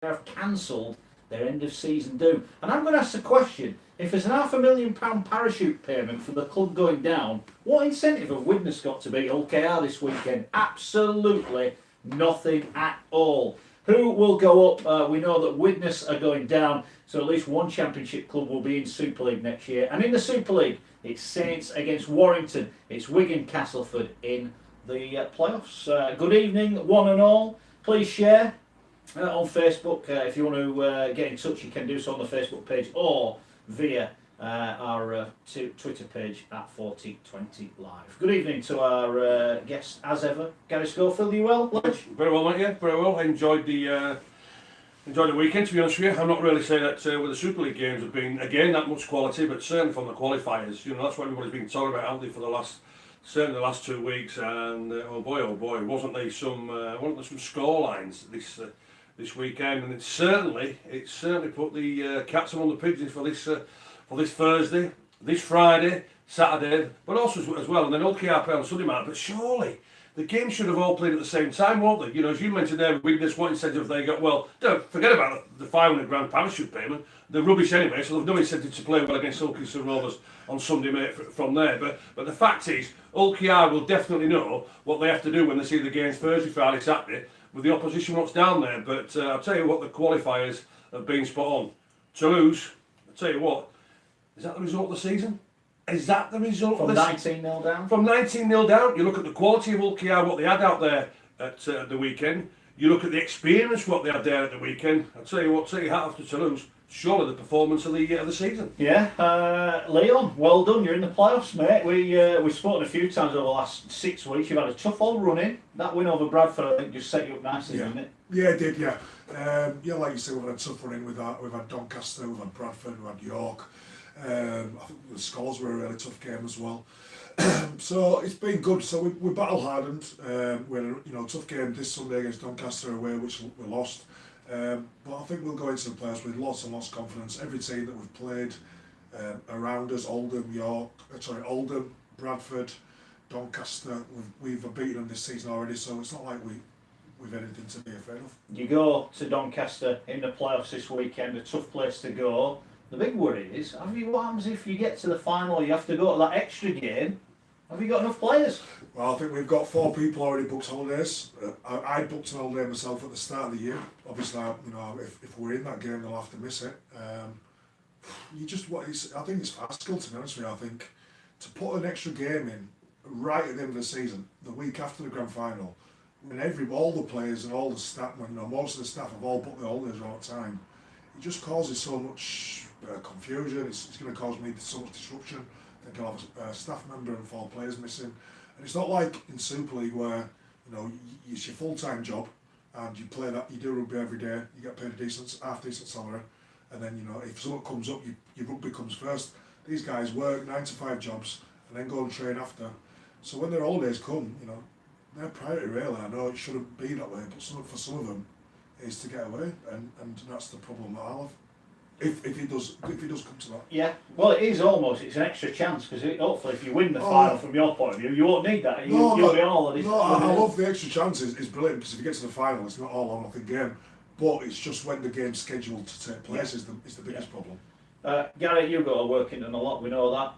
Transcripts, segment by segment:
have cancelled their end of season do. And I'm going to ask the question, if there's an £500,000 parachute payment for the club going down, what incentive have Widnes got to beat OKR this weekend? Absolutely nothing at all. Who will go up? We know that Widnes are going down, so at least one championship club will be in Super League next year. And in the Super League, it's Saints against Warrington. It's Wigan Castleford in the playoffs. Good evening, one and all. Please share on Facebook. If you want to get in touch, you can do so on the Facebook page or via our Twitter page at Forty20 Live. Good evening to our guest, as ever, Gary Schofield. Are you well, Lodge? Very well, mate. Yeah, very well. I enjoyed the weekend. To be honest with you, I'm not really saying that with the Super League games have been again that much quality, but certainly from the qualifiers, that's what everybody's been talking about, haven't they, for the last 2 weeks? And oh boy, wasn't there some score lines this weekend? And it certainly put the cats among the pigeons for this Thursday, this Friday, Saturday, but also as well. And then OKR play on Sunday night. But surely the games should have all played at the same time, won't they? As you mentioned there, Widnes, what incentive they got? Well, don't forget about the £500,000 parachute payment. They're rubbish anyway, so they've no incentive to play well against Ulster Rovers on Sunday night from there. But the fact is, OKR will definitely know what they have to do when they see the games Thursday, Friday, Saturday with the opposition what's down there. But I'll tell you what, the qualifiers have been spot on. Toulouse, I'll tell you what, is that the result of the season? Is that the result from of 19-0 down? From 19-0 down. You look at the quality of OKR, what they had out there at the weekend. You look at the experience, what they had there at the weekend. I'll tell you what, take your hat off to Toulouse. Surely the performance of the season. Yeah, Leon, well done. You're in the playoffs, mate. We've spoken a few times over the last 6 weeks. You've had a tough old run in. That win over Bradford, I think, just set you up nicely, didn't it? Yeah, it did. Yeah, like you said, we've had a tough run in with that. We've had Doncaster, we've had Bradford, we've had York. I think the Scholars were a really tough game as well. So it's been good. So we battle hardened. We had a tough game this Sunday against Doncaster away, which we lost. But I think we'll go into the playoffs with lots and lots of confidence. Every team that we've played around us, Oldham, Bradford, Doncaster, we've beaten them this season already. So it's not like we've anything to be afraid of. You go to Doncaster in the playoffs this weekend, a tough place to go. The big worry is, what happens if you get to the final, you have to go to that extra game? Have you got enough players? Well, I think we've got 4 people already booked holidays. I booked an holiday myself at the start of the year. Obviously, if we're in that game, they'll have to miss it. I think it's farcical, to be honest with you. I think to put an extra game in right at the end of the season, the week after the grand final, when all the players and all the staff, most of the staff have all booked their holidays all the time, it just causes so much confusion. It's going to cause me so much disruption. I think I'll have a staff member and 4 players missing. And it's not like in Super League where it's your full-time job and you do rugby every day, you get paid a half decent salary, and then if something comes up, your rugby comes first. These guys work 9 to 5 jobs and then go and train after. So when their holidays come, their priority really, I know it shouldn't be that way, but for some of them is to get away, and that's the problem that I'll have. If he does come to that. Yeah, well, it's an extra chance, because hopefully if you win the final from your point of view, you won't need that. You'll be all that. I love the extra chances. It's brilliant, because if you get to the final, it's not all or nothing game. But it's just when the game's scheduled to take place is the biggest problem. Gary, you've got to work in a lot, we know that.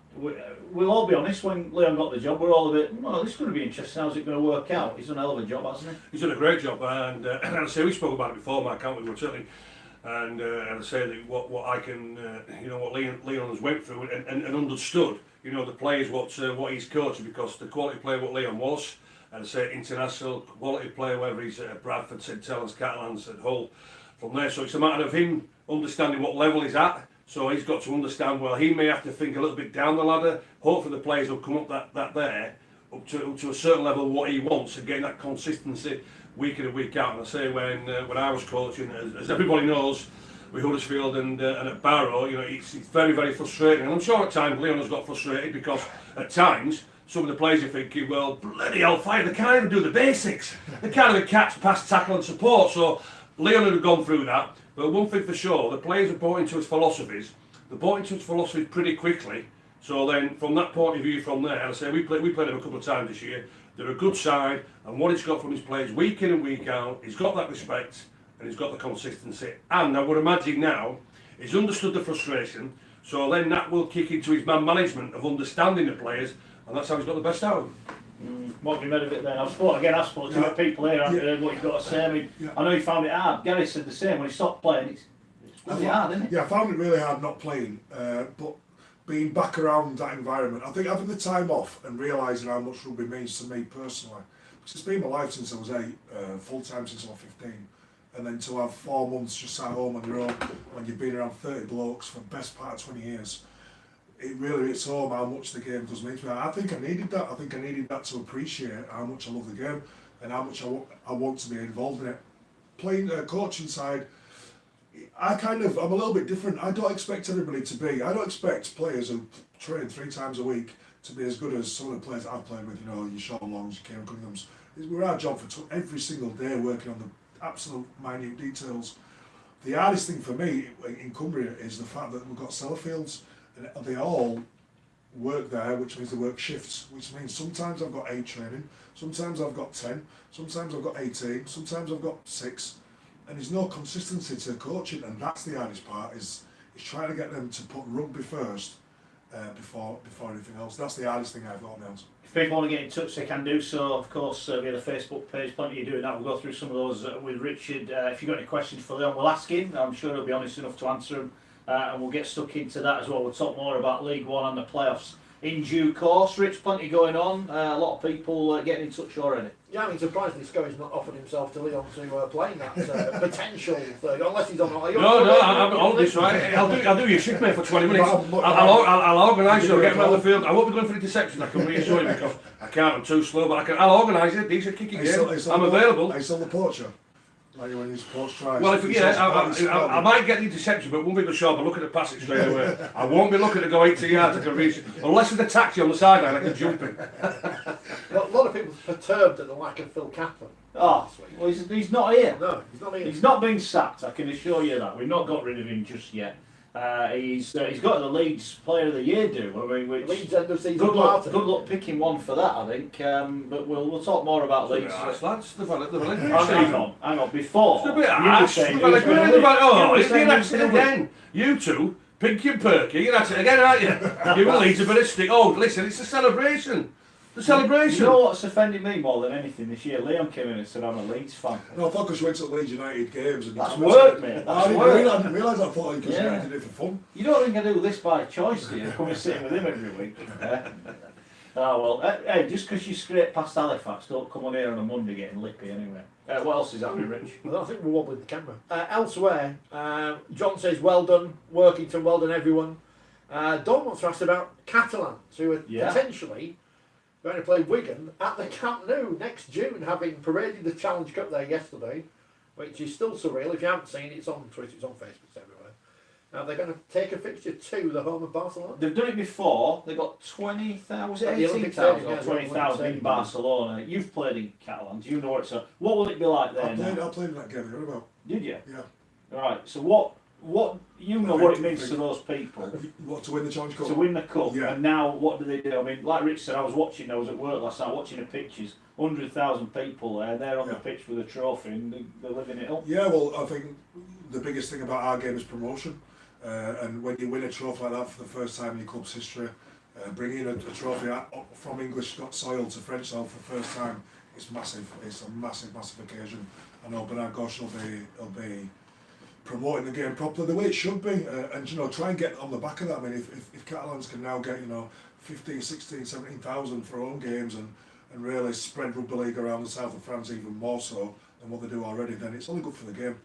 We'll all be honest, when Leon got the job, we're all a bit, this is going to be interesting, how's it going to work out? He's done a hell of a job, hasn't he? He's done a great job, and I say, we spoke about it before, Mark, haven't we? We're certainly, and I say that what I can, what Leon has went through and understood, the players what he's coaching, because the quality player what Leon was, and I say international quality player, whether he's at Bradford, St Helens, Catalans, at Hull, from there. So it's a matter of him understanding what level he's at. So he's got to understand, well, he may have to think a little bit down the ladder. Hopefully the players will come up up to a certain level of what he wants, and getting that consistency week in and week out. And I say, when I was coaching, as everybody knows, with Huddersfield and at Barrow, it's very, very frustrating. And I'm sure at times Leon has got frustrated, because at times some of the players are thinking, well, bloody hellfire, they can't even do the basics. They can't even catch, pass, tackle and support. So Leon had gone through that. But one thing for sure, the players have bought into his philosophies. They bought into his philosophies pretty quickly. So then, from that point of view, from there, I say we played them a couple of times this year. They're a good side, and what he's got from his players week in and week out, he's got that respect. and he's got the consistency. And I would imagine now he's understood the frustration, so then that will kick into his man management of understanding the players, and that's how he's got the best out of them. What have you made of it then? I've spoken to the people here, I've heard what you've got to say. I mean, I know you found it hard. Gary said the same, when he stopped playing, it's really hard, isn't it? Yeah, I found it really hard not playing, but being back around that environment, I think having the time off and realising how much rugby means to me personally, because it's been my life since I was 8, full time since I was 15, and then to have 4 months just at home on your own when you've been around 30 blokes for the best part of 20 years, it really hits home how much the game does mean to me. I think I needed that. I think I needed that to appreciate how much I love the game and how much I want to be involved in it. Playing coaching side, I'm a little bit different. I don't expect everybody to be. I don't expect players who train 3 times a week to be as good as some of the players that I've played with, you know, your Sean Longs, your Kieran Cunninghams. We're our job for every single day working on the absolute minute details. The hardest thing for me in Cumbria is the fact that we've got cellar fields and they all work there, which means they work shifts, which means sometimes I've got 8 training, sometimes I've got 10, sometimes I've got 18, sometimes I've got 6, and there's no consistency to coaching, and that's the hardest part, is trying to get them to put rugby first before anything else. That's the hardest thing I've got on my hands. If people want to get in touch, they can do so, of course, via the Facebook page. Plenty of doing that. We'll go through some of those with Richard. If you've got any questions for Leon, we'll ask him. I'm sure he'll be honest enough to answer them. And we'll get stuck into that as well. We'll talk more about League One and the playoffs in due course. Rich, plenty going on. A lot of people getting in touch already. Yeah, I mean, surprisingly, Scully's not offered himself to Leon to play in that potential third, unless he's on. I'm on this, right? I'll do your shift, mate, for 20 minutes. I'll organise you. I'll get him out of the field. I won't be going for the deception. I can reassure you because I can't. I'm too slow, but I'll organise it. Decent kicking game. I'm available. Are you still the poacher? Like when you poach tries. Well, I might get the interception, but it won't be the sharp. I'll look at the pass it straight away. I won't be looking to go 80 yards. I can reach it. Unless there's a taxi on the sideline, I can jump in. Well, a lot of people are perturbed at the lack of Phil Kaplan. Oh, well, he's not here. No, he's not here. He's not been sacked, I can assure you that. We've not got rid of him just yet. He's got the Leeds Player of the Year do. I mean, which Leeds end of season good luck picking one for that, I think. But we'll talk more about Leeds. Lads, they've had Hang on. Before it's a bit harsh. Again, you two, Pinky and Perky, you're at it again, aren't you? You Leeds a bit of stick. Oh, listen, it's a celebration. The celebration. You know what's offended me more than anything this year? Leon came in and said I'm a Leeds fan. No, I thought because you went to Leeds United games. And that's work, mate. I didn't realise I thought because you did it for fun. You don't think I do this by choice, do you? Coming sitting with him every week. Oh well, hey, just because you scrape past Halifax, don't come on here on a Monday getting lippy anyway. What else is happening, Rich? Well, I think we're wobbling the camera. Elsewhere, John says well done, Workington, well done everyone. Don wants to ask about Catalans, who are potentially going to play Wigan at the Camp Nou next June, having paraded the Challenge Cup there yesterday, which is still surreal. If you haven't seen it, it's on Twitter, it's on Facebook, it's everywhere. Now they're going to take a fixture to the home of Barcelona. They've done it before. They got 20,000, 18,000 or 20,000 in Barcelona. You've played in Catalans. You know what it's. What will it be like there? I played in that game. What about? Did you? Yeah. Right. So what you know what it means to those people? What, to win the Challenge Cup? To win the cup. Yeah. And now what do they do? I mean, like Rich said, I was at work last night watching the pictures. 100,000 people there. They're on the pitch with a trophy and they're living it up. Yeah. Well, I think the biggest thing about our game is promotion. And when you win a trophy like that for the first time in your club's history, bringing a trophy from English soil to French soil for the first time, it's massive. It's a massive occasion. I know Bernard Gosh will be promoting the game properly the way it should be, and try and get on the back of that. I mean, if Catalans can now get 15, 16, 17,000 for home games and really spread rugby league around the south of France even more so than what they do already, then it's only good for the game.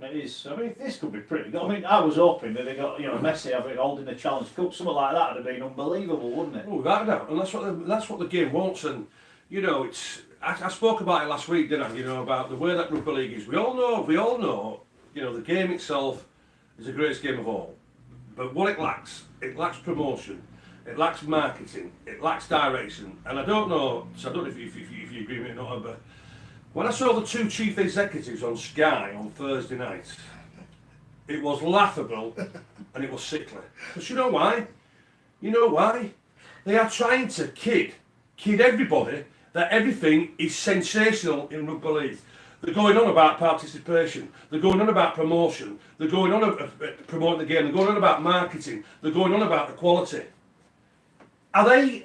It is. I mean, this could be pretty good. I mean, I was hoping that they got Messi holding the Challenge Cup, something like that would have been unbelievable, wouldn't it? Oh, without a doubt, and that's what the game wants. And it's. I spoke about it last week, didn't I? About the way that rugby league is. We all know. The game itself is the greatest game of all. But what it lacks promotion, it lacks marketing, it lacks direction. And I don't know if you agree with me or not, but when I saw the 2 chief executives on Sky on Thursday night, it was laughable and it was sickly. Because you know why? They are trying to kid everybody that everything is sensational in rugby league. They're going on about participation. They're going on about promotion. They're going on about promoting the game. They're going on about marketing. They're going on about the quality. Are they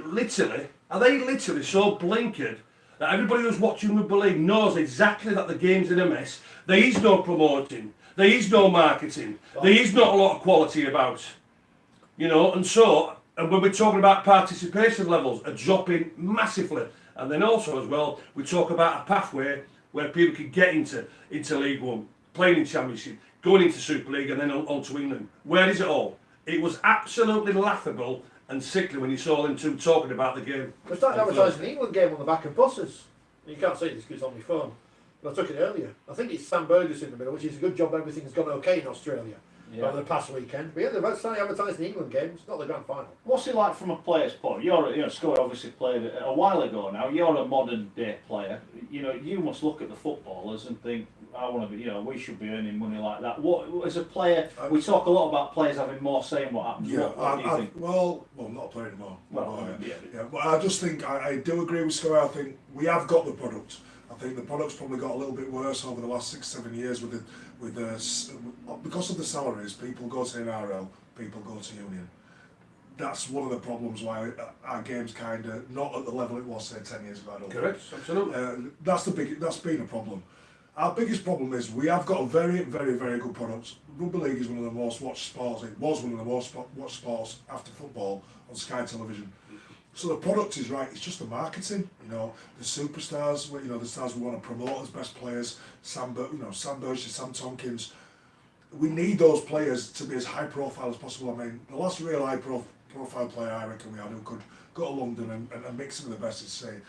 literally so blinkered that everybody who's watching Rugby League knows exactly that the game's in a mess? There is no promoting. There is no marketing. There is not a lot of quality about. You know, and when we're talking about participation levels are dropping massively. And then also as well, we talk about a pathway where people can get into League One, playing in Championship, going into Super League and then on to England. Where is it all? It was absolutely laughable and sickly when you saw them two talking about the game. We're starting advertising the England game on the back of buses. You can't see this because it's on my phone. But I took it earlier. I think it's Sam Burgess in the middle, which is a good job. Everything's gone okay in Australia over the past weekend. But yeah, they're starting advertising the England games, not the grand final. What's it like from a player's point? Score obviously played a while ago now. You're a modern day player. You know, you must look at the footballers and think, I want to be. You know, we should be earning money like that. What as a player? We talk a lot about players having more say in what happens. Yeah, what do you think? Well, not playing anymore. Yeah. But I just think I do agree with Sky. I think we have got the product. I think the product's probably got a little bit worse over the last 6-7 years because of the salaries. People go to NRL, people go to Union. That's one of the problems why our game's kind of not at the level it was say 10 years ago. I don't Correct, absolutely. That's been a problem. Our biggest problem is we have got a very, very, very good product. Rugby League is one of the most watched sports. It was one of the most watched sports after football on Sky Television. So the product is right. It's just the marketing. You know, the superstars. You know, the stars we want to promote as best players. Sam Burgess, Sam Tompkins. We need those players to be as high profile as possible. I mean, the last real high profile player I reckon we had who could go to London and mix in with the best is say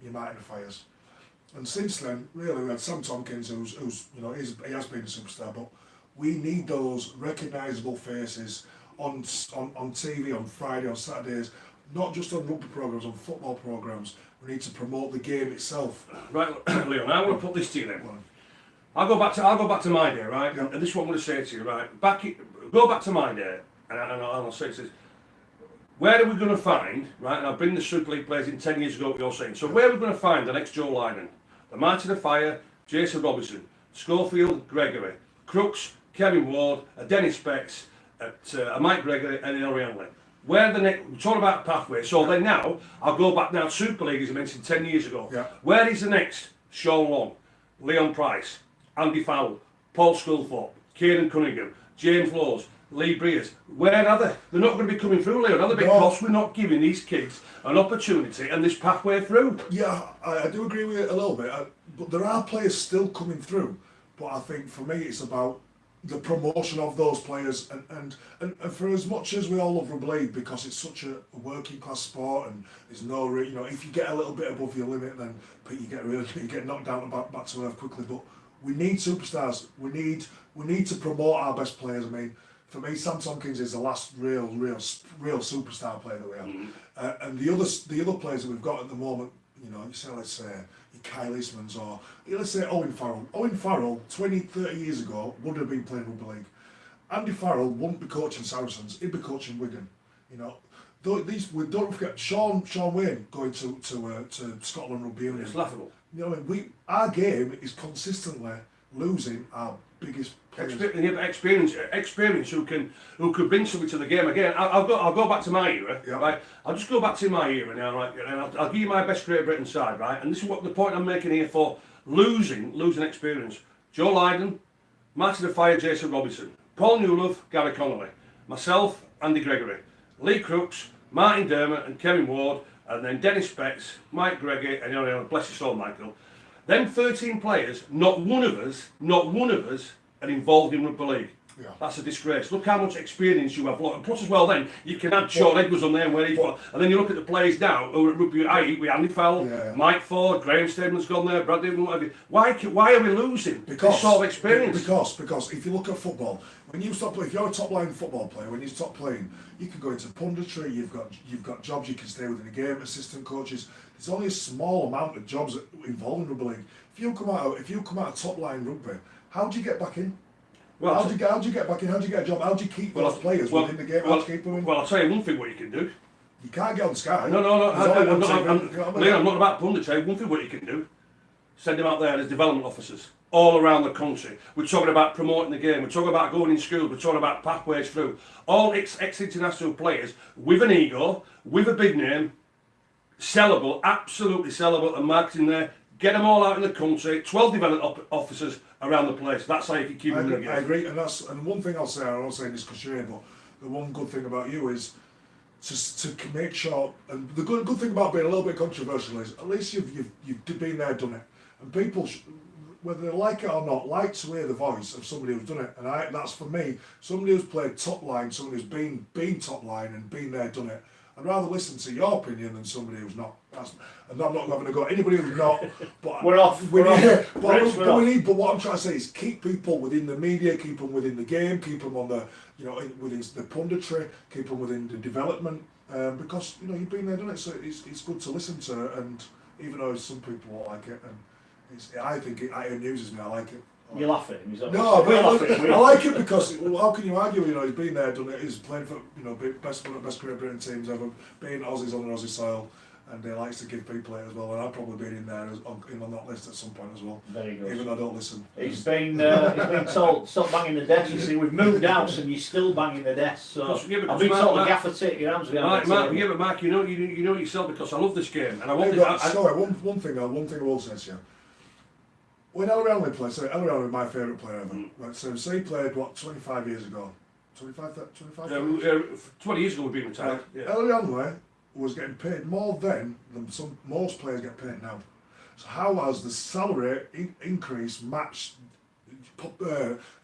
your Martin Fires. And since then, really, we had Sam Tompkins, who's he has been a superstar, but we need those recognisable faces on TV on Friday, on Saturdays, not just on rugby programmes, on football programmes. We need to promote the game itself. Right, Leon, I want to put this to you then. I'll go back to my day, right? Yeah. And this is what I'm going to say to you, right? Go back to my day, and I'll say this. Where are we going to find, right? And I've been in the Super League players in 10 years ago, what you're saying. So where are we going to find the next Joe Lydon? The Martin of Fire, Jason Robinson, Schofield, Gregory, Crooks, Kevin Ward, Dennis Specs, Mike Gregory, and Henry Hanley. Where the next? We're talking about pathway. So then now, I'll go back now. Super League, as I mentioned 10 years ago. Yeah. Where is the next? Sean Long, Leon Price, Andy Fowle, Paul Sculthorpe, Kieran Cunningham, James Laws, Lee Breers. Where are they? They're not going to be coming through, Leon, are they? Because we're not giving these kids an opportunity and this pathway through. Yeah, I do agree with it a little bit. But there are players still coming through. But I think for me, it's about the promotion of those players, and for as much as we all love rugby league because it's such a working class sport and there's no, if you get a little bit above your limit, then you get knocked down back to earth quickly. But we need superstars. We need to promote our best players. I mean, for me, Sam Tompkins is the last real superstar player that we have, and the other players that we've got at the moment, let's say your Kyle Eastmans or let's say Owen Farrell. Owen Farrell, 20-30 years ago, would have been playing rugby league. Andy Farrell wouldn't be coaching Saracens; he'd be coaching Wigan. We don't forget Sean Wayne going to Scotland Rugby Union. It's laughable. Our game is consistently losing our biggest players. Experience who could bring something to the game again. I'll go back to my era, right? I'll just go back to my era now, right? And I'll give you my best Great Britain side, right? And this is what the point I'm making here for losing experience. Joe Lydon, Martin of Fire, Jason Robinson, Paul Newlove, Gary Connolly, myself, Andy Gregory, Lee Crooks, Martin Dermott, and Kevin Ward, and then Dennis Specs, Mike Gregory, and bless your soul, Michael. Them 13 players, not one of us are involved in rugby league. Yeah. That's a disgrace. Look how much experience you have. And plus as well then, you can add Sean Edwards on there where he's got. And then you look at the players now who are at rugby, i.e. with Andy Fowle, Mike Ford, Graham Stedman's gone there, Bradley, whatever. Why are we losing this sort of experience? Because if you look at football, when you stop playing, if you're a top line football player, when you stop playing, you can go into punditry, you've got jobs you can stay within the game, assistant coaches. There's only a small amount of jobs involved in rugby league. If you come out of top line rugby, how do you get back in? Well, how do you get back in? How do you get a job? How do you keep those players within the game? How do you keep them in? Well, I'll tell you one thing what you can do. You can't get on Sky. No. I'm not about punditry. One thing what you can do. send them out there as development officers all around the country. We're talking about promoting the game. We're talking about going in schools. We're talking about pathways through. All ex-international players with an ego, with a big name, sellable, absolutely sellable, and marketing there. Get them all out in the country. 12 development officers around the place. That's how you can keep them in the game. I agree, and one thing I'll say, I'm not saying this because you're here, but the one good thing about you is to make sure, and the good thing about being a little bit controversial is at least you've been there, done it, and people, whether they like it or not, like to hear the voice of somebody who's done it, and that's for me, somebody who's played top line, somebody who's been top line and been there, done it. I'd rather listen to your opinion than somebody who's not. And I'm not having to go anybody who's not. But We're off. But But what I'm trying to say is keep people within the media, keep them within the game, keep them on the, within the punditry, keep them within the development, because you've been there, done it. So it's good to listen to, and even though some people won't like it, and I think it amuses me. I like it. You laugh at him. No, but I like it because how can you argue? He's been there, done it. He's playing for best career Britain teams ever. Being Aussies on the Aussie soil, and he likes to give people it as well. And I've probably been in there on that list at some point as well. Very good. Even though I don't listen. He's been told stop banging the desk. You see, we've moved house and you're still banging the desk. So I've been told the gaffer take your hands behind. Mark, you know yourself because I love this game and I want one thing I will say to you. When El Real played, so El Real is my favourite player ever. Like, so he played, 25 years ago? 25 20 years ago we've been retired. El Real was getting paid more then than most players get paid now. So how has the salary increase matched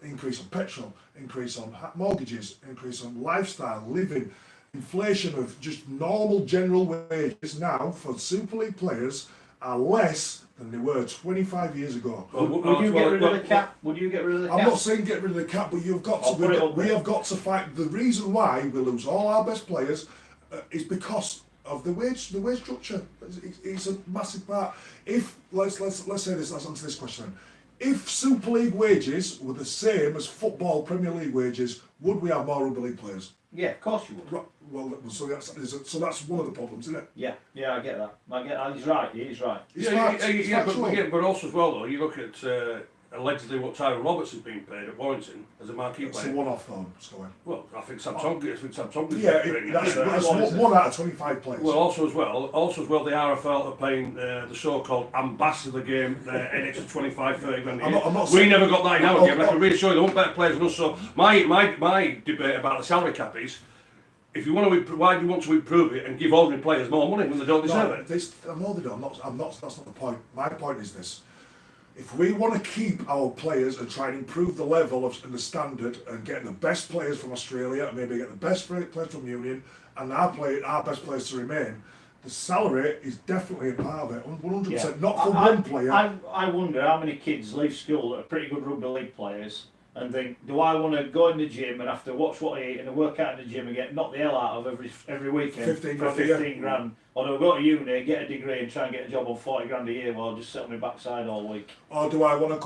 increase on petrol, increase on mortgages, increase on lifestyle, living, inflation of just normal general wages now for Super League players are less than they were 25 years ago. Would you get rid of the cap? Would you get rid of the cap? I'm not saying get rid of the cap, but you've got we have got to fight. The reason why we lose all our best players is because of the wage structure. It's a massive part. If let's say this, let's answer this question. If Super League wages were the same as football Premier League wages, would we have more Rugby League players? Yeah, of course you would. Right, well, so that's one of the problems, isn't it? Yeah, I get that. He's right. He's right. But also as well though, you look at allegedly what Tyrone Roberts has been paid at Warrington as a marquee player. It's a one-off though, Scully. Well, I think Sam Tompkins. That's 1 out of 25 players. Well, also as well, the RFL are paying the so-called ambassador game an extra 25, 30 grand a year. We never got that in our game. I can really show you there weren't better players than us. So my debate about the salary cap is, if you want to, why do you want to improve it and give ordinary players more money when they don't deserve it? I know they don't. That's not the point. My point is this. If we want to keep our players and try and improve the level and the standard and get the best players from Australia and maybe get the best players from Union and our best players to remain, the salary is definitely a part of it. 100%, not for one player. I wonder how many kids leave school that are pretty good rugby league players and think, do I want to go in the gym and have to watch what I eat and work out in the gym and get knocked the hell out of every weekend 15 for 15 grand? Or do I go to uni, get a degree and try and get a job on 40 grand a year while I'll just sit on my backside all week? Or do I want to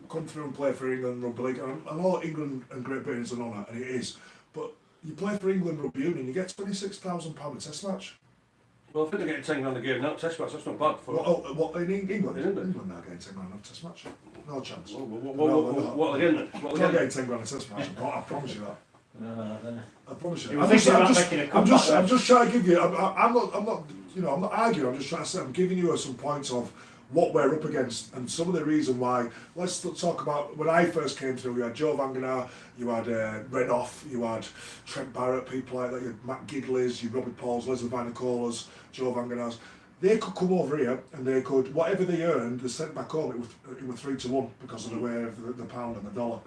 come through and play for England Rugby League? And I know England and Great Britain's an honour, and it is, but you play for England Rugby Union, you get £26,000 a test match. Well, I think they're getting 10 grand a game now, test match, that's not bad. What in England? Isn't it? England now getting 10 grand a test match. No chance. What again then? They're not getting 10 grand a test match, I promise you that. I promise you. I'm just trying to give you. I'm not arguing. I'm just trying to say. I'm giving you some points of what we're up against and some of the reason why. Let's talk about when I first came through. You had Joe Vanganar, you had Renoff, you had Trent Barrett, people like that. You had Matt Gidleys, you had Robbie Pauls, Leslie Vinocolas, Joe Vanganars. They could come over here and they could whatever they earned, they sent back home. It was 3-1 because of the way of the pound and the dollar.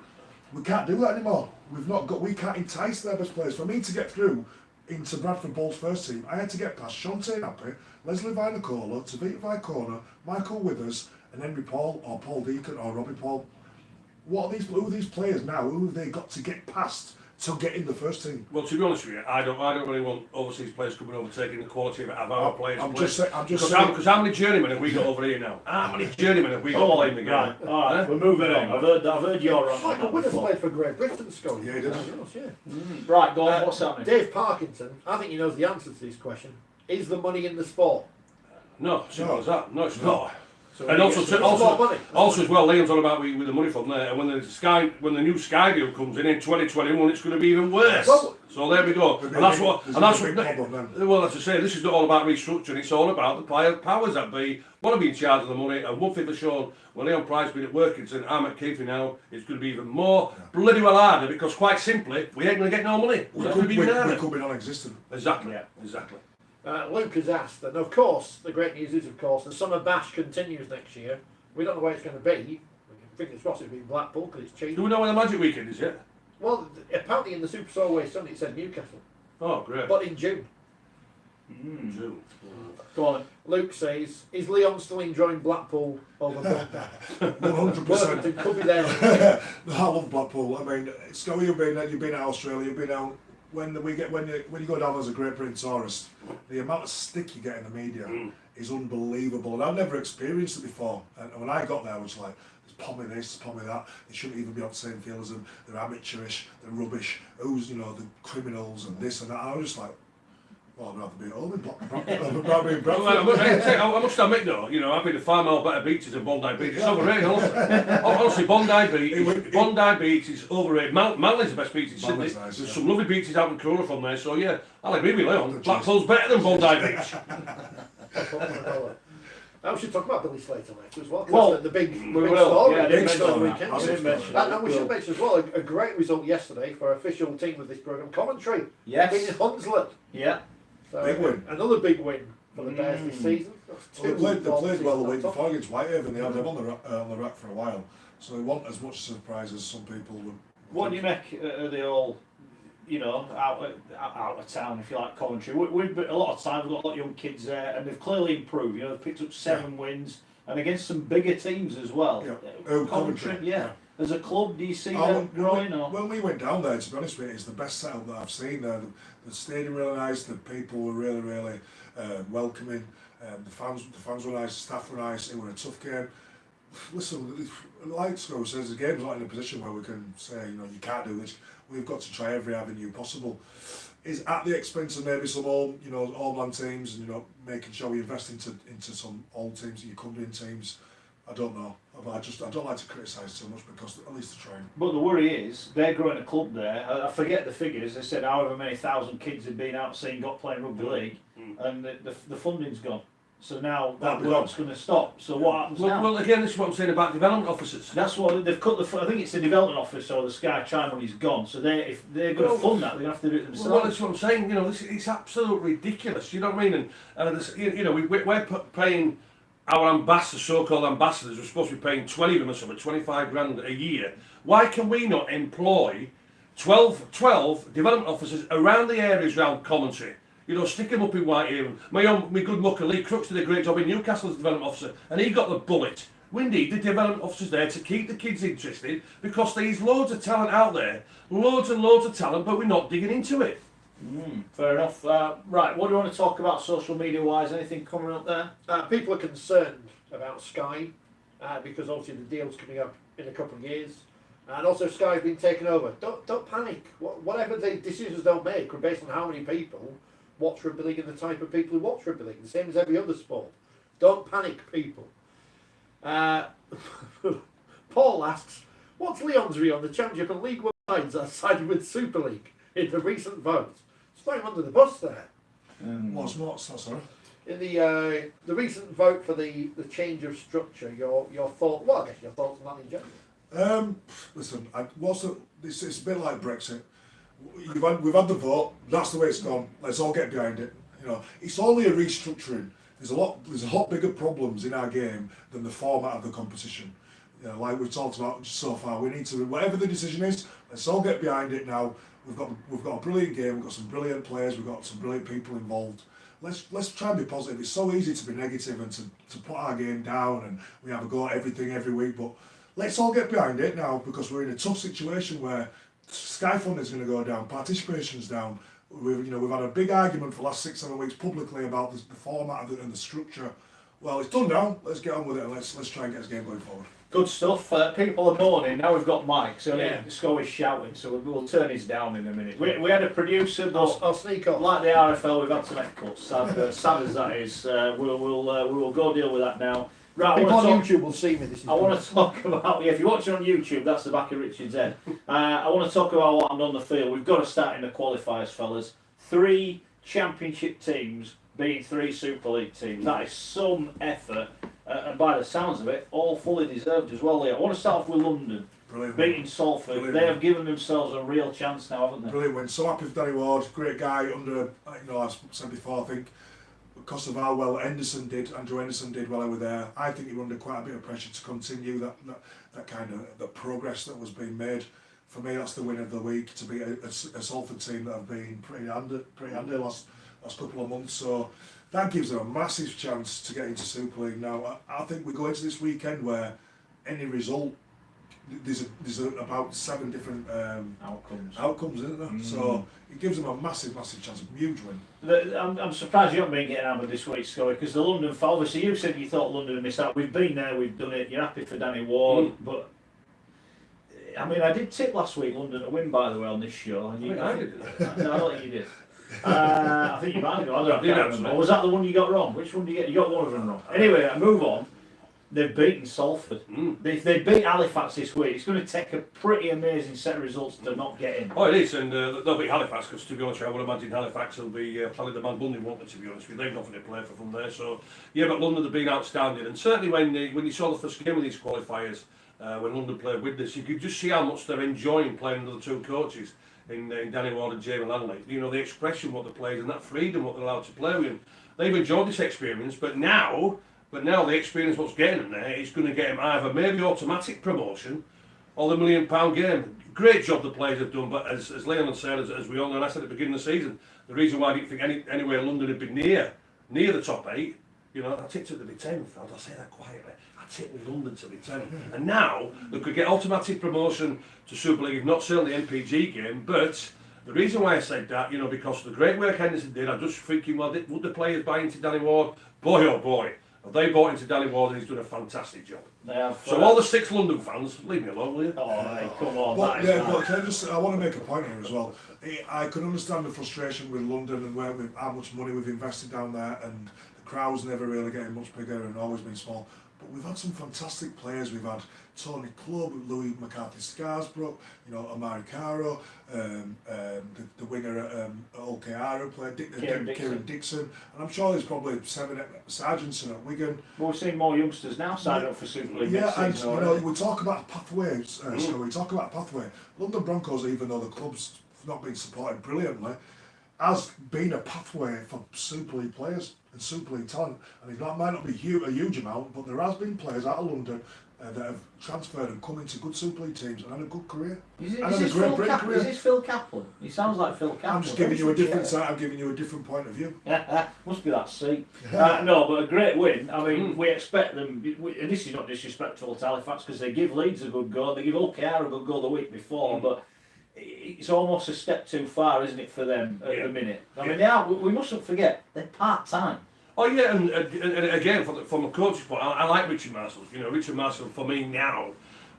We can't do that anymore. We can't entice their best players. For me to get through into Bradford Ball's first team, I had to get past Shante Nappy, Leslie Vinocola, Tavita Vicona, Michael Withers, and Henry Paul, or Paul Deacon, or Robbie Paul. Who are these players now? Who have they got to get past to get in the first team? Well, to be honest with you, I don't really want overseas players coming over taking the quality of our players. I'm just saying. Because how many journeymen have we got over here now? How many journeymen have we got playing the game? Right, all right, we're moving on. I've heard you're on. Michael Withers played for Great Britain, Scott. Yeah, he did. Right, go on. What's happening? Dave Parkinson, I think he knows the answer to this question. Is the money in the sport? No, simple as that. No, it's not. So And he also, gets a lot of money. also as well, Leon's on about with the money from there. And when the new Sky deal comes in 2021, it's going to be even worse. Well, so there we go. There's And that's a what. big- And that's there's a big what. problem then. Well, as I say, this is not all about restructuring. It's all about the powers that be want to be in charge of the money. And one thing for sure, when Leon Price been at Workington, I'm at Keithley now. It's going to be even more bloody well harder because quite simply, we ain't going to get no money. We So it's could, going to be we, even harder. we could be non-existent. Exactly. Yeah. Exactly. Luke has asked, and of course, the great news is, of course, the summer bash continues next year. We don't know where it's going to be. Fingers crossed it'll be Blackpool because it's cheap. Do we know when the Magic Weekend is yet? Well, apparently in the Super Solway Sun it said Newcastle, Oh, great. but in June. June. Go on. Luke says, is Leon still enjoying Blackpool over Blackpool? 100%. Worthington could be there. I love Blackpool. I mean, Scott, you've been out Australia, you've been out. When you go down as a Great Britain tourist, the amount of stick you get in the media is unbelievable, and I've never experienced it before. And when I got there, I was like, "There's pommy this, pommy that. They shouldn't even be on the same field as them. They're amateurish, they're rubbish. Who's the criminals and this and that." And I was just like, "Well, I'd rather be at home in Bradford." I must admit though, I've been to 5 mile better beaches than Bondi Beach. It's overrated, honestly. Bondi Beach is overrated. Manly's the best beach in Sydney. Manly's nice, There's yeah. some lovely beaches out in Corolla from there, so yeah, I'll agree with Leon. Blackpool's better than Bondi Beach. I should talk about Billy Slater next as well. 'Cause Well, that's the big we big will. story. Yeah, I big didn't story mention weekend. that. I didn't mention And that. we should mention as well a great result yesterday for official team of this programme, commentary. Yes. Beating Hunslet. Yeah. Big win. Another big win for the Bears this season. Well, they played well the week seasons on top. before against Whitehaven. They had them on the rack for a while, so they weren't as much surprise as some people would. What do you make of the all, out of town, if you like, commentary? We've a lot of time, we've got a lot of young kids there, and they've clearly improved. They've picked up 7 wins, and against some bigger teams as well. Yeah. Commentary, yeah. As a club, do you see Oh, them growing? Or? When we went down there, to be honest with you, it's the best setup that I've seen there. The stadium really nice, the people were really, really welcoming. The fans were nice, the staff were nice. It was a tough game. Listen, like Scott says, the game's not in a position where we can say, you can't do this. We've got to try every avenue possible. Is at the expense of maybe some all-man teams, and making sure we invest into some old teams, your Cumbrian teams. I don't know. I don't like to criticise too much because at least they're trying. But the worry is, they're growing a club there. I forget the figures. They said however many thousand kids have been out seeing got playing rugby league, and the funding's gone. So now that work's going to stop. So what happens now? Well, again, this is what I'm saying about development officers. That's what they've cut the. I think it's the development office or the Sky Chime money's gone. So if they're going to fund that, they're going to have to do it themselves. Well, that's what I'm saying. It's absolutely ridiculous. You know what I mean? And we're paying our ambassadors, so-called ambassadors, we're supposed to be paying 20 of them or something, 25 grand a year. Why can we not employ 12 development officers around the areas around commentary? Stick him up in Whitehaven. My good mucker Lee Crooks did a great job in Newcastle as development officer, and he got the bullet. We need the development officers there to keep the kids interested because there's loads of talent out there, loads and loads of talent, but we're not digging into it. Fair enough. Right, what do you want to talk about social media wise? Anything coming up there? People are concerned about Sky because obviously the deal's coming up in a couple of years, and also Sky's been taken over. Don't panic. Whatever the decisions they'll make are based on how many people watch rugby league and the type of people who watch rugby league, the same as every other sport. Don't panic, people. Paul asks, what's Leon's view on the Championship and League One sides that sided with Super League in the recent vote? Throwing him under the bus there. What's that, sorry? In the recent vote for the change of structure, your thought? Well, I guess your thoughts on that in general. Listen, it's a bit like Brexit. We've had the vote. That's the way it's gone. Let's all get behind it. It's only a restructuring. There's a lot bigger problems in our game than the format of the competition. Like we've talked about so far, we need to, whatever the decision is, let's all get behind it now. We've got a brilliant game. We've got some brilliant players. We've got some brilliant people involved. Let's try and be positive. It's so easy to be negative and to put our game down and we have a go at everything every week. But let's all get behind it now because we're in a tough situation where Sky funding is going to go down, participation's down. We've had a big argument for the last 6-7 weeks publicly about the format and the structure. Well, it's done now. Let's get on with it and let's try and get this game going forward. Good stuff. People are moaning. Now we've got Mike, so Yeah. Sco is shouting, so we'll turn his down in a minute. We had a producer, but I'll sneak off. like the RFL, we've had to make cuts. Sad as that is, we will go deal with that now. Right, People on YouTube will see me. This is I want to talk about, if you're watching on YouTube, that's the back of Richard's head. I want to talk about what happened on the field. We've got to start in the qualifiers, fellas. 3 championship teams beating 3 Super League teams. That is some effort, and by the sounds of it, all fully deserved as well. I want to start off with London. Brilliant. Beating Salford. Brilliant. They have given themselves a real chance now, haven't they? Brilliant win. So happy for Danny Ward, great guy under, I've said before, I think, because of how well Andrew Henderson did while I was there, I think he was under quite a bit of pressure to continue that kind of the progress that was being made. For me, that's the win of the week, to beat a Salford team that have been pretty handy last couple of months. So that gives them a massive chance to get into Super League. Now, I think we go into this weekend where any result, there's about 7 different outcomes, isn't there? So it gives them a massive chance, a huge win. I'm surprised you haven't been getting hammered this week, Scully, because the London, obviously you said you thought London had missed out. We've been there, we've done it. You're happy for Danny Ward, but I mean, I did tip last week London to win, by the way, on this show. And I did. No, I don't think you did. I think you might have done. I can't remember. Or was that the one you got wrong? Which one did you get? You got one of them wrong. Anyway, I move on. They've beaten Salford. If they beat Halifax this week, it's going to take a pretty amazing set of results to not get in. Oh, it is, and they'll beat Halifax, because to be honest, I would imagine Halifax will be playing the Man Bundy, won't they, to be honest with you. They've nothing to play for from there. So, yeah, but London have been outstanding, and certainly when you saw the first game of these qualifiers, when London played with this, you could just see how much they're enjoying playing under the 2 coaches in Danny Ward and Jamie Lanley. You know, the expression, what they played, and that freedom, what they're allowed to play with. They've enjoyed this experience, but now the experience what's getting them there is going to get them either maybe automatic promotion or the £1 million game. Great job the players have done, but as Leon said, as we all know, and I said at the beginning of the season, the reason why I didn't think anywhere London had been near the top 8, you know, I tipped it to be 10th. I'll say that quietly. I tipped London to be 10th. And now they could get automatic promotion to Super League, not certainly the MPG game, but the reason why I said that, you know, because of the great work Henderson did, I'm just thinking, well, would the players buy into Danny Ward? Boy, oh boy. They bought into Danny Ward and he's done a fantastic job. They have, so all the 6 London fans, leave me alone, will you? Oh, hey, come on. But, I want to make a point here as well. I can understand the frustration with London and how much money we've invested down there, and the crowd's never really getting much bigger and always been small. But we've had some fantastic players. We've had Tony Clubb, Louis McCarthy-Scarsbrook, you know, Amari Caro, the winger at OKR played, Kieran Dixon, and I'm sure there's probably 7 Sargentson at Wigan. Well, we're seeing more youngsters now sign up for Super League. Yeah, and you know, we talk about pathways. So we talk about pathway. London Broncos, even though the club's not been supported brilliantly, has been a pathway for Super League players and Super League talent. And it might not be a huge amount, but there has been players out of London that have transferred and come into good Super League teams and had a good career. Is this Phil Kaplan? He sounds like Phil Kaplan. I'm just giving you a different side. I'm giving you a different point of view. Must be that seat. No, but a great win. I mean, we expect them, and this is not disrespectful to Halifax, because they give Leeds a good go. They give OKR a good go the week before, but it's almost a step too far, isn't it, for them at the minute? I mean, we mustn't forget, they're part-time. Oh yeah, and again, from a coach's point, I like Richard Marshall. You know, Richard Marshall, for me now,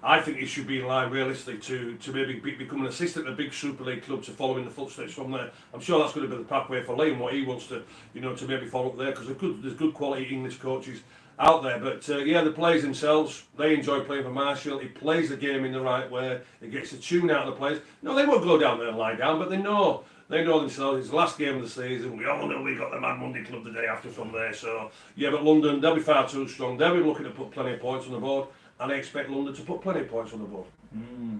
I think he should be in line realistically to maybe become an assistant at a big Super League club to follow in the footsteps from there. I'm sure that's going to be the pathway for Liam, what he wants to, you know, to maybe follow up there, because there's good quality English coaches out there. But yeah, the players themselves, they enjoy playing for Marshall. He plays the game in the right way. He gets the tune out of the players. No, they won't go down there and lie down, but they know themselves. It's the last game of the season. We all know we got the Man Monday Club the day after from there. So yeah, but London, they'll be far too strong. They'll be looking to put plenty of points on the board, and I expect London to put plenty of points on the board.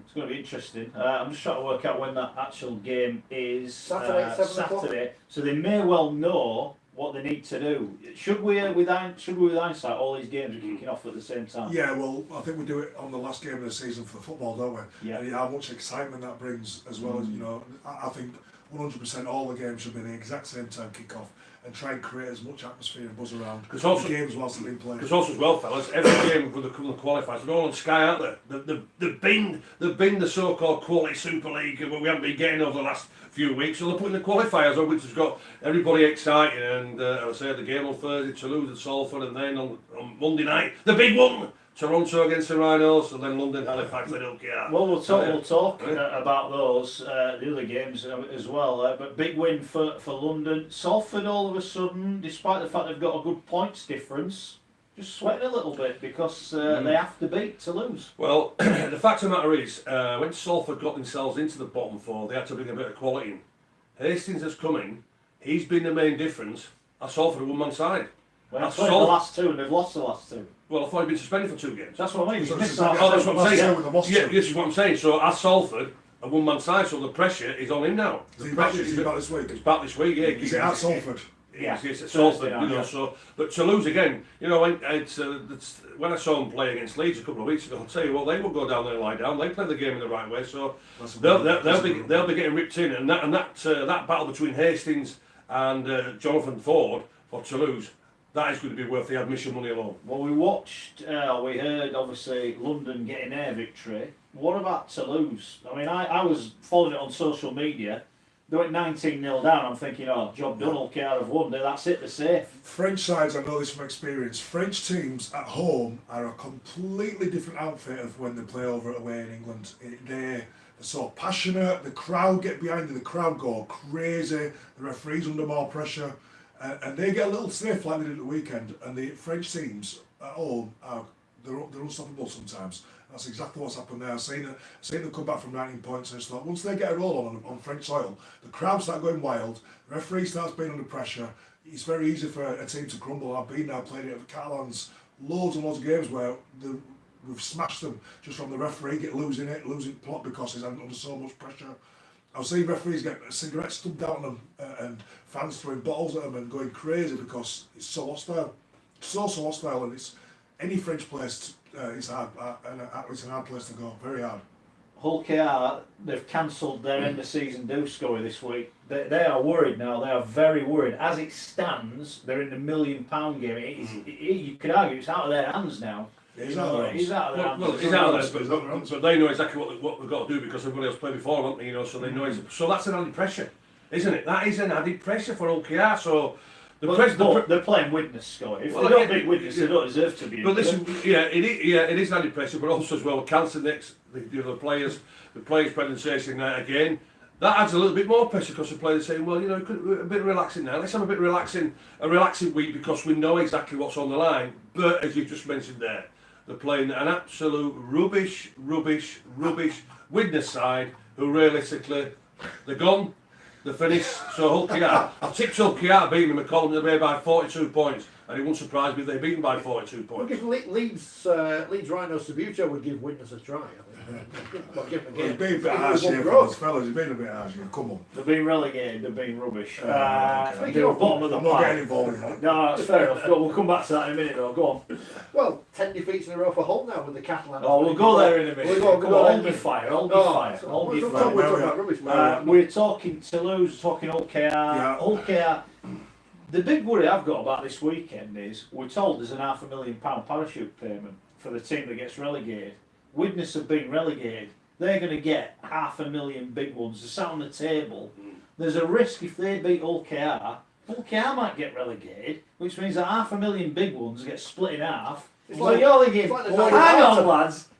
It's going to be interesting. I'm just trying to work out when that actual game is. Saturday. So they may well know what they need to do. Should we, with hindsight, all these games are kicking off at the same time? Yeah, well, I think we do it on the last game of the season for the football, don't we? Yeah. And how much excitement that brings, as well as, you know, I think 100% all the games should be the exact same time kick-off and try and create as much atmosphere and buzz around the games whilst they're being played. Because also as well, fellas, every game with the qualifiers, they're all on Sky, aren't they? They've been the so-called quality Super League that we haven't been getting over the last few weeks, so they're putting the qualifiers on, which has got everybody excited. And I say the game on Thursday, Toulouse at Salford, and then on Monday night, the big one, Toronto against the Rhinos, and then London, Halifax, and OKR. Well, we'll talk about those, the other games as well. But big win for London. Salford, all of a sudden, despite the fact they've got a good points difference, just sweating a little bit because they have to beat to lose. Well, the fact of the matter is, when Salford got themselves into the bottom four, they had to bring a bit of quality in. Hastings has come in, he's been the main difference. At Salford, a one-man side. Well, they've played the last two and they've lost the last two. Well, I thought he'd been suspended for 2 games. That's what I mean. So He's missed this is- that. Oh, that's what I'm saying. Yeah, Yeah, this is what I'm saying. So at Salford, a one-man side, so the pressure is on him now. Is The he back, pressure is he back this week? He's back this week, yeah. Is it at Salford? Yeah. It's at Salford, Thursday you know. night, yeah. So, but to lose again, you know, when I saw him play against Leeds a couple of weeks ago, I'll tell you what, they will go down there and lie down. They play the game in the right way, so they'll be getting ripped in, and that battle between Hastings and Jonathan Ford for Toulouse. That is going to be worth the admission money alone. Well, we heard obviously London getting their victory. What about Toulouse? I mean, I was following it on social media. They went 19-0 down. I'm thinking, oh, job done, OKR have won. That's it, they're safe. French sides, I know this from experience. French teams at home are a completely different outfit of when they play over away in England. They're so passionate. The crowd get behind them. The crowd go crazy. The referees under more pressure, and they get a little stiff like they did at the weekend. And the French teams at home they're unstoppable sometimes. That's exactly what's happened there. I've seen them come back from 19 points and stuff. Once they get a roll on French soil, the crowd start going wild, the referee starts being under pressure. It's very easy for a team to crumble. I've been there, played it at Catalans, loads and loads of games where we've smashed them just from the referee losing plot because he's under so much pressure. I've seen referees get cigarettes stubbed out on them and fans throwing bottles at them and going crazy because it's so hostile. So hostile, and it's any French place. It's hard, it's a hard place to go, very hard. Hull KR, they've cancelled their end of season do score this week. They are worried now, they are very worried. As it stands, they're in the £1 million game. You could argue it's out of their hands now. Yeah, he's out of their hands. He's out of their hands. Well, he's out of there, but they know exactly what they've got to do because everybody else played before, haven't they? You know, so they know. So that's an added pressure, isn't it? That is an added pressure for OKR. So they're playing Widnes, Scott. If they don't beat Widnes, they don't deserve to be. But listen, it is an added pressure, but also as well, cancelling the players' presentation night again. That adds a little bit more pressure because the players are saying, well, you know, a bit relaxing now. Let's have a bit a relaxing week because we know exactly what's on the line. But as you just mentioned there, they're playing an absolute rubbish Widnes side who realistically, they're gone. The finish, so Hull KR. I've tipped Hull KR beating them at Column away by 42 points, and it wouldn't surprise me if they beat them by 42 points. If Leeds Rhinos Subuto would give Widnes a try, I think. Well, give them a He's game. been a bit harsh here, fellas. He's been a bit harsh here. Come on. They've been relegated, they've been rubbish. Okay. They're bottom of the I'm not getting pile. involved in that. No, that's fair enough. We'll come back to that in a minute though, go on. Well, 10 defeats in a row for Hull now with the Catalans. Oh, we'll go there in a minute. We'll go Hold your fire, hold your fire, hold your fire. We're talking about rubbish, man. We're talking Toulouse, talking OKR. Yeah. OKR. The big worry I've got about this weekend is we're told there's an £500,000 parachute payment for the team that gets relegated. Widnes have been relegated. They're going to get £500,000 big ones. They're sat on the table. There's a risk if they beat OKR might get relegated, which means that £500,000 big ones get split in half. It's So like- you're thinking, it's like the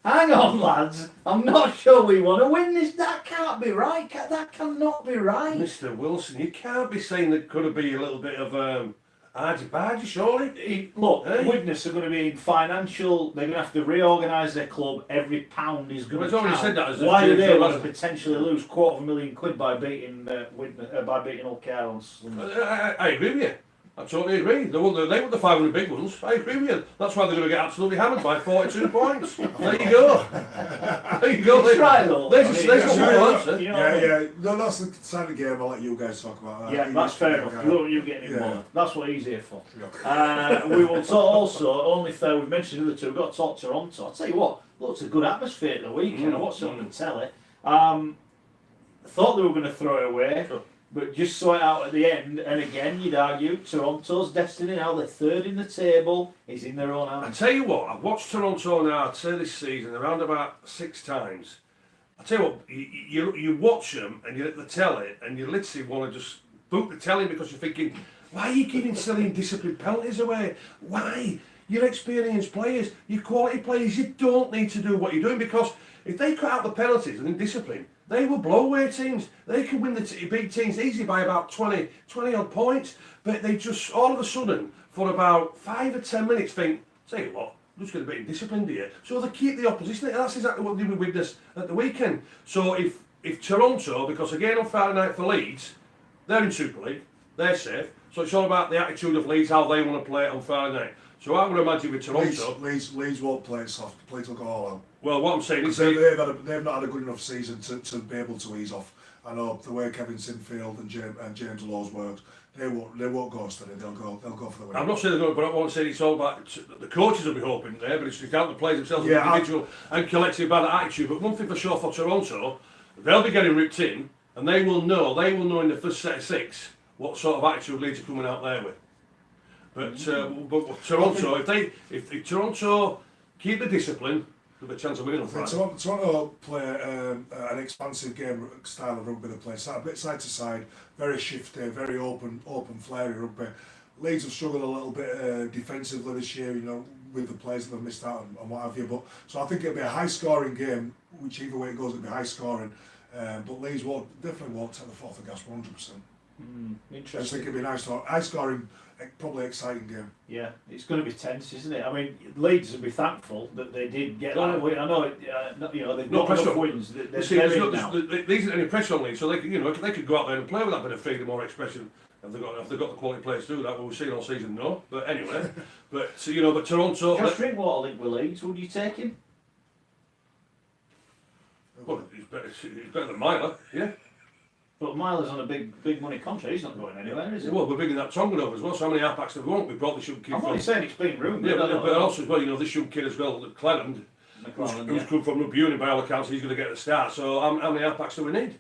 hang on lads, I'm not sure we want to win this. That can't be right. That cannot be right. Mr. Wilson, you can't be saying there could be a little bit of argy-bargy, surely. Look, Hey. Widnes are going to be in financial. They're going to have to reorganise their club. Every pound is going Well, to it's already count. said that as a Why do team, they so want to that's- potentially lose £250,000 by beating by beating OKR on Sunday? I agree with you. I totally agree. They want the 500 big ones. I agree with you. That's why they're going to get absolutely hammered by 42 points. There you go. There you go. It's right though. There's I mean, a yeah, full answer. You know what I mean? Yeah. No, that's the side of the game. I'll let you guys talk about that. Yeah, that's fair enough. You don't you getting involved. Yeah. That's what he's here for. We will talk also, only fair, we've mentioned the other two, we've got to talk Toronto. I'll tell you what, looks a good atmosphere at the weekend. I watched it on the telly. Thought they were going to throw it away, but just saw it out at the end. And again, you'd argue Toronto's destiny now, they're third in the table, is in their own I hands. tell you what, I've watched Toronto now, I'd say this season, around about 6 times. I tell you what, you watch them and you're at the telly and you literally want to just boot the telly because you're thinking, why are you giving silly and disciplined penalties away? Why? You're experienced players, you're quality players, you don't need to do what you're doing because if they cut out the penalties and discipline, they will blow away teams. They can win the big teams easy by about 20 odd points, but they just all of a sudden, for about 5 or 10 minutes, think Tell you what, I'm just going to be disciplined here. So they keep the opposition. That's exactly what they did with this at the weekend. So if Toronto, because again on Friday night for Leeds, they're in Super League, they're safe. So it's all about the attitude of Leeds, how they want to play it on Friday night. So I would imagine with Toronto, Leeds won't play it soft. The place will go all out. Well, what I'm saying is they've not had a good enough season to be able to ease off. I know the way Kevin Sinfield and James Lowe's worked. They won't go steady. They'll go for the win. I'm not saying they're going, but I want to say it's all about the coaches will be hoping there, but it's down to the players themselves, individual and collective bad attitude. But one thing for sure for Toronto, they'll be getting ripped in, and they will know in the first set of 6 what sort of attitude Leeds are coming out there with. But Toronto, if Toronto keep the discipline, there'll be a chance of winning on Friday. Toronto play an expansive game style of rugby. They play a bit side to side, very shifty, very open, flary rugby. Leeds have struggled a little bit defensively this year, with the players that they've missed out and what have you. But so I think it'll be a high-scoring game, whichever way it goes, it'll be high-scoring. But Leeds definitely won't take the foot off the gas 100%. Interesting. I think it'll be a nice, high-scoring, probably exciting game. Yeah, it's going to be tense, isn't it? I mean, Leeds will be thankful that they did get that win. I know, they've got enough wins. These aren't any pressure on Leeds, so they could go out there and play with that bit of freedom or expression. Have they got the quality players to do that? Well, we've seen all season, no. But anyway, but Toronto. Josh Drinkwater linked with Leeds. Would you take him? Well, he's better than Myler, yeah. But Myler's on a big money contract. He's not going anywhere, is he? Well, we're bringing that Tongan over as well. So how many halfbacks have we want? We brought this young kid I'm only saying it's been rumored. Yeah, but also as well, this young kid as well, Cleland, who's come from Rugby by all accounts, he's going to get the start. So how many halfbacks do we need?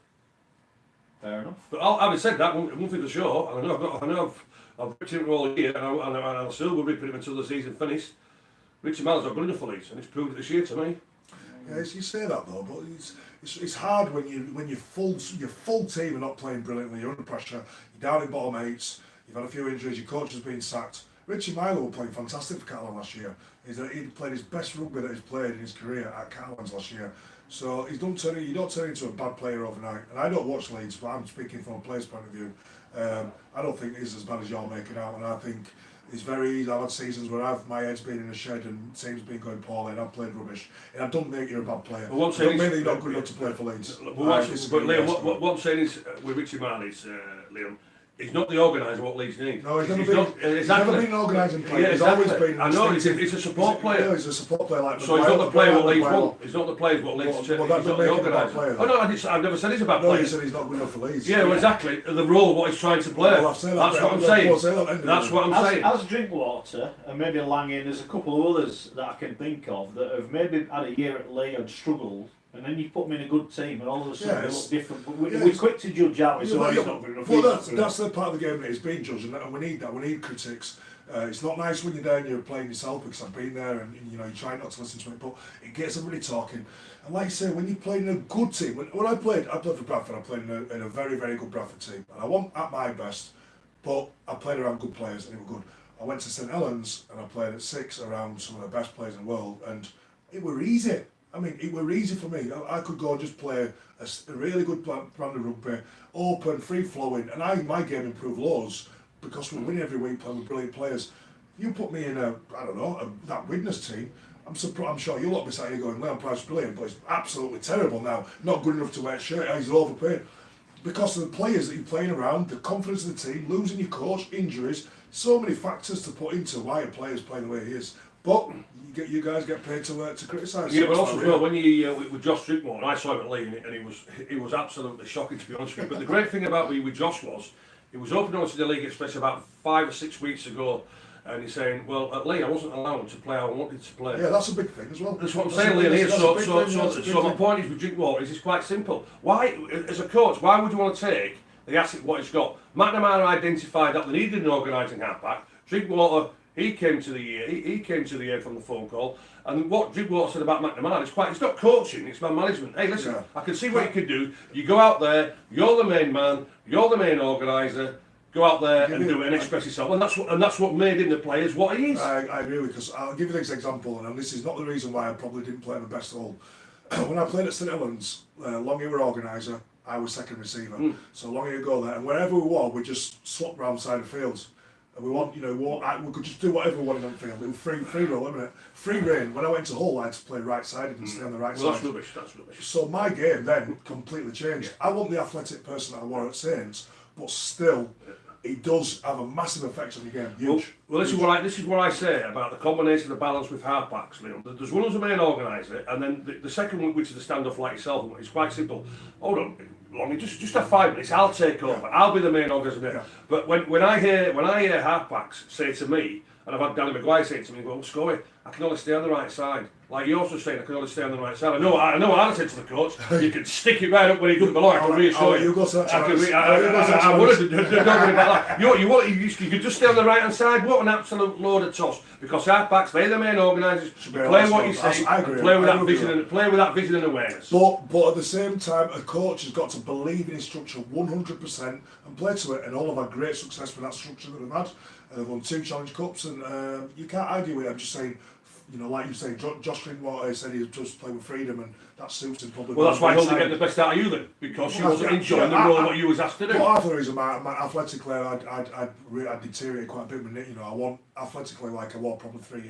Fair enough. But having said that, one thing for sure, and I know I've ripped him all year, and I'll still will rip him until the season finished. Richie Myler's not good enough for Leeds, and it's proved it this year to me. Yes, you say that though, but it's hard when your full team are not playing brilliantly. You're under pressure. You're down in bottom 8s. You've had a few injuries. Your coach has been sacked. Richie Myler was playing fantastic for Catalan last year. He played his best rugby that he's played in his career at Catalans last year. So you don't turn into a bad player overnight. And I don't watch Leeds, but I'm speaking from a player's point of view. I don't think he's as bad as you're making out, and I think it's very easy. I've had seasons where my head's been in a shed and team's been going poorly and I've played rubbish. And I don't think you're a bad player. Well, I don't mean that you're not good enough to play for Leeds. But Liam, what I'm saying is, with Richie Myler is, Liam, he's not the organiser what Leeds need. No, he's never been an organising player. Yeah, he's exactly. always been. I know, he's a support player. Yeah, he's a support player like. So he's not the player what Leeds want. He's not the player what Leeds. Well, that doesn't make him a bad player. Oh no, I've never said he's a bad player. No, you said he's not good enough for Leeds. Yeah, well, exactly. The role what he's trying to play. Well, that's what I'm saying. That's what I'm saying. As Drinkwater and maybe Lange, there's a couple of others that I can think of that have maybe had a year at Leigh and struggled. And then you put them in a good team, and all of a sudden they look different. But we're quick to judge, aren't we? So he's not good enough. Well, that's the part of the game that is being judged, and we need that. We need critics. It's not nice when you're there and you're playing yourself, because I've been there, and you try not to listen to it, but it gets everybody talking. And like I say, when you're playing in a good team, when I played for Bradford, I played in a very, very good Bradford team, and I wasn't at my best, but I played around good players, and it was good. I went to St Helens, and I played at 6 around some of the best players in the world, and it were easy. I mean, it were easy for me. I could go and just play a really good brand of rugby, open, free-flowing, and my game improved loads because we're winning every week, playing with brilliant players. You put me in that Widnes team, I'm sure you'll lot be sat here going, Leon Price is brilliant, but he's absolutely terrible now. Not good enough to wear a shirt, he's overpaid. Because of the players that you're playing around, the confidence of the team, losing your coach, injuries, so many factors to put into why a player's playing the way he is. But you guys get paid to criticise. Yeah, but also as well, when you with Josh Drinkwater, I saw him at Leigh, and it was absolutely shocking, to be honest with you. But the great thing about me with Josh was, he was open on to the league, especially about 5 or 6 weeks ago, and he's saying, well, at Leigh I wasn't allowed to play how I wanted to play. Yeah, that's a big thing as well. That's what I'm saying, Leigh. So my point is with Drinkwater is it's quite simple. Why, as a coach, why would you want to take the asset what he's got? McNamara identified that they needed an organising halfback. Drinkwater, he came to the year from the phone call, and what Drinkwater said about McNamara is it's not coaching, it's man management. Hey, listen, I can see what you can do. You go out there, you're the main man, you're the main organiser. Go out there and do it and express yourself, and that's what made him the player is what he is. I agree with you, because I'll give you this example, and this is not the reason why I probably didn't play the best of all. When I played at St Helens, Longy were organiser, I was second receiver. So Longy would go there, and wherever we were, we just swapped round side of fields. And we want, we could just do whatever we wanted on the field. It was free roll, wasn't it? Free reign. When I went to Hull, I had to play right-sided and stay on the right Well, side. that's rubbish. So my game then completely changed. I wasn't the athletic person that I were at Saints, but still, it does have a massive effect on your game. Huge. Well, this is what I say about the combination of the balance with half-backs, Leon. There's one who's the main organiser, and then the second one, which is the standoff like yourself, is quite simple. Hold on, Lonnie, just have 5 minutes. I'll take over. Yeah. I'll be the main organiser. Yeah. But when I hear half-backs say to me, and I've had Danny Maguire say to me, "Well, Scully, I can only stay on the right side." Like you're also saying, I can only stay on the right side. I know I said to the coach, you can stick it right up where he doesn't belong. I can reassure you. You go to that I would have don't worry about that. You can just stay on the right hand side. What an absolute load of toss. Because half-backs, they're the main organisers. Play what you say. Play with that vision and awareness. But at the same time, a coach has got to believe in his structure 100% and play to it. And all have had great success with that structure that they've had. They've won 2 Challenge Cups, and you can't argue with it. I'm just saying, like you say, Josh Drinkwater said he'd just play with freedom, and that suits him probably. Well, that's why he'll get the best out of you then, because you wasn't enjoying the role what you was asked to do. But half the reason, athletically, I deteriorated quite a bit. I want athletically like I was probably 3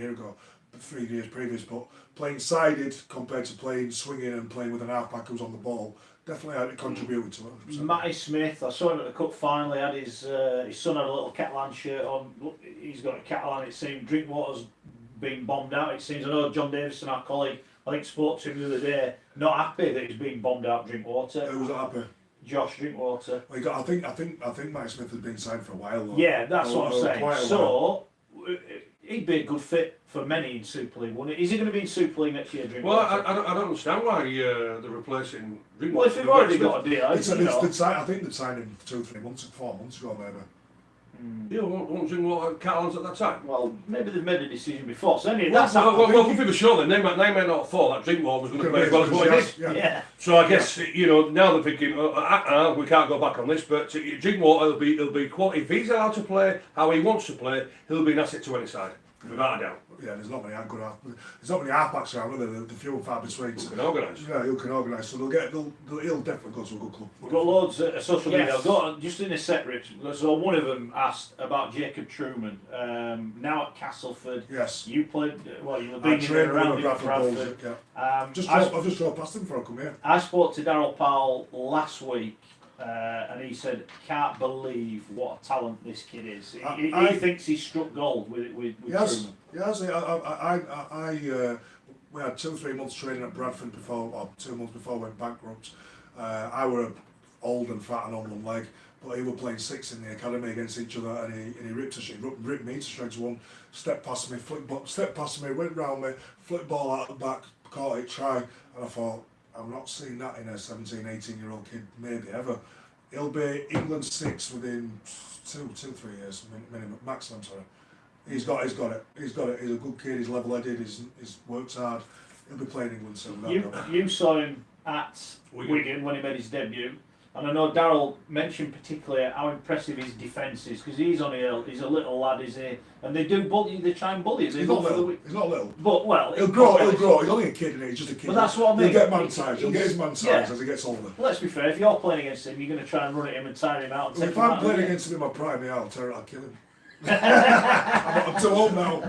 years previous, but playing sided compared to playing swinging and playing with an halfback who's on the ball. Definitely contributed to it. 100%. Matty Smith, I saw him at the cup final. He had his son had a little Catalan shirt on. Look, he's got a Catalan. It seems Drinkwater's been bombed out. It seems. I know John Davison, our colleague, I think spoke to him the other day. Not happy that he's been bombed out. Drinkwater. Who was not happy? Josh Drinkwater. Well, I think Matty Smith has been signed for a while. Though. Yeah, that's what I'm saying. Quite a So he'd be a good fit for many in Super League, wouldn't it? Is he going to be in Super League next year, Well, Drinkwater? I don't understand why they're replacing Drinkwater. Well, if they've already got a deal, I think they signed him 4 months ago, maybe. You won't Drinkwater Catalans at that time. Well, maybe they've made a decision before. So anyway, Well, good for the show then. They may not have thought that Drinkwater was going to play as well as what he did. yeah. So I guess now they're thinking, we can't go back on this. But Drinkwater, he'll be quality. If he's allowed to play how he wants to play, he'll be an asset to any side, without a doubt. Yeah, there's not many halfbacks around, are there? They're few and far between. Who can organise. Yeah, who can organise. So he'll definitely go to a good club. We've got loads of social media. Yes. I've got just in a sec, Rich. So one of them asked about Jacob Truman. Now at Castleford. Yes. You played. Well, you've I been trained around with in Bradford Bradford. Bulls. Yeah. I've just drove past him before I come here. I spoke to Darryl Powell last week, and he said, "Can't believe what a talent this kid is. He thinks he's struck gold with Truman." Yes. We had 2 or 3 months training at Bradford before, or 2 months before we went bankrupt. I were old and fat and on one leg, but he were playing 6 in the academy against each other, and he ripped me to shreds. One stepped past me, went round me, flipped ball out the back, caught it, try, and I thought, I'm not seeing that in a 17, 18-year-old kid, maybe ever. He'll be England 6 within 2-3 years, minimum, maximum, sorry. He's got it. He's a good kid. He's level-headed. He's worked hard. He'll be playing England soon. You saw him at Wigan when he made his debut, and I know Darryl mentioned particularly how impressive his defence is, because he's a little lad, is he? And they try and bully him. He's not little. But he'll grow. He's only a kid, isn't he? He's just a kid. But that's what I mean. He'll get man size. He'll get his man size as he gets older. Let's be fair. If you're playing against him, you're going to try and run at him and tire him out. If I'm playing against him in my prime, I'll kill him. I'm too old now.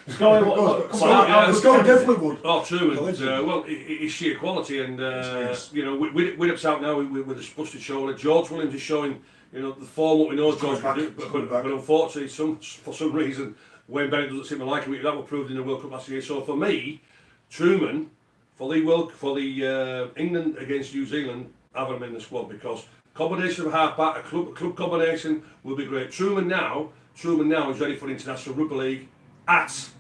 Scully definitely would. Oh, true. And, well, it's sheer quality, and Winnip's out now with a busted shoulder. George Williams is showing, the form what we know George can do, but unfortunately, for some reason, Wayne Bennett doesn't seem to like him. That was proved in the World Cup last year. So for me, Truman for the England against New Zealand, have him in the squad, because combination of halfback, a club combination will be great. Truman now is ready for international rugby league at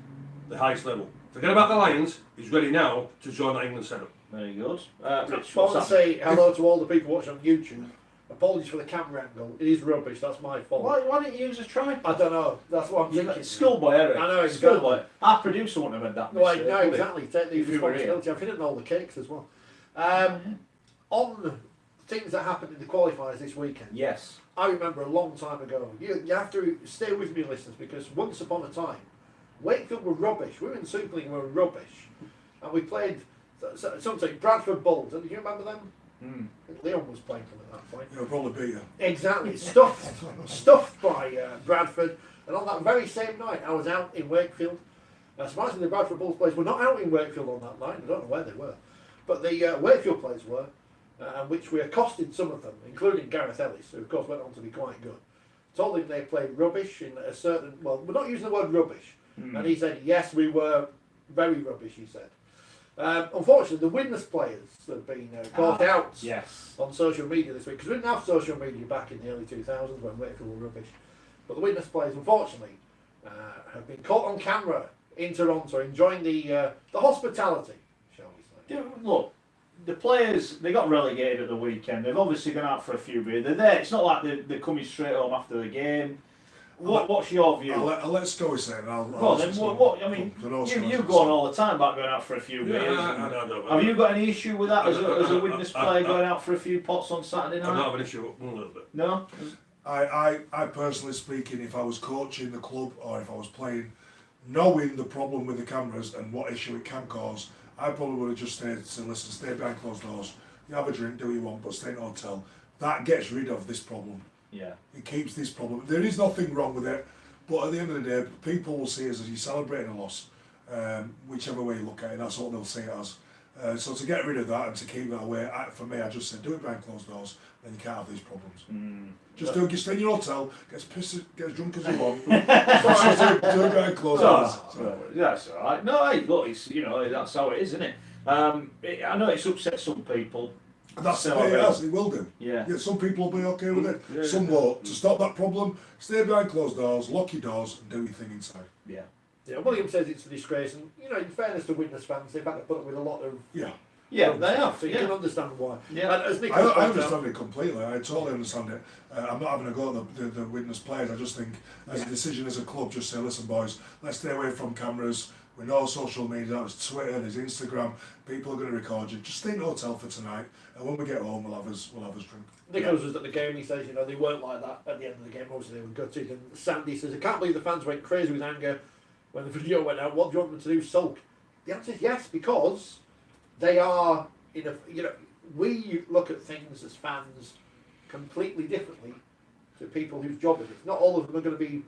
the highest level. Forget about the Lions. He's ready now to join the England setup. Very good. Rich, I want to say hello to all the people watching on YouTube. Apologies for the camera angle. It is rubbish. That's my fault. Why didn't you use a tripod? I don't know. That's what I'm thinking. Schoolboy, Eric. I know, Schoolboy. Our producer wouldn't have had that. Well, no, exactly. Take the If you were responsibility. I've hidden all the cakes as well. On things that happened in the qualifiers this weekend. Yes. I remember a long time ago. You have to stay with me, listeners, because once upon a time, Wakefield were rubbish. We were in Super League and we were rubbish. And we played something, Bradford Bulls. Do you remember them? I think Leon was playing for them at that point. He'll probably beat you. Exactly. Stuffed by Bradford. And on that very same night, I was out in Wakefield. Surprisingly, the Bradford Bulls players were not out in Wakefield on that night. I don't know where they were. But the Wakefield players were, which we accosted some of them, including Gareth Ellis, who of course went on to be quite good. Told him they played rubbish in a certain, well, we're not using the word rubbish. And he said, yes, we were very rubbish, he said. Unfortunately, the Widnes players have been caught out on social media this week, because we didn't have social media back in the early 2000s when Wakefield were rubbish. But the Widnes players, unfortunately, have been caught on camera in Toronto enjoying the hospitality, shall we say. Yeah, look, the players, they got relegated at the weekend. They've obviously gone out for a few beers. They're there. It's not like they're coming straight home after the game. What's your view? Let's go with it. Well, then what? I mean, you go on all the time about going out for a few beers. Have you got any issue with that as a witness player going out for a few pots on Saturday night? I don't have an issue with one little bit. No? I personally speaking, if I was coaching the club or if I was playing, knowing the problem with the cameras and what issue it can cause, I probably would have just stayed to listen, stay behind closed doors, you have a drink, do what you want, but stay in a hotel. That gets rid of this problem. Yeah. It keeps this problem. There is nothing wrong with it, but at the end of the day, people will see us as you celebrating a loss, whichever way you look at it, that's what they'll see it as. So to get rid of that and to keep that away, for me, I just said do it behind closed doors, then you can't have these problems. Just do it, stay in your hotel, get as drunk as you want. Do it behind closed doors. That's all right. No, hey, look, it's, that's how it is, isn't it? I know it's upset some people. That's the way it will do. Yeah. Some people will be okay with it, Yeah. some won't. To stop that problem, stay behind closed doors, lock your doors, and do your thing inside. Yeah. Yeah, William says it's a disgrace, and in fairness to Widnes fans, they've had to put up with a lot of. Yeah, they have. So you can understand why. Yeah. And as Nick I understand it completely. I totally understand it. I'm not having a go at the Widnes players. I just think, as a decision as a club, just say, listen, boys, let's stay away from cameras. We know social media, there's Twitter, there's Instagram. People are going to record you. Just stay in the hotel for tonight, and when we get home, we'll have us drink. Nicholas was at the game. He says, they weren't like that at the end of the game. Obviously, they were gutted. And Sandy says, I can't believe the fans went crazy with anger when the video went out. What do you want them to do? Sulk? The answer is yes, because they are we look at things as fans completely differently to people whose job it is. Not all of them are going to be.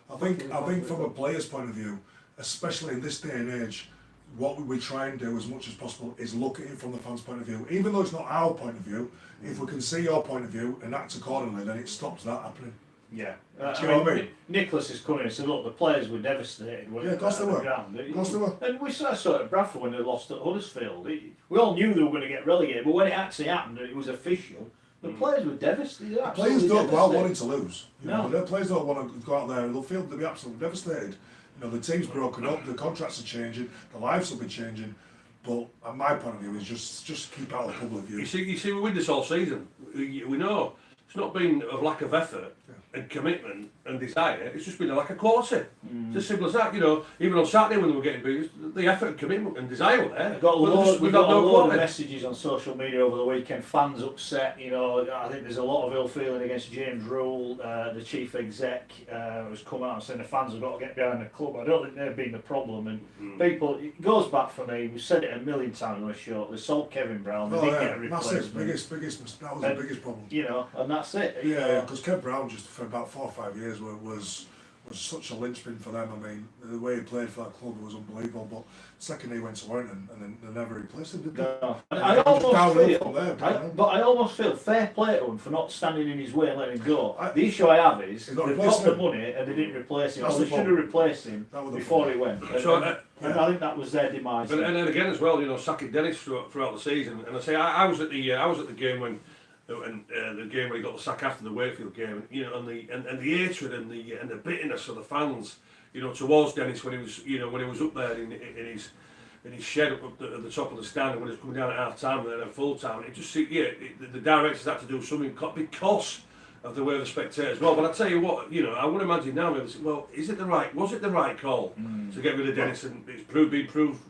I think from a player's point of view, especially in this day and age, what we try and do as much as possible is look at it from the fans' point of view. Even though it's not our point of view, if we can see your point of view and act accordingly, then it stops that happening. Yeah. Do you know what I mean? Nicholas is coming and said, look, the players were devastated. Yeah, of course they were. Of course they were. And we saw it at Bradford when they lost at Huddersfield. We all knew they were going to get relegated, but when it actually happened and it was official, the players were devastated. Players don't go out wanting to lose. No. The players don't want to go out there. They'll be absolutely devastated. The team's broken up, the contracts are changing, the lives will be changing. But my point of view is just keep out of the public view. You see, we win this all season. We know it's not been a lack of effort and commitment and desire. It's just been a lack of quality. It's as simple as that. Even on Saturday when they were getting beat, the effort and commitment and desire were there. We've got a lot of messages on social media over the weekend. Fans upset. I think there's a lot of ill feeling against James Rule, the chief exec, who's come out and saying the fans have got to get behind the club. I don't think they've been the problem. And people, it goes back for me. We've said it a million times on the show. They sold Kevin Brown. They didn't get a replacement. Massive, biggest. That was the biggest problem. And that's it. Yeah, because Kevin Brown just for about 4 or 5 years was such a linchpin for them. I mean, the way he played for that club was unbelievable. But second he went to Warrington and then they never replaced him, did they? No. I almost feel fair play to him for not standing in his way and letting him go. The issue I have is they've got the money and they didn't replace him. Or they should have replaced him before he went. And I think that was their demise. And then again as well, sacking Dennis throughout the season. And I say I was at the game when. The game where he got the sack after the Wakefield game, and the hatred and the bitterness of the fans, towards Dennis when he was up there in his shed up at the top of the stand, and when he was coming down at half time and then at full time, the directors had to do something because of the way the spectators. Well, but I tell you what, I would imagine now, was it the right call to get rid of Dennis, and it's been proved.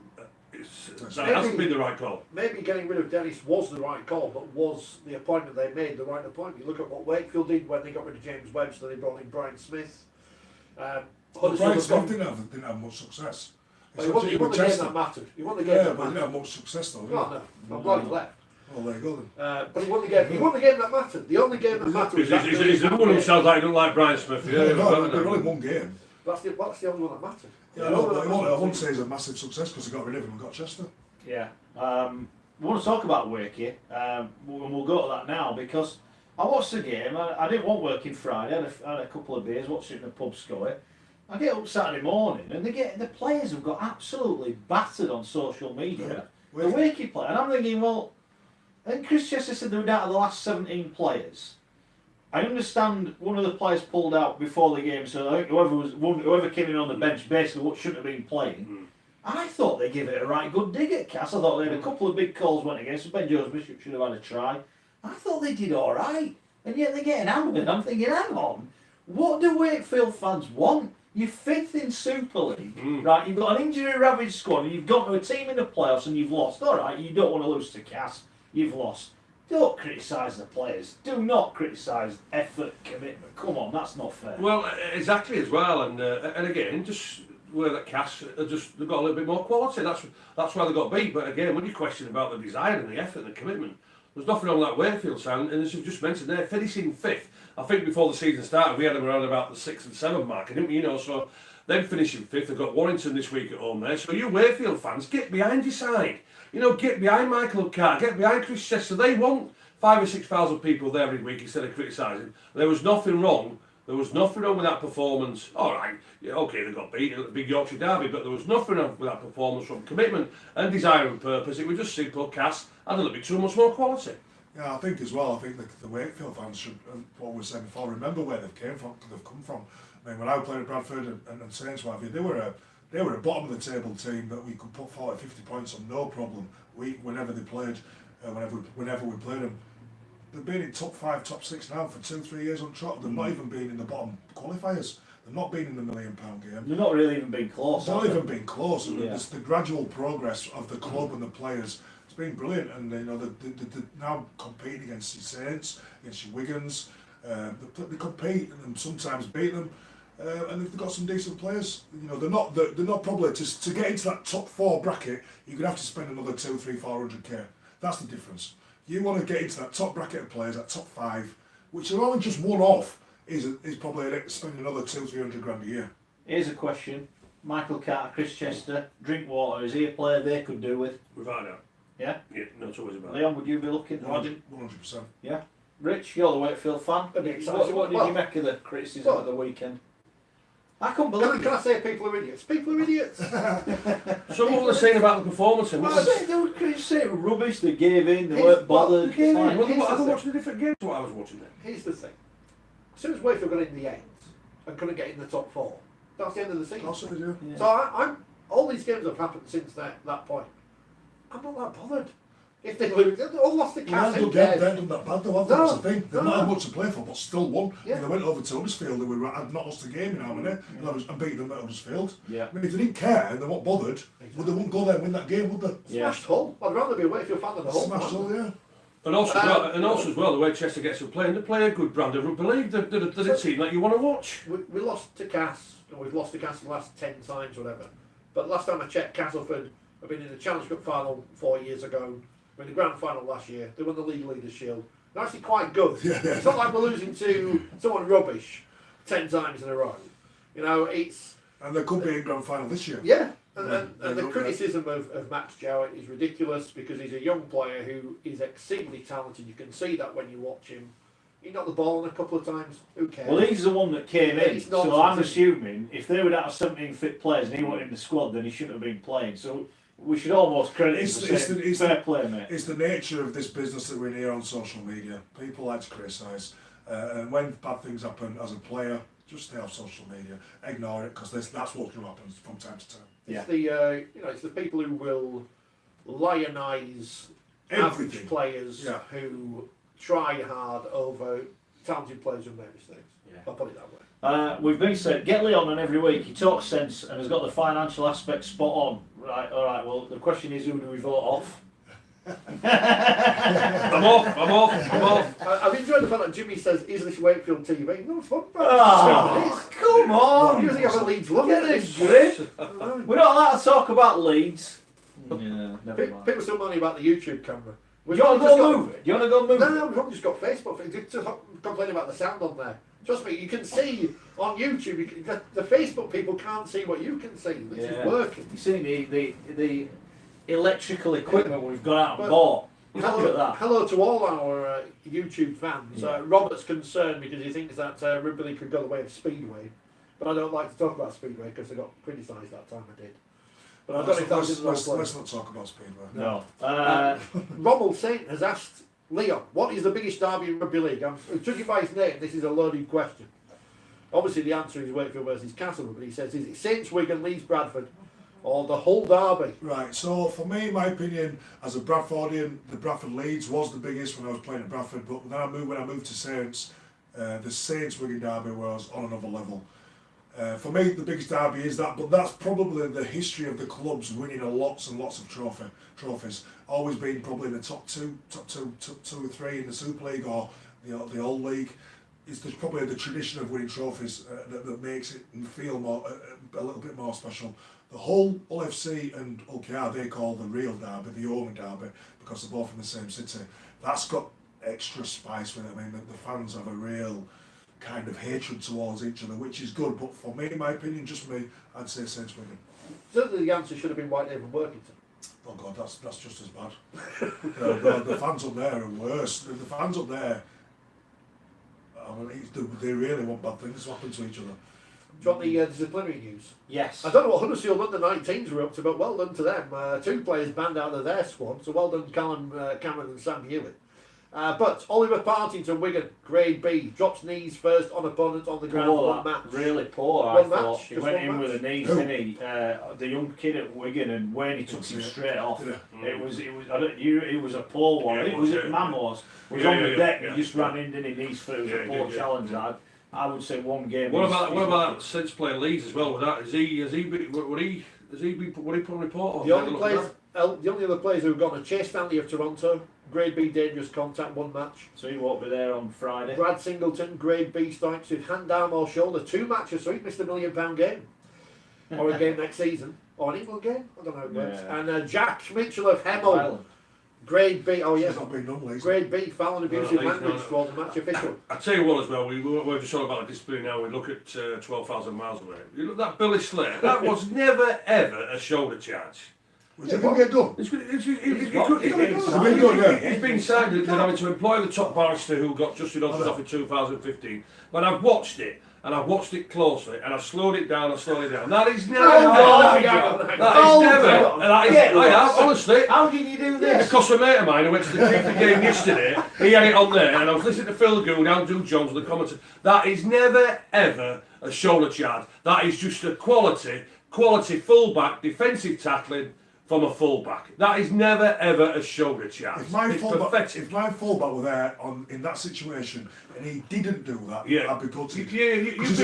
That hasn't been the right call. Maybe getting rid of Dennis was the right call, but was the appointment they made the right appointment? You look at what Wakefield did when they got rid of James Webster, so they brought in Brian Smith. Brian Smith didn't have much success. He won the game that mattered. He won the game that mattered. But he didn't have much success though. No, I'm glad he left. Well, there you go then. But he won the game. He won the game that mattered. The only game that mattered was that. He's the one who sounds like he don't like Brian Smith. Yeah, No, they only one game. That's the only one that mattered. Yeah, no, but I won't say it's a massive success because they got rid of him and got Chester. Yeah. We want to talk about Wakey, and we'll go to that now because I watched the game. I didn't want working Friday. I had a couple of beers, watched it in the pub score. I get up Saturday morning and the players have got absolutely battered on social media. Yeah. The Wakey player, and I'm thinking, well, I think Chris Chester said they were down to the last 17 players. I understand one of the players pulled out before the game, so I think whoever came in on the bench basically shouldn't have been playing. I thought they gave it a right good dig at Cass. I thought they had a couple of big calls went against. Ben Jones Bishop should have had a try. I thought they did all right, and yet they're getting hammered. I'm thinking, hang on, what do Wakefield fans want? You're fifth in Super League, right? You've got an injury-ravaged squad, and you've got to a team in the playoffs, and you've lost. All right, you don't want to lose to Cass. You've lost. Don't criticise the players. Do not criticise effort, commitment. Come on, that's not fair. Well, exactly as well, and again, just where that Cass they've got a little bit more quality. That's why they got beat. But again, when you question about the desire and the effort and the commitment, there's nothing wrong with that Wakefield sound. And as you've just mentioned, they're finishing fifth. I think before the season started, we had them around about the 6 and 7 mark, didn't we? You know, so then finishing fifth. They've got Warrington this week at home there. So you Wakefield fans, get behind your side. You know, get behind Michael Carr, get behind Chris Chester. They want 5,000 or 6,000 people there every week instead of criticising. There was nothing wrong. There was nothing wrong with that performance. All right, yeah, okay, they got beat at the big Yorkshire derby, but there was nothing wrong with that performance from commitment and desire and purpose. It was just simple. Cass had a little bit too much more quality. Yeah, I think as well. I think the Wakefield fans should, what we were saying before, remember where they've come from. I mean, when I played at Bradford and Saints, what have you, they were a bottom of the table team that we could put 40, 50 points on no problem. Whenever they played, whenever we played them. They've been in top 5, top 6 now for 2-3 years on trot. They've not even been in the bottom qualifiers. They've not been in the £1 million game. They're not really even been close. They've not even been close. Yeah. It's the gradual progress of the club and the players. It's been brilliant, and you know they're now competing against the Saints, against the Wiggins. They compete and sometimes beat them. And they've got some decent players. You know, they're not probably to get into that top 4 bracket. You're gonna have to spend another 200, 300, 400k. That's the difference. You want to get into that top bracket of players, that top 5, which are only just one off, is probably spending another 200-300 grand a year. Here's a question: Michael Carter, Chris Chester, Drinkwater. Is he a player they could do with? Without doubt. Yeah. Yeah, no it's always about. Leon, would you be looking? 100%. Yeah. Rich, you're the Wakefield fan. What did you make of the criticism at the weekend? I couldn't believe it. Can I say people are idiots? People are idiots. So what were they saying about the performance? And They were saying rubbish, they gave in, they weren't bothered. I Fine. was watching a different game to what I was watching then. Here's the thing. As soon as Wakefield got in the end and couldn't get in the top 4, that's the end of the season. Also, yeah. Yeah. So I'm all these games have happened since that point. I'm not that bothered. If they lose, they've all lost the Cass. They've done that bad though, have they? No, That's the thing. They've no. not had much to play for, but still won. Yeah. I mean, they went over to Huddersfield, had not lost a game in how many, and beat them at Huddersfield. Yeah. I mean, if they didn't care and they weren't bothered, well, they wouldn't go there and win that game, would they? Yeah. Smashed Hull. I'd rather be a Wakefield fan than a Hull Smashed fan. all, yeah. And also as well, the way Chester gets to play, and they play a good brand of rugby league. They're a team that you want to watch. We lost to Cass, and we've lost to Cass the last 10 times, whatever. But last time I checked, Castleford have been in the Challenge Cup final 4 years ago. We're in the grand final last year. They won the League Leaders Shield. They're actually quite good. Yeah. It's not like we're losing to someone rubbish 10 times in a row. You know, it's... And they could be in grand final this year. Yeah. And Yeah, the look criticism of Max Jowett is ridiculous because he's a young player who is exceedingly talented. You can see that when you watch him. He knocked the ball on a couple of times. Who cares? Well, he's the one that came in, He's so nonsense, I'm isn't he? assuming if they were out of 17 fit players and he wasn't in the squad, then he shouldn't have been playing. So we should almost credit him for saying, fair play, mate. It's the nature of this business that we're in here on social media. People like to criticise, and when bad things happen as a player, just stay off social media, ignore it, because that's what's going to happen from time to time. Yeah. It's the it's the people who will lionise average Everything. players Yeah. who try hard over talented players who make mistakes. Yeah. I'll put it that way. We've been saying, get Leon on every week. He talks sense and has got the financial aspect spot on. Right, all right, well, the question is, who do we vote off? I'm off. I've enjoyed the fact that Jimmy says, is this Wakefield TV? No, it's fun. Oh, come on! Usually have a Leeds look Get at this this. grip. We're not allowed to talk about Leeds. Yeah, never mind. People still moaning about the YouTube camera. Do you want to go move it? Do you want to go move No, it? no, we've probably just got Facebook. Just complaining about the sound on there. Trust me, you can see on YouTube. The Facebook people can't see what you can see, which is working. You see the electrical equipment we've got out and bought. Look at that. Hello to all our YouTube fans. Robert's concerned because he thinks that rugby league could go the way of Speedway, but I don't like to talk about Speedway because I got criticised that time I did. But I don't know if that was in the right Let's not talk about Speedway. No. Rommel Saint has asked Leon, what is the biggest derby in rugby league? I'm judging by his name, this is a loaded question. Obviously the answer is Wakefield versus Castle, but he says, is it Saints, Wigan, Leeds, Bradford, or the whole derby? Right, so for me, in my opinion, as a Bradfordian, the Bradford Leeds was the biggest when I was playing at Bradford, but then when I moved to Saints, the Saints Wigan derby was on another level. For me, the biggest derby is that, but that's probably the history of the clubs winning lots and lots of trophies. Always been probably in the top two or three in the Super League or the Old League. There's probably the tradition of winning trophies that makes it feel a little bit more special. The whole FC and OKR they call the real derby, the only derby, because they're both in the same city. That's got extra spice with it. I mean, the fans have a real kind of hatred towards each other, which is good. But for me, in my opinion, just me, I'd say Saints Wigan. Certainly the answer should have been Whitehaven and Workington. Oh God, that's just as bad. The fans up there are worse. The fans up there, I mean, they really want bad things to happen to each other. Do you want the disciplinary news? Yes. I don't know what Huddersfield under 19s were up to, but well done to them. 2 players banned out of their squad, so well done Callum Cameron and Sam Hewitt. But Oliver Partington, Wigan, grade B, drops knees first on opponent on the ground. One match. Really poor, One I thought. match, He just went one in match. with a knee, didn't he? The young kid at Wigan, and when he took him straight off, it was. It was a poor one. It was at Mamos. He was on the deck. He just ran in, didn't he? Knees through. It was a poor challenge. I would say one game. What about since playing Leeds as well? With that, has he put a report on? The only other players who've gone are Chase Stanley of Toronto, grade B dangerous contact, 1 match. So he won't be there on Friday. Brad Singleton, grade B strikes with hand, arm or shoulder, 2 matches, so he missed £1 million game. Or a game next season. Or an England game, I don't know how it works. And Jack Mitchell of Hemel, grade B, grade B, foul and abusive language towards the match official. I tell you what as well, we're just talking about the discipline now, we look at 12,000 miles away. You look at that Billy Slater, that was never ever a shoulder charge. Which it can get done. He's been signed with having to employ the top barrister who got Justin Hodges off in 2015. But I've watched it, and I've watched it closely, and I've slowed it down. That is never. I have, honestly. How did you do this? Because a mate of mine who went to the Keeper game yesterday, he had it on there, and I was listening to Phil Gould, Andrew Jones, the commentator. That is never ever a shoulder charge. That is just a quality fullback defensive tackling from a fullback. That is never ever a shoulder charge. If my fullback were there in that situation and he didn't do that, I'd be gutted. It's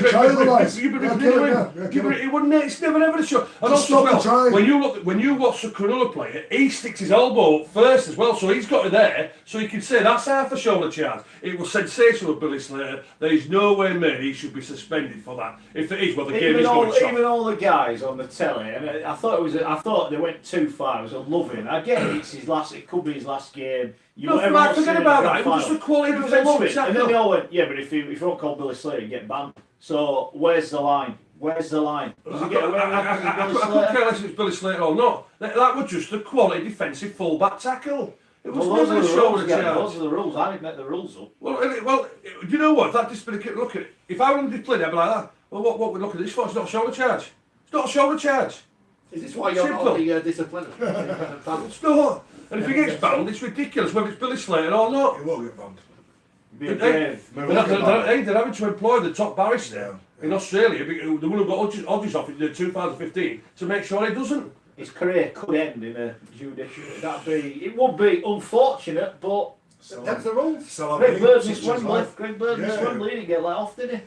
never ever a shoulder. And also, when you watch the Cronulla player, he sticks his elbow up first as well, so he's got it there, so you can say that's half a shoulder charge. It was sensational, Billy Slater. There is no way, mate, he should be suspended for that. If it is, well, the game is going to Even all the guys on the telly, and I thought they went too far. It was a loving. I get it. It's his last. It could be his last game. Forget about that. It was just a quality defensive tackle. And then they all went, yeah, but if you don't call Billy Slater, you get banned. So where's the line? Does he get away with that? I couldn't care less if it's Billy Slater or not. That was just a quality defensive fullback tackle. It was never a shoulder charge. Those are the rules. I didn't make the rules up. Well, you know what? If that discipline, look at it. If I were disciplined, I'd be like that. Well, what we look at this for? It's not a shoulder charge. It's not a shoulder charge. Is this why you're not the disciplinary? It's not. And if he gets banned, it's ridiculous whether it's Billy Slater or not. He won't get banned. They're having to employ the top barrister in Australia, the one who got Hodges off in 2015, to make sure he doesn't. His career could end in a judicial. It would be unfortunate, but that's the rules. Greg Bird and Swindley didn't get let off, did he?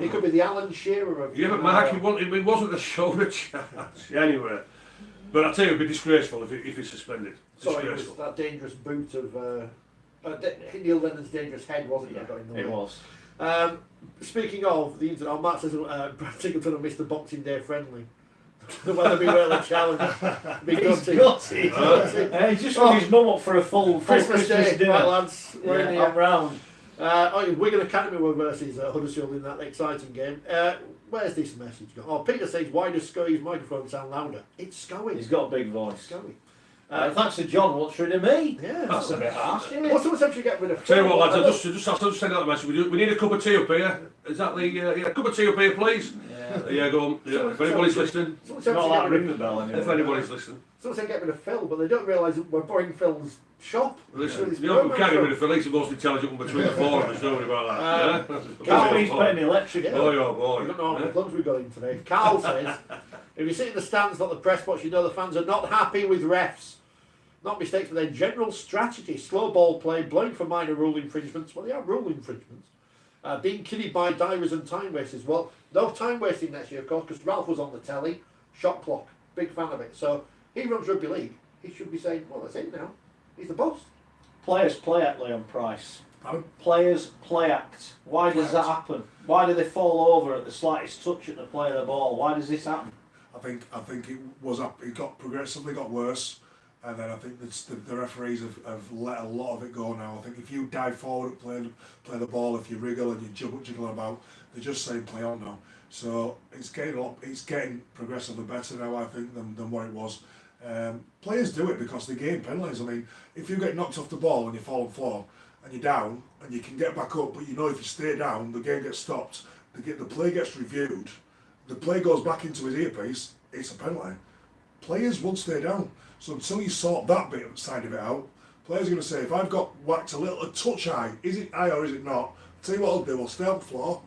He could be the Alan Shearer of. Yeah, but Mark, it wasn't a shoulder charge. Anyway, but I tell you, it'd be disgraceful if he's suspended. Sorry, it was that dangerous boot of Neil Lennon's dangerous head, wasn't it? Yeah, it was. Speaking of the internet, Matt says Brad Singleton will miss the Boxing Day friendly. The Weatherby Whaler Challenge. Be He's gutted. gutted. He just rung his mum up for a full Christmas Day, dinner. right, lads. We're in Yeah, here. I'm round. Wigan Academy were versus Huddersfield in that exciting game. Where's this message gone? Oh, Peter says, why does Scully's microphone sound louder? It's Scully. He's got a big voice. Scully. Thanks to John, what's rid of me? Yeah. That's a bit harsh, isn't it? What's the time you get rid of? Tell you what, lads, I just send out the message. We need a cup of tea up here. Is that the a cup of tea up here, please? Yeah. Go on. Yeah. If anybody's listening, It's not like ring the bell anymore. if anybody's listening. Someone said get rid of Phil, but they don't realise that we're buying Phil's shop. Listen, With his we can't get program rid of Felix, the most intelligent one between the four of us, don't worry about that. Can't be paying electric Yeah. bill. Oh, boy. I don't know how many clubs we've got in today. Carl says, if you sit in the stands, not the press box, you know the fans are not happy with refs. Not mistakes, but their general strategy. Slow ball play, blowing for minor rule infringements. Well, they are rule infringements. Being kidded by divers and time wasters. Well, no time wasting next year, of course, because Ralph was on the telly. Shot clock. Big fan of it. So he runs rugby league. He should be saying, well, that's it now. He's the boss. Players play act, Leon Price. Pardon? Players play act. Why does that happen? Why do they fall over at the slightest touch at the play of the ball? Why does this happen? I think it was up. It got progressively got worse, and then I think the referees have let a lot of it go now. I think if you dive forward, play the ball, if you wriggle and you jiggle about, they're just saying play on now. So it's getting progressively better now, I think, than what it was. Players do it because they gain penalties. I mean, if you get knocked off the ball and you fall on the floor and you're down and you can get back up, but you know if you stay down, the game gets stopped. The play gets reviewed. The play goes back into his earpiece. It's a penalty. Players won't stay down. So until you sort that side of it out, players are going to say, if I've got whacked a touch high, is it high or is it not? I'll tell you what I'll do. I'll stay on the floor.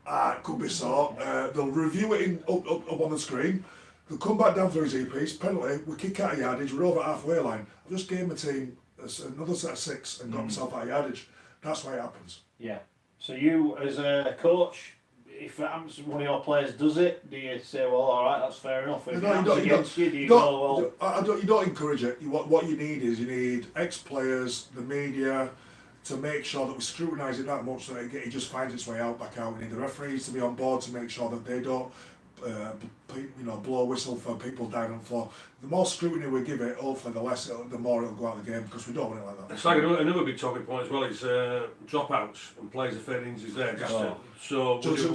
It could be sore. They'll review it up on the screen. They'll come back down through his earpiece, penalty, we kick out of yardage, we're over halfway line. I've just gave my team another set of 6 and got myself out of yardage. That's why it happens. Yeah. So you, as a coach, if it happens, one of your players does it, do you say, well, all right, that's fair enough? If it happens against you, do you go, well... You don't encourage it. What you need is, you need ex-players, the media, to make sure that we scrutinise it that much so that it just finds its way back out. We need the referees to be on board to make sure that they don't blow a whistle for people down on the floor. The more scrutiny we give it, hopefully the more it'll go out of the game, because we don't want it like that. It's like another big talking point as well is dropouts and players are failing injuries there. So what do you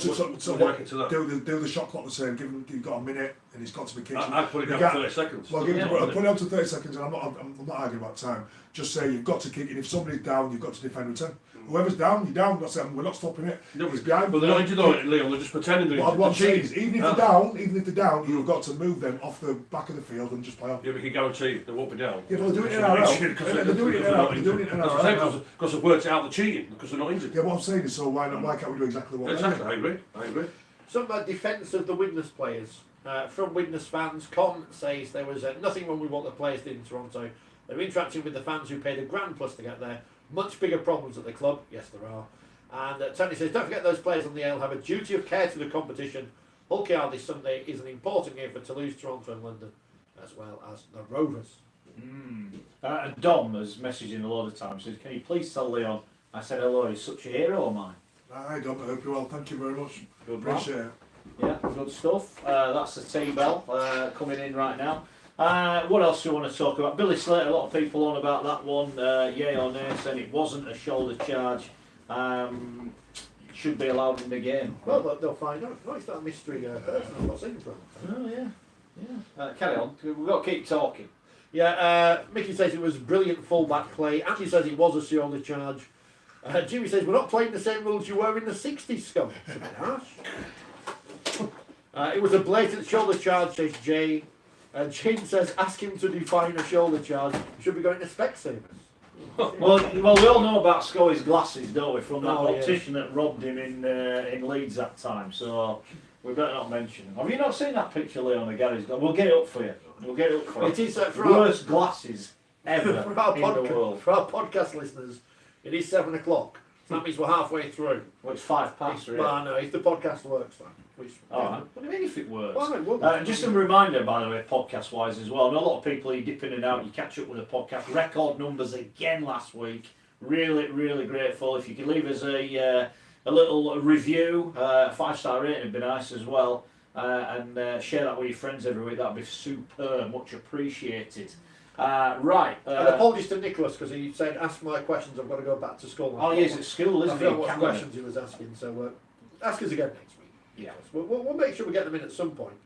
reckon to that? Do the shot clock the same. You've got a minute and it's got to be kicked. I'd put it down to 30 seconds. Well, put it down to 30 seconds, and I'm not arguing about time. Just say you've got to kick it. If somebody's down, you've got to defend with 10. Whoever's down, you're down. That's it. We're not stopping it. He's behind. But they're not injured though, Leon. They're just pretending they're injured. What I'm saying is, even if they're down, you've got to move them off the back of the field and just play on. Yeah, we can guarantee they won't be down. Yeah, but they're doing it in NRL. They're doing it in NRL. Because they've worked out the cheating, because they're not injured. Yeah, what I'm saying is, so why can't we do exactly what? Exactly, I agree. Some defence of the Widnes players. From Widnes fans, Con says there was nothing wrong with what the players did in Toronto. They were interacting with the fans who paid a grand plus to get there. Much bigger problems at the club. Yes, there are. And Tony says, don't forget those players on the Ale have a duty of care to the competition. Hull KR this Sunday is an important game for Toulouse, Toronto and London, as well as the Rovers. And Dom has messaged in a lot of times, says, can you please tell Leon I said hello, he's such a hero of mine. I don't hope you well, thank you very much. Good Appreciate it. Yeah, good stuff. That's the tea bell coming in right now. What else do you want to talk about? Billy Slater, a lot of people on about that one. Yay or nay, saying it wasn't a shoulder charge. Should be allowed in the game. Well, they'll find out. No, it's not a mystery person I've not seen from. Oh, yeah. Carry on. We've got to keep talking. Yeah, Mickey says it was brilliant fullback play. Andy says it was a shoulder charge. Jimmy says we're not playing the same rules you were in the 60s, Scum. It's a bit harsh. It was a blatant shoulder charge, says Jay. Jane says ask him to define a shoulder charge. He should be going to Specsavers. well, we all know about Scully's glasses, don't we, from that optician that robbed him in Leeds that time. So we better not mention him. Have you not seen that picture, Leon, of Gary's got? We'll get it up for you. It is worst glasses ever in the world. For our podcast listeners, it is 7 o'clock. So that means we're halfway through. Well, it's 5 past, really. Well, no, if the podcast works, then. Alright. What do you mean if it works? Well, just a reminder, by the way, podcast-wise as well. I know a lot of people, you dip in and out, you catch up with the podcast. Record numbers again last week. Really, really grateful. If you could leave us a little review, a 5-star rating would be nice as well. and share that with your friends every week. That'd be super, much appreciated. Right. And apologies to Nicholas because he said, "Ask my questions. I've got to go back to school." Oh, he is at school, I isn't he? forgot what Can't questions he was asking. So ask us again next week. Yeah. We'll make sure we get them in at some point.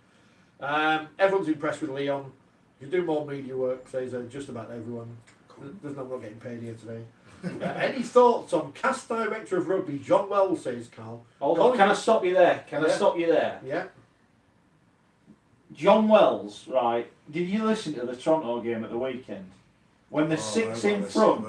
Everyone's impressed with Leon. You do more media work, says just about everyone. There's no one getting paid here today. Any thoughts on cast director of rugby, John Wells, says Carl. Hold on, can I stop you there? Can I stop you there? Yeah. John Wells, right, did you listen to the Toronto game at the weekend? When the six in front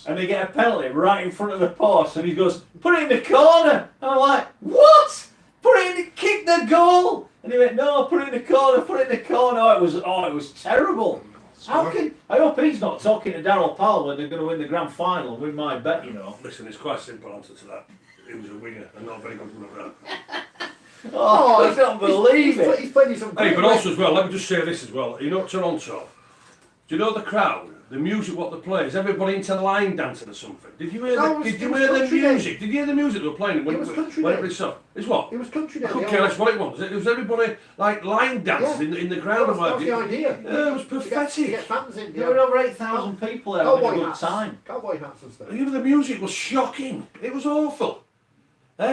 and they get a penalty right in front of the post and he goes, put it in the corner. And I'm like, what? Put it in, kick the goal. And he went, no, put it in the corner, put it in the corner. Oh, it was terrible. I hope he's not talking to Darryl Powell when they're going to win the grand final and win my bet, you know. Listen, it's quite a simple answer to that. He was a winger and not very good at that. I don't believe it. He's played some Hey, but also as well, let me just say this as well. You know, Toronto, do you know the crowd, the music, what they play? Is everybody into line dancing or something? Did you hear the music? Did you hear the music they were playing when it was up? It's what? It was country day. I couldn't care less what it was. It was everybody like line dancing in the crowd. That was the idea. Yeah, it was pathetic. To get fans in. There were over 8,000 people there having a good time. Cowboy hats and stuff. You know, the music was shocking. It was awful.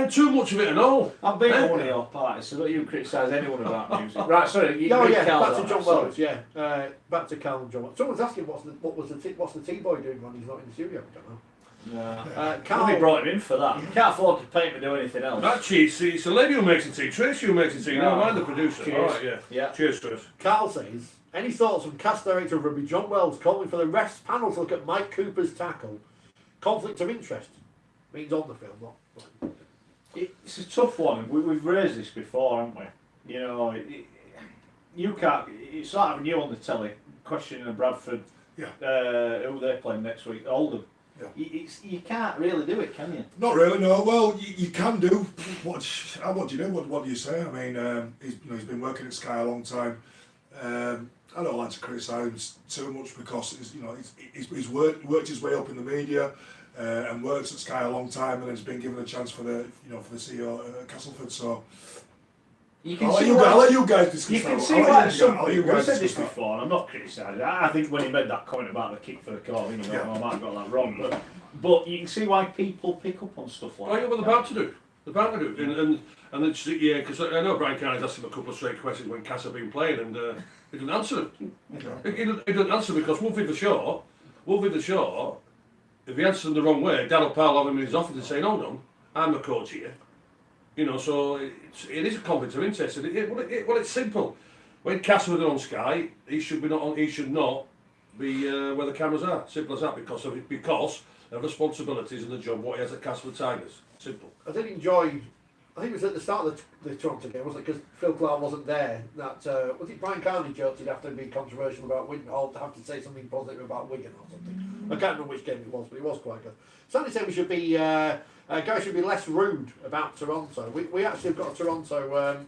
Too much of it and all. I've been at one of your parties, so don't you criticise anyone about music. Right, sorry. Back to John Wells. Yeah, back to Carl and John Wells. Someone's asking what's the T-boy doing when he's not in the studio. I don't know. No. Carl brought him in for that. You can't afford to pay him to do anything else. Actually, it's a lady who makes the tea. Tracy who makes the tea. No, I'm the producer. Cheers. All right, yeah. Cheers, Chris. Carl says, any thoughts on cast director of rugby John Wells calling for the refs panel to look at Mike Cooper's tackle? Conflict of interest means on the film, not. It's a tough one. We've raised this before, haven't we? You know, you can't. It's like having you on the telly questioning Bradford. Yeah. Who they're playing next week? Oldham. Yeah. You can't really do it, can you? Not really, no. Well, you can do. What do you do? What do you say? I mean, he's been working at Sky a long time. I don't like to criticise him too much because he's worked his way up in the media. And works at Sky a long time, and has been given a chance for the CEO at Castleford. So I'll let you guys discuss. You can see why some people. We've said this before, and I'm not criticising. I think when he made that comment about the kick for the corner, I might have got that wrong, but you can see why people pick up on stuff like that. What they're about to do. They're about to do, and it's, yeah, because I know Brian Carney's asked him a couple of straight questions when Cass had been playing, and he didn't answer them. He didn't answer because Wolfie the Shaw. If he answers them the wrong way, Darryl Powell having him in his office and saying, "Hold on, I'm the coach here." So it is a conflict of interest. Well, it's simple. When Cass was on Sky, he should not be where the cameras are. Simple as that, because of responsibilities and the job what he has at Castleford Tigers. Simple. I did enjoy. I think it was at the start of the Toronto game, wasn't it? Because Phil Clark wasn't there. That was it. Brian Carney joked he'd have to be controversial about Wigan, or have to say something positive about Wigan or something. I can't remember which game it was, but it was quite good. Somebody said we should be guys should be less rude about Toronto. We actually have got a Toronto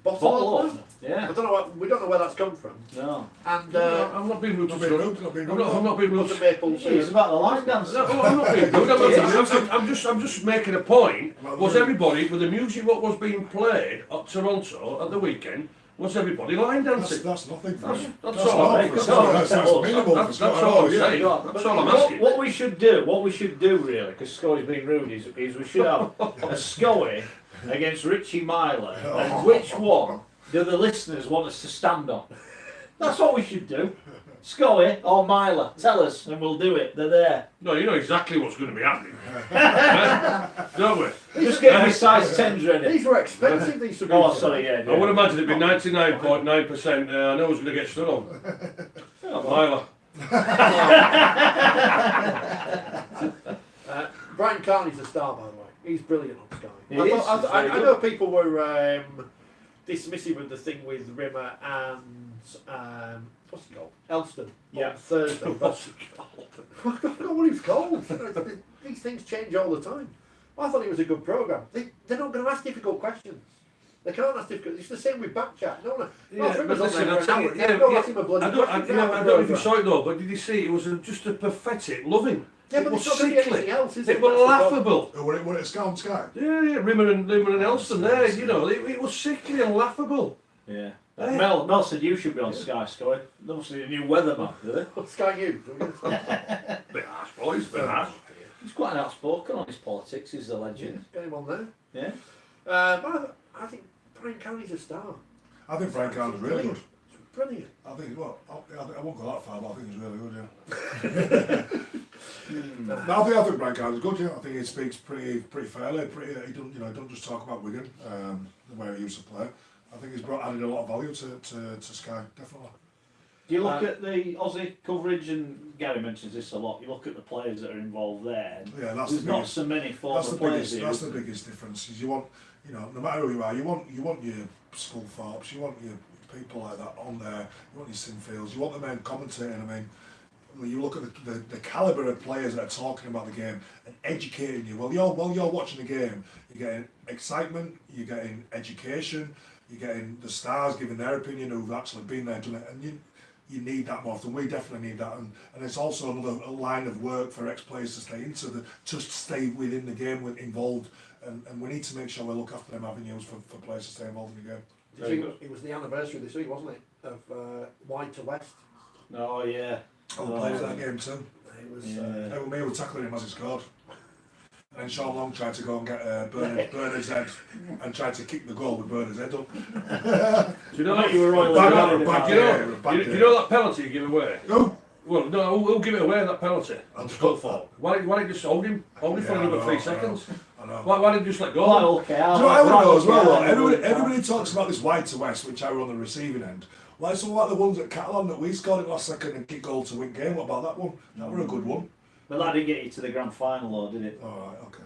bottle opener. Yeah. We don't know where that's come from. No. And I'm not being rude. I'm not being rude. The maple It's about the line dance. No, I'm not being rude. I'm just making a point. Was everybody with the music what was being played at Toronto at the weekend? Was everybody line dancing? That's nothing. That's all I'm saying. That's all I'm asking. What we should do really, because Scoey's being rude, is we should have a Scoey against Richie Myler, and which one do the listeners want us to stand on? That's what we should do. Scoey or Myler, tell us and we'll do it. They're there. No, you know exactly what's going to be happening. Don't we? Just get me size 10s ready. These were expensive, these to be. Oh, sorry, yeah. I would imagine it'd be 99.9%. I know who's going to get stood on. Myler. Brian Carney's a star, by the way. He's brilliant on Sky. I know people were dismissive of the thing with Rimmer and what's he called? Elston. Yeah. On Thursday. What's he called? I don't know what he's called. These things change all the time. I thought it was a good programme. They're not going to ask difficult questions. They can't ask difficult. It's the same with Backchat. I don't know if you saw it though, but did you see it was just a pathetic loving Yeah, It but was it's not going to be sickly. anything else, is It it? was That's the problem. laughable. Were it Sky on Sky? Yeah, Rimmer and Elson there, you know, it was sickly and laughable. Yeah. Eh? Mel said you should be on Sky Sky. There must be a new weatherman, do they? Sky News. Bit harsh, boys, bit harsh. He's quite an outspoken on his politics, he's the legend. Get him on there. Yeah. But I think Brian County's a star. I think Frank Carn's really good. It's brilliant. I think, well, I won't go that far, but I think he's really good, yeah. No, I think Brian Carn's good, yeah. I think he speaks pretty fairly. He don't just talk about Wigan, the way he used to play. I think he's added a lot of value to Sky, definitely. Do you look at the Aussie coverage, and Gary mentions this a lot, you look at the players that are involved there, and Yeah, that's there's the not biggest, so many former that's the players biggest, here. that's the is there? biggest difference. Is you want, no matter who you are, you want your Skullthorpes, you want your people like that on there, you want your Sinfields, you want the men commentating. I mean, when you look at the calibre of players that are talking about the game and educating you. While you're watching the game, you're getting excitement, you're getting education, you're getting the stars giving their opinion who've actually been there, done it, and you need that more often. We definitely need that, and it's also another line of work for ex-players to stay into to stay within the game, involved, and we need to make sure we look after them avenues for players to stay involved in the game. It was the anniversary this week, wasn't it, of Wide to West? Oh yeah. I played that game too. It was. Yeah. It was me who tackling him as he scored. And then Sean Long tried to go and get Bernard's head and tried to kick the goal with Bernard's head up. Do you know I that bet you were royally Bad- proud of bad that. Do you game. know, Bad do you game. know that penalty you give away? No! Well, no, who'll give it away, that penalty? I'm Skullthorpe. Why don't you just hold him for Yeah, I another know, 3 I know. seconds? I know. Why didn't you just let go? Well, okay, Do you know what I want to know as well? okay, Everybody talks about this wide to west, which I were on the receiving end. Like some like the ones at Catalan that we scored it last second and kicked goal to win game. What about that one? That were a good one. But that didn't get you to the grand final, though, did it? All right, okay.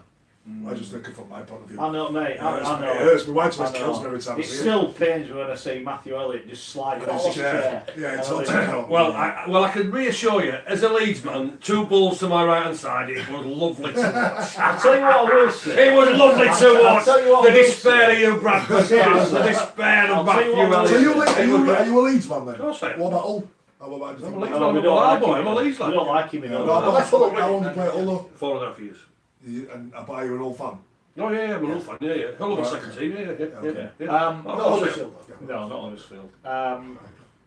I just think from my point of view. I know, mate. I It know. hurts me. Wide to west I know. kills me every time I It see still pains me when I see Matthew Elliott just sliding off the chair. Yeah, it's And all I terrible. Well, I can reassure you, as a Leedsman, 2 balls to my right hand side, it was lovely to watch. I'll tell you what I will say. It was lovely to I'll watch. tell you what The I will despair say. of you, Bradford fans, the despair I'll of tell you Matthew what I will So Elliott. are you a Leeds man then? Of course I am. What about Hull? What about I'm a you? Leeds No, man. we I'm don't a like boy. him. I'm a Leeds We lad. don't like him, you know. How long did you play at Hull though? 4.5 years. And I buy you an Hull fan. Oh yeah, I'm a Hull fan. Yeah. Hull of a Right, second okay. team. Yeah. Okay. Oh, Not oh, Huddersfield. No, not Huddersfield.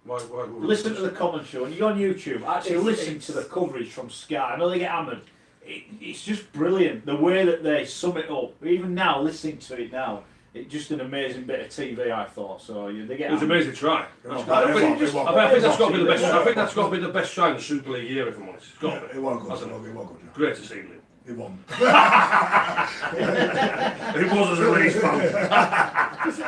Why Listen to the commentary. When you go on YouTube, actually It's- listen to the coverage from Sky. I know they get hammered. It's just brilliant. The way that they sum it up. Even now, listening to it now, it's just an amazing bit of TV, I thought. So they get It was an hammered. amazing try. It was- I think it was- that's got to be the best. I think that's got to be the best try in the Super League year, if I'm honest. It's got to be. It wasn't good. Hasn't It wasn't good. Great to see him. It won. It was as a Leeds fan.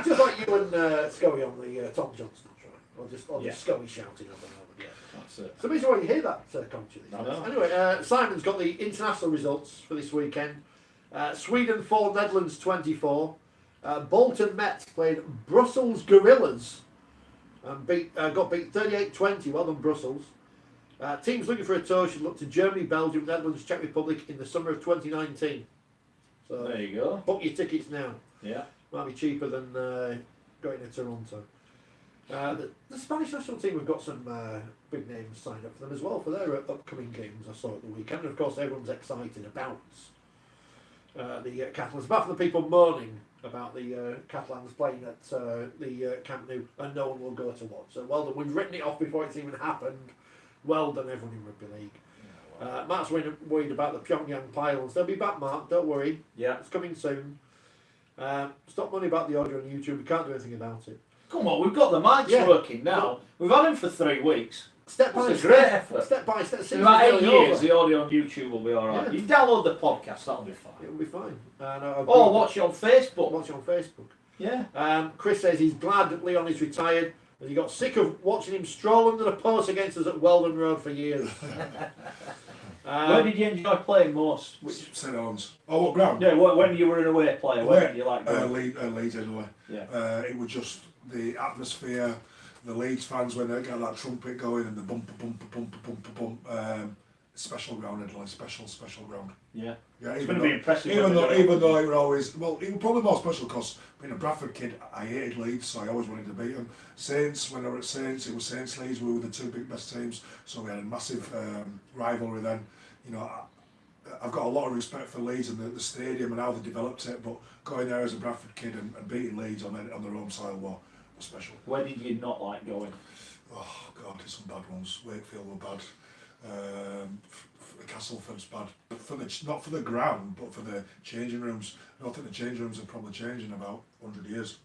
Just like you and Scully on the Tom Johnson try. Or just Scully shouting over and over. Yeah. That's it. So the reason why you hear that commentary. I know. Anyway, Simon's got the international results for this weekend. Sweden 4, Netherlands 24. Bolton Mets played Brussels Gorillas and got beat 38-20. Well done, Brussels. Teams looking for a tour should look to Germany, Belgium, Netherlands, Czech Republic in the summer of 2019. So There you go. book your tickets now. Yeah. Might be cheaper than going to Toronto. The Spanish national team have got some big names signed up for them as well for their upcoming games I saw at the weekend. And of course, everyone's excited about the Catalans. Apart from the people moaning about the Catalans playing at the Camp Nou, and no one will go to watch. So well done. We've written it off before it's even happened. Well done, everyone in Rugby League. Mark's worried about the Pyongyang pylons. They'll be back, Mark. Don't worry. Yeah. It's coming soon. Stop moaning about the audio on YouTube. We can't do anything about it. Come on, we've got the mics Yeah. working now. We've had them for 3 weeks. Step by It's a step. great effort. Step by step. In Season's about 8 nearly years, over. the audio on YouTube will be alright. Yeah. You download the podcast, that'll be fine. It'll be fine. Or watch it on Facebook. Watch it on Facebook. Yeah. Chris says he's glad that Leon is retired, as he got sick of watching him stroll under the post against us at Weldon Road for years. Where did you enjoy playing most? Which, St Helens. Oh, what ground? yeah, when you were an away player, where did you like going? Leeds anyway. Yeah. It was just the atmosphere, the Leeds fans when they get that trumpet going and the bumper, bumper, bumper, bumper, bump. Special ground, Adelaide. Special ground. Yeah. Yeah, It's even going to be impressive. Even when though, they go. even though it were always, well, it was probably more special because being a Bradford kid, I hated Leeds, so I always wanted to beat them. Saints, when I were at Saints, it was Saints Leeds, we were the 2 best teams, so we had a massive rivalry then. You know, I've got a lot of respect for Leeds and the stadium and how they developed it, but going there as a Bradford kid and beating Leeds on their own soil was special. Where did you not like going? Oh God, there's some bad ones. Wakefield were bad. Castleford's bad. Not for the ground, but for the changing rooms. I don't think the changing rooms have probably changed in about 100 years.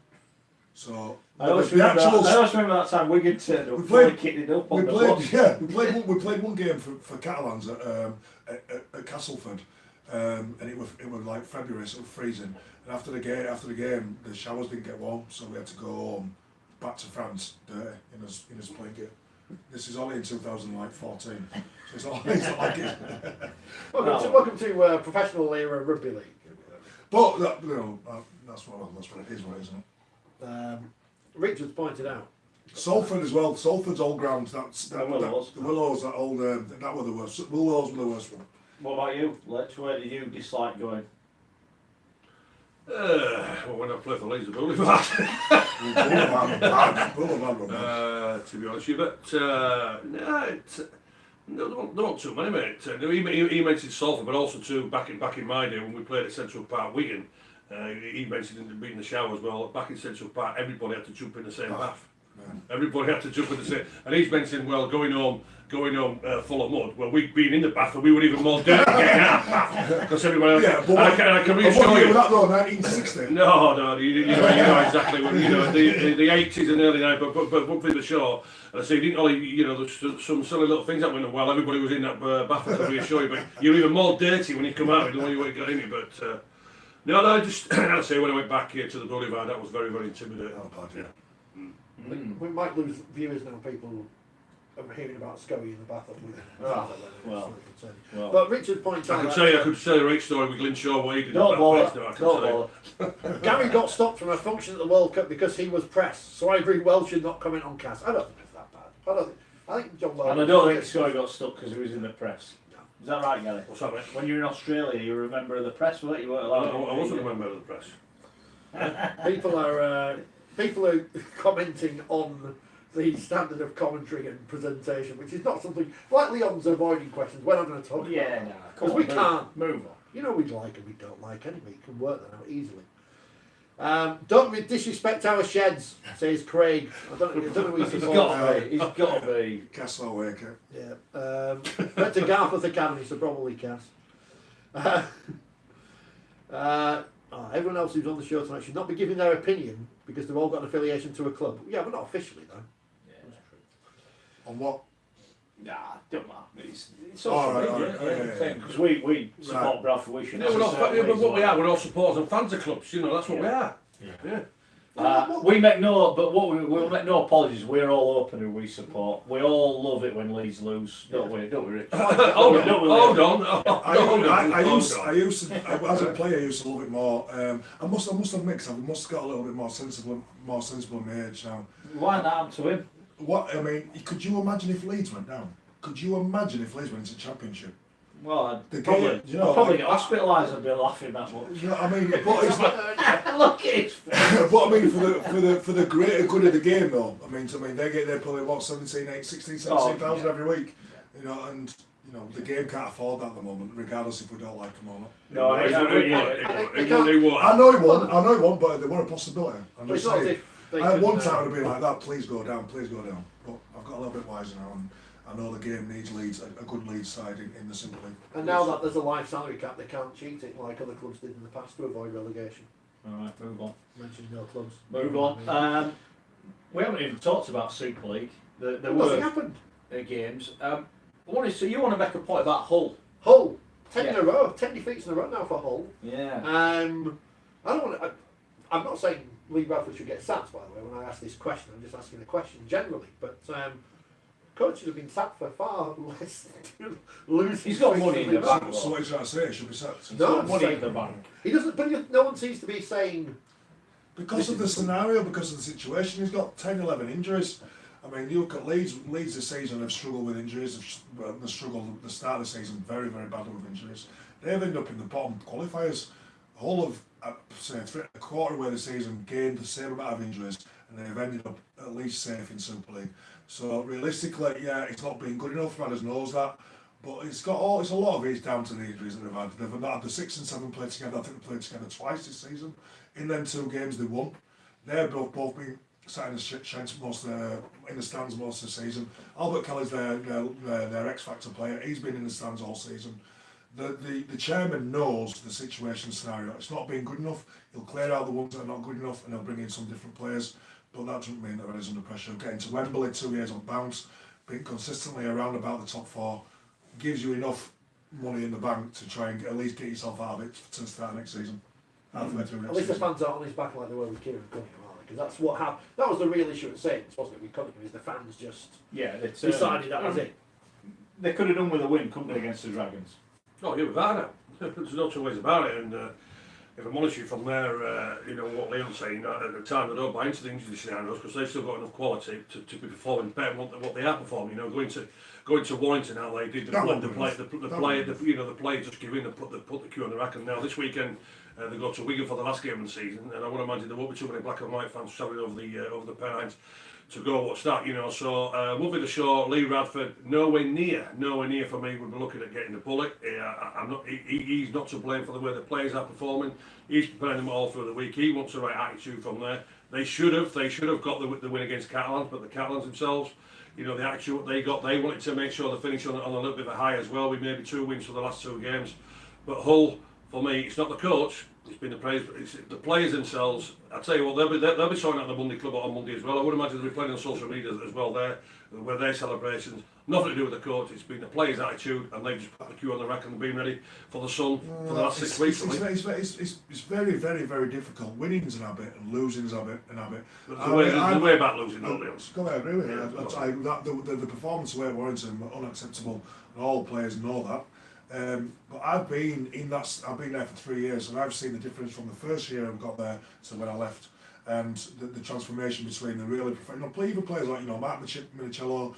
So I always remember that time Wigan turned up, fully kicked it up on the bus. Yeah, we played one game for Catalans at Castleford, and it was like February, so it was freezing. And after the game, the showers didn't get warm, so we had to go home back to France dirty in his playing gear. This is only in 2014, so it's not like it. Welcome to professional era rugby league. But that's what it is, isn't it? Richard's pointed out. Salford as well. Salford's old ground. The Willows. The Willows. That old. That were the worst. Willows were the worst one. What about you, Lex? Where did you dislike going? Well, when I played for Leeds, the Boulevard. To be honest with you, but no, there weren't too many, mate. He mentioned Salford, but also too back in my day when we played at Central Park, Wigan. He mentioned being in the shower as well. Back in Central Park, everybody had to jump in the same bath. Yeah. Everybody had to jump in the same. And he's mentioned, well, going home full of mud. Well, we'd been in the bath, and we were even more dirty getting out of the bath because everybody else. Yeah, but I can reassure you. That though, 1960. No, you know exactly when the 80s and early 90s, but up in the shore. And I say, didn't only there's some silly little things that went on while everybody was in that bath. I can reassure you, but you're even more dirty when you come out than when you got in it. But no, just I say when I went back here to the Boulevard, that was very, very intimidating. Oh, bad, yeah. We might lose viewers now. People are hearing about Scully in the bath up with. Well. But Richard points out. I could say a great story with Glyn Shaw what he did. Don't bother. Gary got stopped from a function at the World Cup because he was pressed. So I agree. Welsh should not comment on Cass. I don't think it's that bad. I think John Welsh. And I don't think Scully got stuck because he was in the press. Is that right, Gary? What's that, mate? When you were in Australia, you were a member of the press, weren't you? I wasn't a member of the press. People are commenting on the standard of commentary and presentation, which is not something like Leon's avoiding questions. We're not going to talk about that. Because we can't move on. You know we like and we don't like anyway. You can work that out easily. Don't disrespect our sheds, says Craig. I don't know who he's He's got to be. Castle Waker. Yeah. Went to Garforth Academy, so probably Cass. Everyone else who's on the show tonight should not be giving their opinion because they've all got an affiliation to a club. Yeah, but not officially though. Yeah, that's true. On what? Nah, don't matter. It's all right. Because we support Bradford. We should. Yeah, but what we are, we're all supporters and fans of clubs. That's what we are. Yeah. We make we'll make no apologies. We're all open who we support. We all love it when Leeds lose, don't we? Don't we, Rich? Hold on. I used to, as a player, I used to love it more. I must admit, 'cause I must have got a little bit more sensible in my age now. Why not to him? What I mean, could you imagine if Leeds went down? Could you imagine if Leeds went into Championship? Well, I'd probably get hospitalised and be laughing that much. You know what I mean? But it's not, look at his face. But I mean, for the greater good of the game, though. I mean, they're probably what 17,000 every week. And the game can't afford that at the moment, regardless if we don't like them or not. No, I know it won't, but they want a possibility. I'm just saying. One time it would be like that. Please go down. But I've got a little bit wiser now. And I know the game needs Leeds, a good Leeds side in the Super League. And now that there's a life salary cap, they can't cheat it like other clubs did in the past to avoid relegation. Alright, move on. Mentioned no clubs. Move on. We haven't even talked about Super League. There were happened. Games. So you want to make a point about Hull? Hull, 10 in a row, 10 defeats in a row now for Hull. Yeah. I'm not saying Lee Bradford should get sacked, by the way, when I ask this question. I'm just asking a question generally. But coaches have been sacked for far less losing. He's got money in the bank. So what are you trying to say? He should be sacked. No, money in the bank. He doesn't. But no one seems to be saying. Because of the scenario, because of the situation, he's got 10, 11 injuries. I mean, you look at Leeds. Leeds this season have struggled with injuries. They've struggled at the start of the season very, very badly with injuries. They've ended up in the bottom qualifiers. Whole of say a quarter way of the season gained the same amount of injuries, and they've ended up at least safe in Super League. So realistically, yeah, it's not been good enough. Matters knows that, But it's a lot of it's down to the injuries that they've had. They've not had the 6 and 7 played together. I think they played together twice this season. In them 2 games they won. They've both been sat in the sheds in the stands most of the season. Albert Kelly's their X Factor player. He's been in the stands all season. The chairman knows the situation scenario. It's not been good enough. He'll clear out the ones that are not good enough, and he'll bring in some different players. But that doesn't mean that Reddy's under pressure. Getting to Wembley 2 years on bounce, being consistently around about the top 4, gives you enough money in the bank to try and at least get yourself out of it to start next season. At least the fans aren't on his back like they were with Kieran Cunningham, because that's what happened. That was the real issue at Saints, wasn't it, with Cunningham, is the fans just decided that was it. They could have done with a win, couldn't they, against the Dragons? Oh, yeah, without now. There's no two ways about it. And if I'm honest with you, from there, what Leon's saying, at the time I don't buy into the injury scenarios because they've still got enough quality to be performing better than what they are performing. Going to Warrington how they did, the play just give in, they put the queue on the rack, and now this weekend they go to Wigan for the last game of the season, and I would imagine there won't be too many black and white fans travelling over the Pennines to go watch that, So moving to Shaw, Lee Radford, nowhere near for me would be looking at getting the bullet. He's not to blame for the way the players are performing. He's preparing them all through the week. He wants the right attitude from there. They should have got the win against Catalans, but the Catalans themselves, the attitude they got, they wanted to make sure they finish on a little bit of a high as well, with maybe 2 wins for the last 2 games. But Hull, for me, it's not the coach. It's been the players, but it's the players themselves. I tell you what, they'll be sorting out the Monday club on Monday as well. I would imagine they'll be playing on social media as well there, with their celebrations. Nothing to do with the coach. It's been the players' attitude, and they've just put the queue on the rack and been ready for the sun for the last 6 weeks. It's very, very, very difficult. Winning's an habit, and losing's an habit. The way about losing, nobody else. I agree with you. The performance away at Warrington were unacceptable, and all the players know that. But I've been there for 3 years, and I've seen the difference from the first year I got there to when I left, and the transformation between the really professional players like Mark Minicello,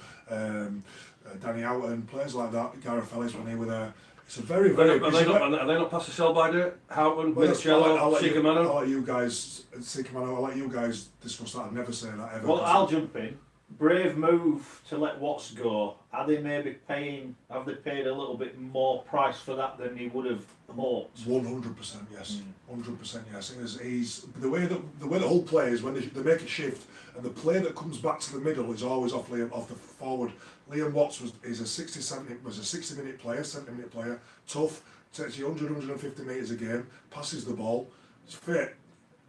Danny Houghton, players like that, Gareth Ellis when they were there. It's a very, very. Are they not past the sell by date? Houghton, Minicello, Sicamano. I'll let you guys discuss that. I'd never say that ever. Well, I'll jump in. Brave move to let Watts go. Have they paid a little bit more price for that than he would have hoped? 100% yes. 100% yes. He's the way that Hull plays when they make a shift, and the play that comes back to the middle is always off the forward. Liam Watts was a 60-minute player, 70-minute player, tough, takes you 100-150 metres a game, passes the ball, he's fit,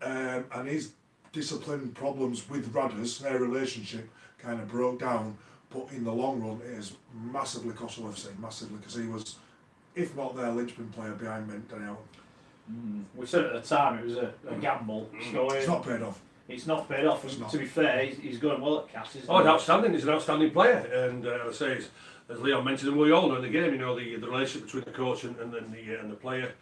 and his discipline problems with Radders, their relationship kind of broke down, but in the long run it has massively cost Hull FC, massively, because he was, if not their linchpin player behind Danny Houghton. We said at the time it was a gamble. So it's not paid off. It's not paid off, and to be fair, he's going well at Cass, isn't he? Outstanding. He's an outstanding player, and I say, as Leon mentioned, and we all know in the game, the relationship between the coach and the player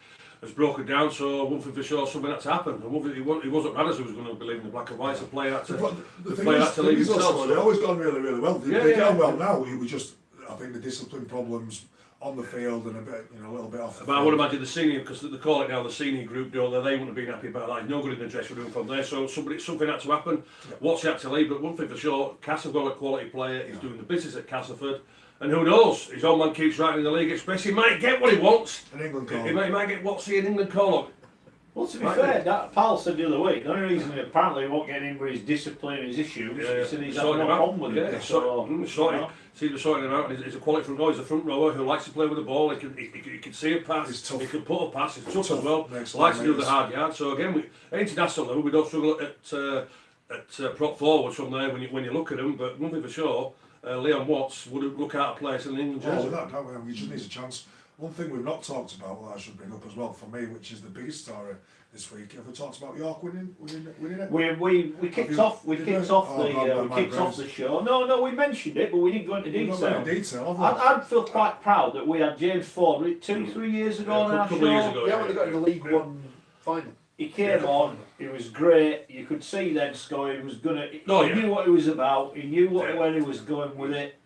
has broken down. So one thing for sure, something had to happen. And one thing, he wasn't Radders who was going to believe in the black and white. The player had to leave himself. They always gone really, really well. They get on well now. It was just, I think, the discipline problems on the field and a little bit off. But I would imagine the senior, because they call it now the senior group, they wouldn't have been happy about that. He's no good in the dressing room from there. So something had to happen. Watts had to leave. But one thing for sure, Cass have got a quality player. He's doing the business at Castleford. And who knows? His old man keeps writing in the League Express. He might get what he wants. An England call. He might get what's he an England call up. Well, to be fair, that Pal said the other week, the only reason he apparently won't get in with his discipline and his issues, he said he's having no problem with it. Seems to sorting him out. He's a quality front rower. He's a front rower who likes to play with the ball. He can see a pass. He's tough. He can put a pass. He's tough as well. Likes to do the hard yard. So again, at international level, we don't struggle at prop forwards from there when you look at them. But one thing for sure, Leon Watts would look out of place in an England jersey. He just needs a chance. One thing we've not talked about, that I should bring up as well for me, which is the biggest story this week. Have we talked about York winning it? We kicked off the show. No, we mentioned it, but we didn't go into detail. I'd feel quite proud that we had James Ford 2-3 years ago on our show. Yeah, when they got in the League One final. He came on, he was great, you could see then Scoy was he knew what he was about, he knew where he was going with it.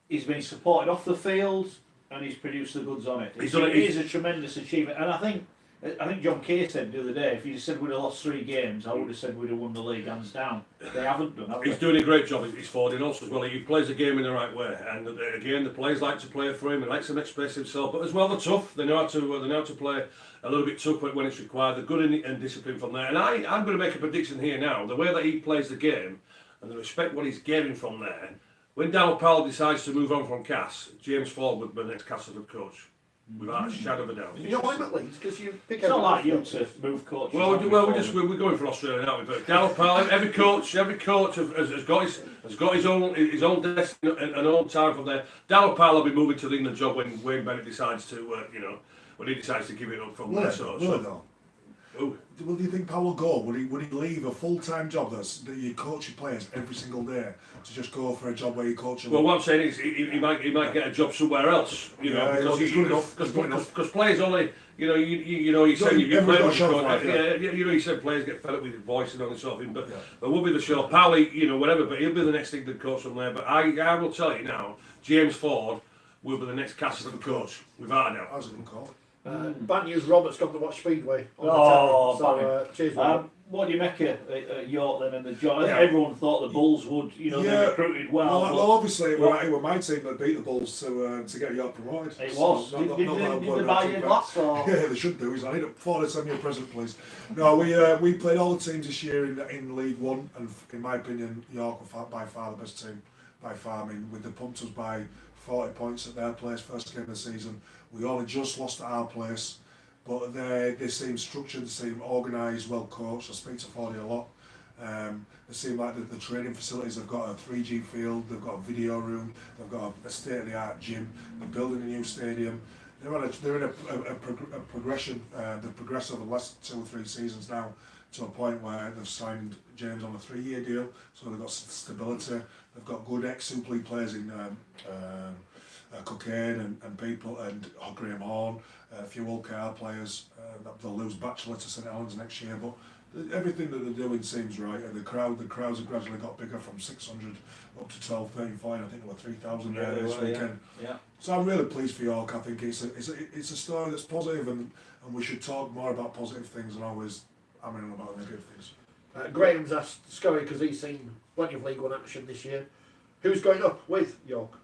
He's been supported off the field and he's produced the goods on it. It is a tremendous achievement, and I think I think John Kay said the other day, if you said we'd have lost 3 games, I would have said we'd have won the league hands down. They haven't done, have they? He's doing a great job. He's forwarding us as well. He plays the game in the right way, and again, the players like to play for him. He likes to express himself, but as well, they're tough. They know how to play a little bit tough when it's required. They're good and disciplined from there. And I'm going to make a prediction here now. The way that he plays the game, and the respect what he's getting from there. When Darryl Powell decides to move on from Cass, James Ford would be the next Castleford coach. Without a shadow of a doubt. You don't like at Leeds because you pick It's not like you to move coaches. Well, we're going for Australia, aren't we? But Darryl Powell, every coach has got his own destiny and own time from there. Darryl Powell will be moving to the England job when Wayne Bennett decides to, when he decides to give it up from there. Will you think Powell will go? Would he leave a full-time job that you coach your players every single day to just go for a job where you coach them? Well, what I'm saying is he might get a job somewhere else, because players only, you said you said players get fed up with his voice and all this sort of thing, but there will be the show. Powell, whatever, but he'll be the next England coach from there. But I will tell you now, James Ford will be the next Castleford coach, without a doubt. That was a good call. Bad news, Robert's gone to watch Speedway on Oh, the telly. So, cheers, Robert. What do you make of York then and the job? Everyone thought the Bulls would, they recruited well. Well, obviously, it was my team that beat the Bulls to get York promoted. It was. Did they buy you glass? Or? Yeah, they should do. I need a forward, send me a present, please. No, we played all the teams this year in League One, and in my opinion, York were by far the best team. By far, I mean, with the pumped us by 40 points at their place, first game of the season. We only just lost at our place, but they seem structured, they seem organised, well coached. I speak to Fordy a lot. They seem like the training facilities, they've got a 3G field, they've got a video room, they've got a state-of-the-art gym, they're building a new stadium. They're in a progression, they've progressed over the last 2 or 3 seasons now to a point where they've signed James on a 3-year deal, so they've got stability. They've got good ex-Super League players in Cocaine and people, and Graham Horn, a few OKR players. They'll lose Batchelor to St Helens next year, but everything that they're doing seems right. And the crowds have gradually got bigger from 600 up to 12, 13, 14. I think there were 3,000 there this weekend. Yeah. So I'm really pleased for York. I think it's a story that's positive, and we should talk more about positive things and always hammering about negative things. Graham's asked Scully, because he's seen plenty of League One action this year, who's going up with York?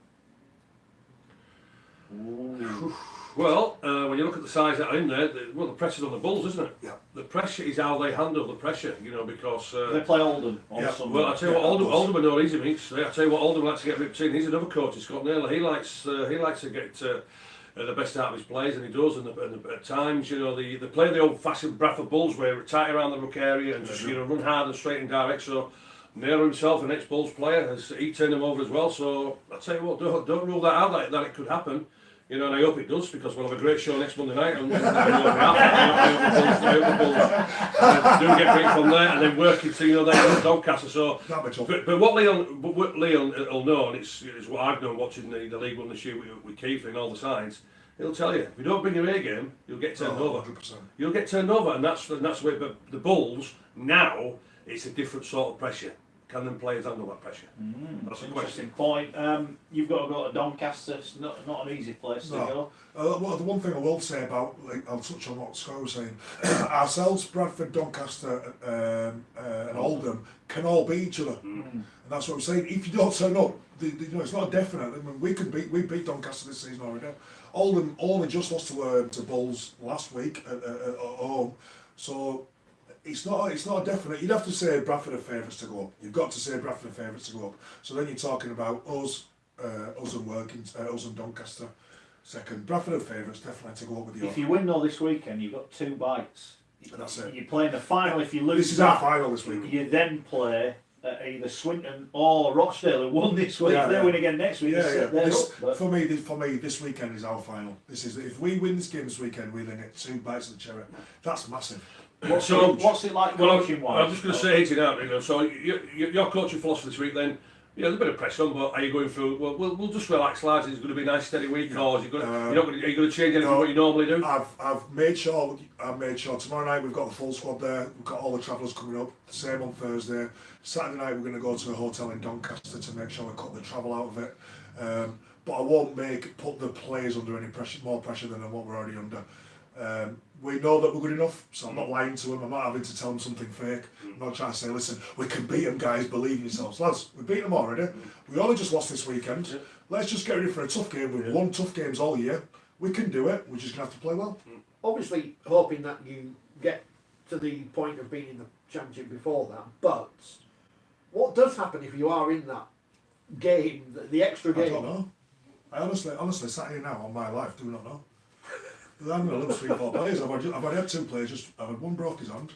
Well, when you look at the size that are in there, the pressure's on the Bulls, isn't it? Yeah. The pressure is how they handle the pressure, because... they play Oldham. Well, I tell you what, Oldham are no easy meets. I tell you what, Oldham likes to get ripped in. He's another coach, Scott Naylor. He likes to get the best out of his players, and he does. And at times, they play the old-fashioned Bradford Bulls, where we're tight around the ruck area and just run hard and straight and direct. So Naylor himself, an ex-Bulls player, he turned them over as well. So I tell you what, don't rule that out that it could happen. And I hope it does, because we'll have a great show next Monday night. And I hope the Bulls do get great from there, and then work into they Doncaster. So, but what Leon will know, and it's what I've known watching the League One this year with Keith and all the signs. He'll tell you, if you don't bring your A game, you'll get turned over. 100%. You'll get turned over, and that's the way. But the Bulls now, it's a different sort of pressure. Can them players handle that pressure? That's an interesting point. You've got to go to Doncaster. It's not an easy place to go. Well, the one thing I will say about, I'll touch on what Scott was saying. Ourselves, Bradford, Doncaster, and Oldham can all beat each other, and that's what I'm saying. If you don't turn up, it's not definite. I mean, we beat Doncaster this season already. Oldham only just lost to Bulls last week at home, so. It's not a definite. You'd have to say Bradford are favourites to go up. You've got to say Bradford are favourites to go up. So then you're talking about us and Doncaster second. Bradford are favourites definitely to go up with York. If you win though this weekend, you've got 2 bites. That's it. You're playing the final. If you lose, this is our final this week. You then play either Swinton or Rochdale, who won this week. If they win again next week, For me, this weekend is our final. This is if we win this game this weekend, we then get 2 bites of the cherry. That's massive. What's it like coaching wise? I'm just going to say it out. So your coaching philosophy this week, then there's a bit of pressure on. But are you going through? Well, we'll just relax, lads. It's going to be a nice steady week, or are you going to change anything what you normally do? I've made sure. Tomorrow night we've got the full squad there. We've got all the travellers coming up. The same on Thursday. Saturday night we're going to go to a hotel in Doncaster to make sure we cut the travel out of it. But I won't put the players under any pressure, more pressure than what we're already under. we know that we're good enough, so I'm not lying to them. I'm not having to tell them something fake. I'm not trying to say, listen, we can beat them, guys, believe in yourselves. Lads, we beat them already. We only just lost this weekend. Yeah. Let's just get ready for a tough game. We've won tough games all year. We can do it. We're just going to have to play well. Obviously, hoping that you get to the point of being in the championship before that. But what does happen if you are in that game, the extra game? I don't know. I honestly, sat here now on my life, do not know. I'm going to lose 3-4 players. I've already had 2 players. I've had one broke his hand.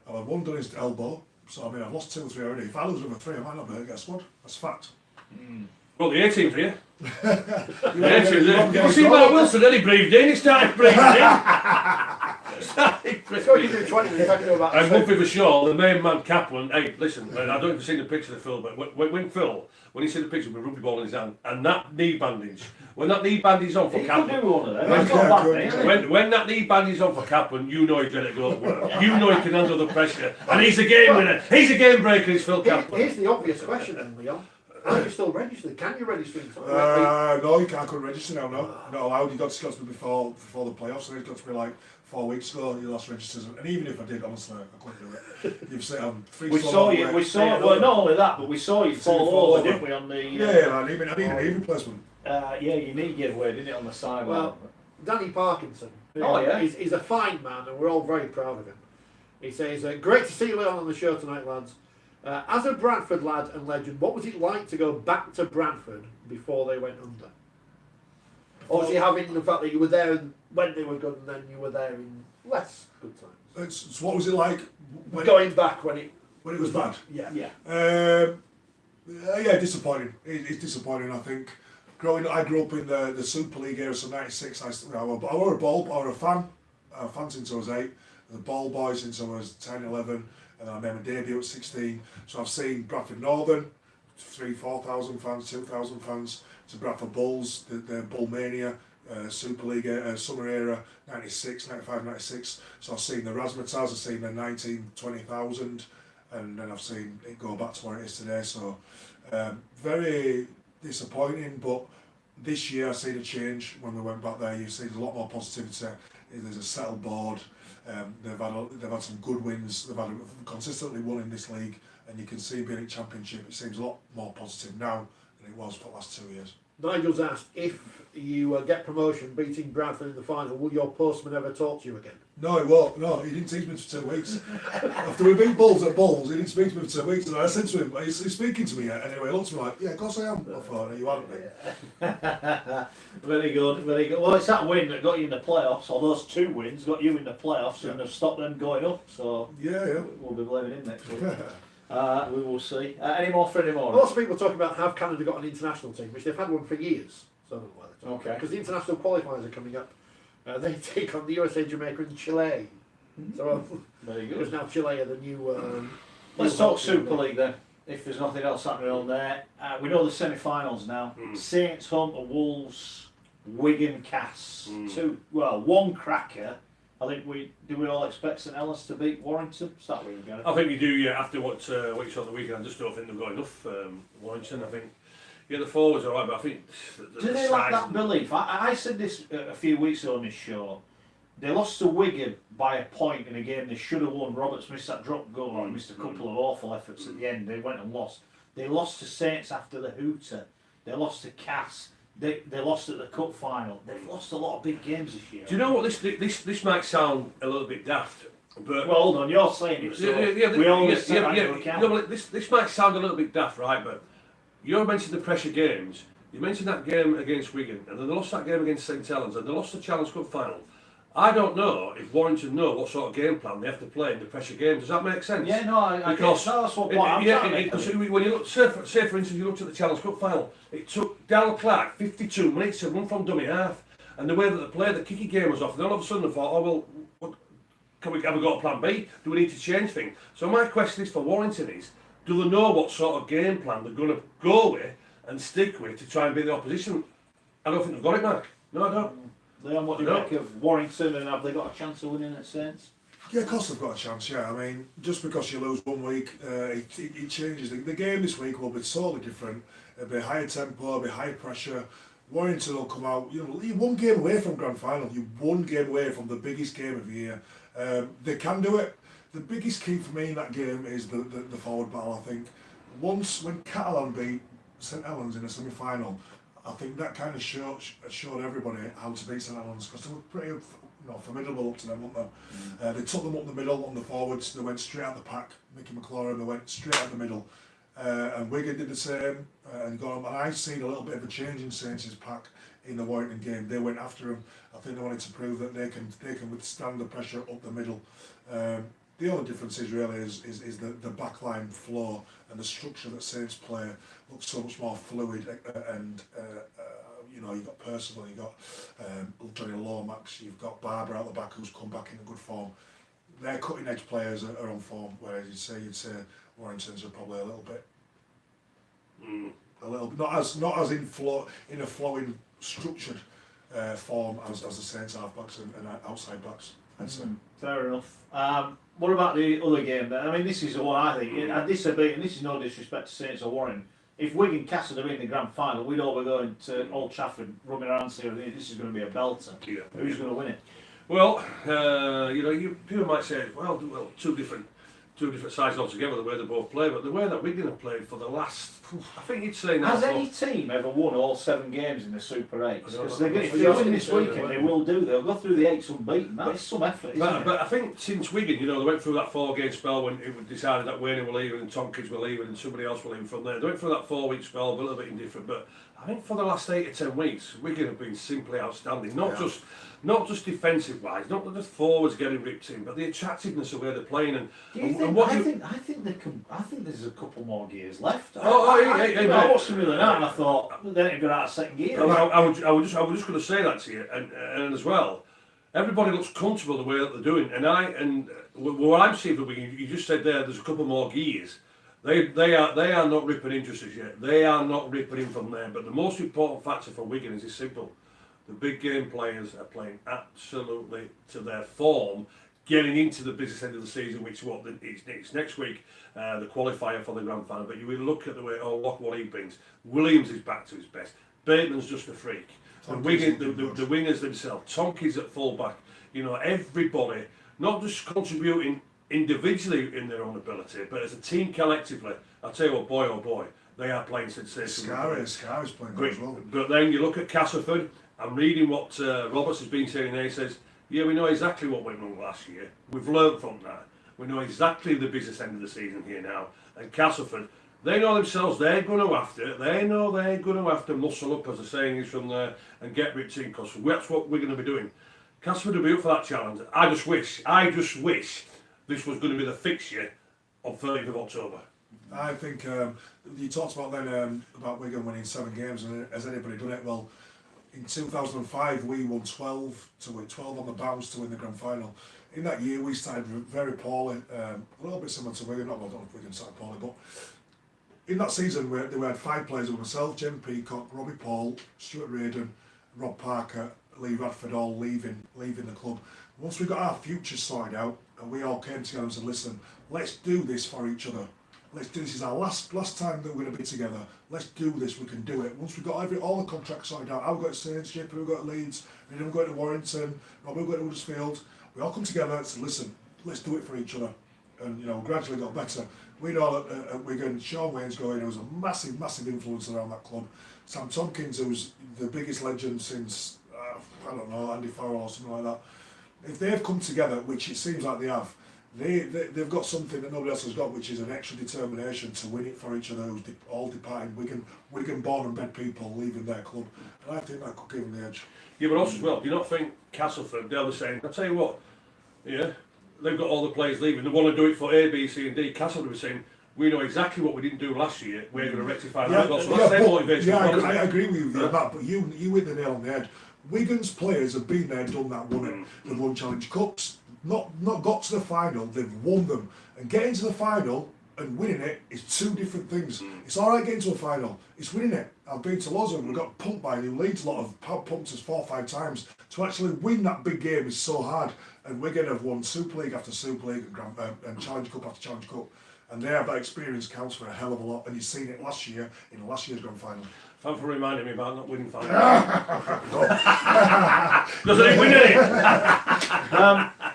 I've had one done his elbow. So, I mean, I've lost 2 or 3 already. If I lose over 3, I might not be able to get a squad. That's fact. Well, the A-team's here. You You see Mark Wilson, then he breathed in, he started breathing in. Let's go into 20 minutes. I can know about And one thing for sure, the main man Kaplan, hey, listen, I don't know if you've seen the picture of Phil, but when Phil, when he seen the picture with a rugby ball in his hand, and that knee bandage, when that knee bandage is on for He could Kaplan, do one of them. Yeah, That's not good, bad, good. mate. when that knee bandage is on for Kaplan, you know he's ready to go to work. You know he can handle the pressure. And he's a game winner. He's a game breaker, he's Phil Kaplan. Here's the obvious question then, Leon. Are you still registered? Can you register in time? No, you can't register now, no. Not allowed. You got to be before the playoffs, so it's got to be like 4 weeks ago, you lost registers. And even if I did, honestly, I couldn't do it. You've said I'm 3 We saw you. Well, not only that, but we saw you fall over, didn't we? On the I need an knee replacement. yeah, your knee gave way, didn't it, on the sideline? Well, Danny Parkinson. Oh, yeah. He's a fine man, and we're all very proud of him. He says, "Great to see you on the show tonight, lads. As a Bradford lad and legend, what was it like to go back to Bradford before they went under? Obviously, having the fact that you were there when they were good, and then you were there in less good times. So what was it like when Going back when it it was bad? Yeah. Yeah, disappointing. It's disappointing, I think. I grew up in the Super League era, so '96. I were a fan since I was 8. The ball boy since I was 10, 11. And then I made my debut at 16. So I've seen Bradford Northern, 4,000 fans, 2,000 fans, to Bradford Bulls, the Bull Mania, Super League, summer era, 96, 95, 96. So I've seen the Razzmatazz, I've seen the 19, 20,000, and then I've seen it go back to where it is today. So very disappointing, but this year I've seen a change when we went back there. You've seen a lot more positivity. There's a settled board. They've had some good wins. They've had consistently won in this league, and you can see being in Championship. It seems a lot more positive now than it was for the last 2 years. Nigel's asked, if you get promotion, beating Bradford in the final, will your postman ever talk to you again? No, he won't. No, he didn't speak to me for 2 weeks. After we beat Bulls at Bulls, he didn't speak to me for 2 weeks. And I said to him, he's speaking to me yet? Anyway, he looked at me like, yeah, of course I am. I thought, no, you haven't been. Very good, very good. Well, it's that win that got you in the playoffs, or those 2 wins got you in the playoffs and have stopped them going up. So Yeah. we'll be blaming him next week. We will see. Any more for any more? Lots of people talk about have Canada got an international team, which they've had one for years. So I don't know why they're talking. Okay. Because the international qualifiers are coming up. They take on the USA, Jamaica, and Chile. So Very because good. now Chile are the new. Let's talk Super League then. If there's nothing else happening on there, we know the semi-finals now. Saints home to Wolves, Wigan Cass. One cracker. I think do we all expect St Helens to beat Warrington? Is that where you're going? I think you do, yeah, after what you saw on the weekend. I just don't think they've got enough, Warrington. I think, yeah, the forwards are right, but I think... Do they lack that belief? I said this a few weeks ago on this show. They lost to Wigan by a point in a game they should have won. Roberts missed that drop goal, or missed a couple of awful efforts at the end. They went and lost. They lost to Saints after the hooter. They lost to Cass. They lost at the cup final. They've lost a lot of big games this year. Do you know what, this might sound a little bit daft, but... Well, hold on, you're saying it, so we always take that into account. No, but this might sound a little bit daft, right, but you mentioned the pressure games. You mentioned that game against Wigan, and then they lost that game against St Helens, and they lost the Challenge Cup final. I don't know if Warrington know what sort of game plan they have to play in the pressure game. Does that make sense? Yeah, no, I guess that's what I'm trying to make. When you look, say for instance, you looked at the Challenge Cup final, it took Darrell Clark 52 minutes to run from dummy half, and the way that they played, the kicking game was off, and then all of a sudden they thought, oh well, have we got a plan B? Do we need to change things? So my question is for Warrington is, do they know what sort of game plan they're going to go with and stick with to try and beat the opposition? I don't think they've got it, Mark. No, I don't. Leon, what do you make of Warrington, and have they got a chance of winning at Saints? Yeah, of course they've got a chance, yeah. I mean, just because you lose 1 week, it changes. The game this week will be totally different. It'll be higher tempo, it'll be high pressure. Warrington will come out. You know, you're one game away from grand final. You're one game away from the biggest game of the year. They can do it. The biggest key for me in that game is the forward battle. I think once when Catalan beat St Helens in the semi-final, I think that kind of showed everybody how to beat St Helens, because they were pretty formidable up to them, weren't they? They took them up the middle on the forwards. They went straight out the pack. Mickey McLaurin, they went straight out the middle. And Wigan did the same and got them. And I've seen a little bit of a change in Saints' pack in the Warrington game. They went after him. I think they wanted to prove that they can withstand the pressure up the middle. The only difference is really is the backline flow and the structure that Saints play looks so much more fluid and you know, you've got Percival, you've got Johnny Lomax, you've got Barber out the back who's come back in a good form. Their cutting edge players are on form, whereas you'd say Warrington's are probably a little bit not as in a flowing structured form as the Saints half-backs and outside backs, I'd say. Fair enough. What about the other game then? I mean, this is the one I think, and this is no disrespect to Saints or Warren. If Wigan Castle are in the grand final, we'd all be going to Old Trafford, rubbing our hands here, this is going to be a belter. Yeah. Who's going to win it? Well, you know, people might say, well, two different sides altogether, the way they both play, but the way that Wigan have played for the last, I think you'd say now. Has any team ever won all 7 games in the Super 8? Because if they win this weekend, they will do. They'll go through the 8s unbeaten. That's some effort, isn't it? But I think since Wigan, you know, they went through that 4-game spell when it was decided that Wayne were leaving and Tompkins were leaving and somebody else were leaving from there. They went through that 4-week spell, a little bit indifferent, but I think for the last 8 to 10 weeks, Wigan have been simply outstanding. Not just defensive wise, not just forwards getting ripped in, but the attractiveness of where they're playing and I think they can. I think there's a couple more gears left. Yeah, I watched some of that and I thought they ain't got out of second gear. I was just going to say that to you, and as well, everybody looks comfortable the way that they're doing, and what I'm seeing for Wigan, you just said there's a couple more gears. They are not ripping interest as yet. They are not ripping in from there. But the most important factor for Wigan is simple. The big game players are playing absolutely to their form, getting into the business end of the season, which it's next week, the qualifier for the grand final. But you will look at the way what he brings. Williams is back to his best. Bateman's just a freak. The wingers themselves. Tompkins at full-back. You know, everybody not just contributing individually in their own ability, but as a team collectively. I'll tell you what, boy oh boy, they are playing sensational. Scarry's playing good as well. But then you look at Castleford. I'm reading what Roberts has been saying there. He says, yeah, we know exactly what went wrong last year. We've learned from that. We know exactly the business end of the season here now. And Castleford, they know themselves, they're going to have to muscle up, as the saying is from there, and get ripped in, because that's what we're going to be doing. Castleford will be up for that challenge. I just wish this was going to be the fixture on 30th of October. I think you talked about then about Wigan winning 7 games, and has anybody done it? Well, in 2005 we won 12 on the bounce to win the grand final. In that year we started very poorly, a little bit similar to Wigan. I don't know if Wigan started poorly, but in that season we had 5 players with myself, Jim Peacock, Robbie Paul, Stuart Raiden, Rob Parker, Lee Radford, all leaving the club. Once we got our future sorted out and we all came together and said, listen, let's do this for each other. Let's do this. This is our last time that we're going to be together. Let's do this. We can do it. Once we got all the contracts sorted out, I've got to Saints, JP, we've got to Leeds, we've got to Warrington, Rob, we've got to Huddersfield. We all come together and said, listen, let's do it for each other. And you know, gradually got better. We know that at Wigan, Sean Wayne's going, who was a massive influence around that club. Sam Tompkins, who's the biggest legend since I don't know, Andy Farrell or something like that. If they've come together, which it seems like they have, they've got something that nobody else has got, which is an extra determination to win it for each other, who's all departing Wigan born and bred people leaving their club. And I think that could give them the edge. Yeah, but also as well, do you not think Castleford, they're the same? I'll tell you what, yeah, they've got all the players leaving. They want to do it for A, B, C and D. Castleford was saying, we know exactly what we didn't do last year, we're going to rectify that. So that's their motivation. Yeah, I agree with you on that, but you hit the nail on the head. Wigan's players have been there and done that, won it. They've won Challenge Cups, not got to the final, they've won them. And getting to the final and winning it is 2 different things. It's alright getting to a final, it's winning it. I've been to loads of them, we got pumped by New Leeds, a lot of pumped us 4 or 5 times. To actually win that big game is so hard. And Wigan have won Super League after Super League and Challenge Cup after Challenge Cup. And they have that experience counts for a hell of a lot. And you've seen it last year in last year's grand final. Thanks for reminding me about not winning finals. Because I didn't win any.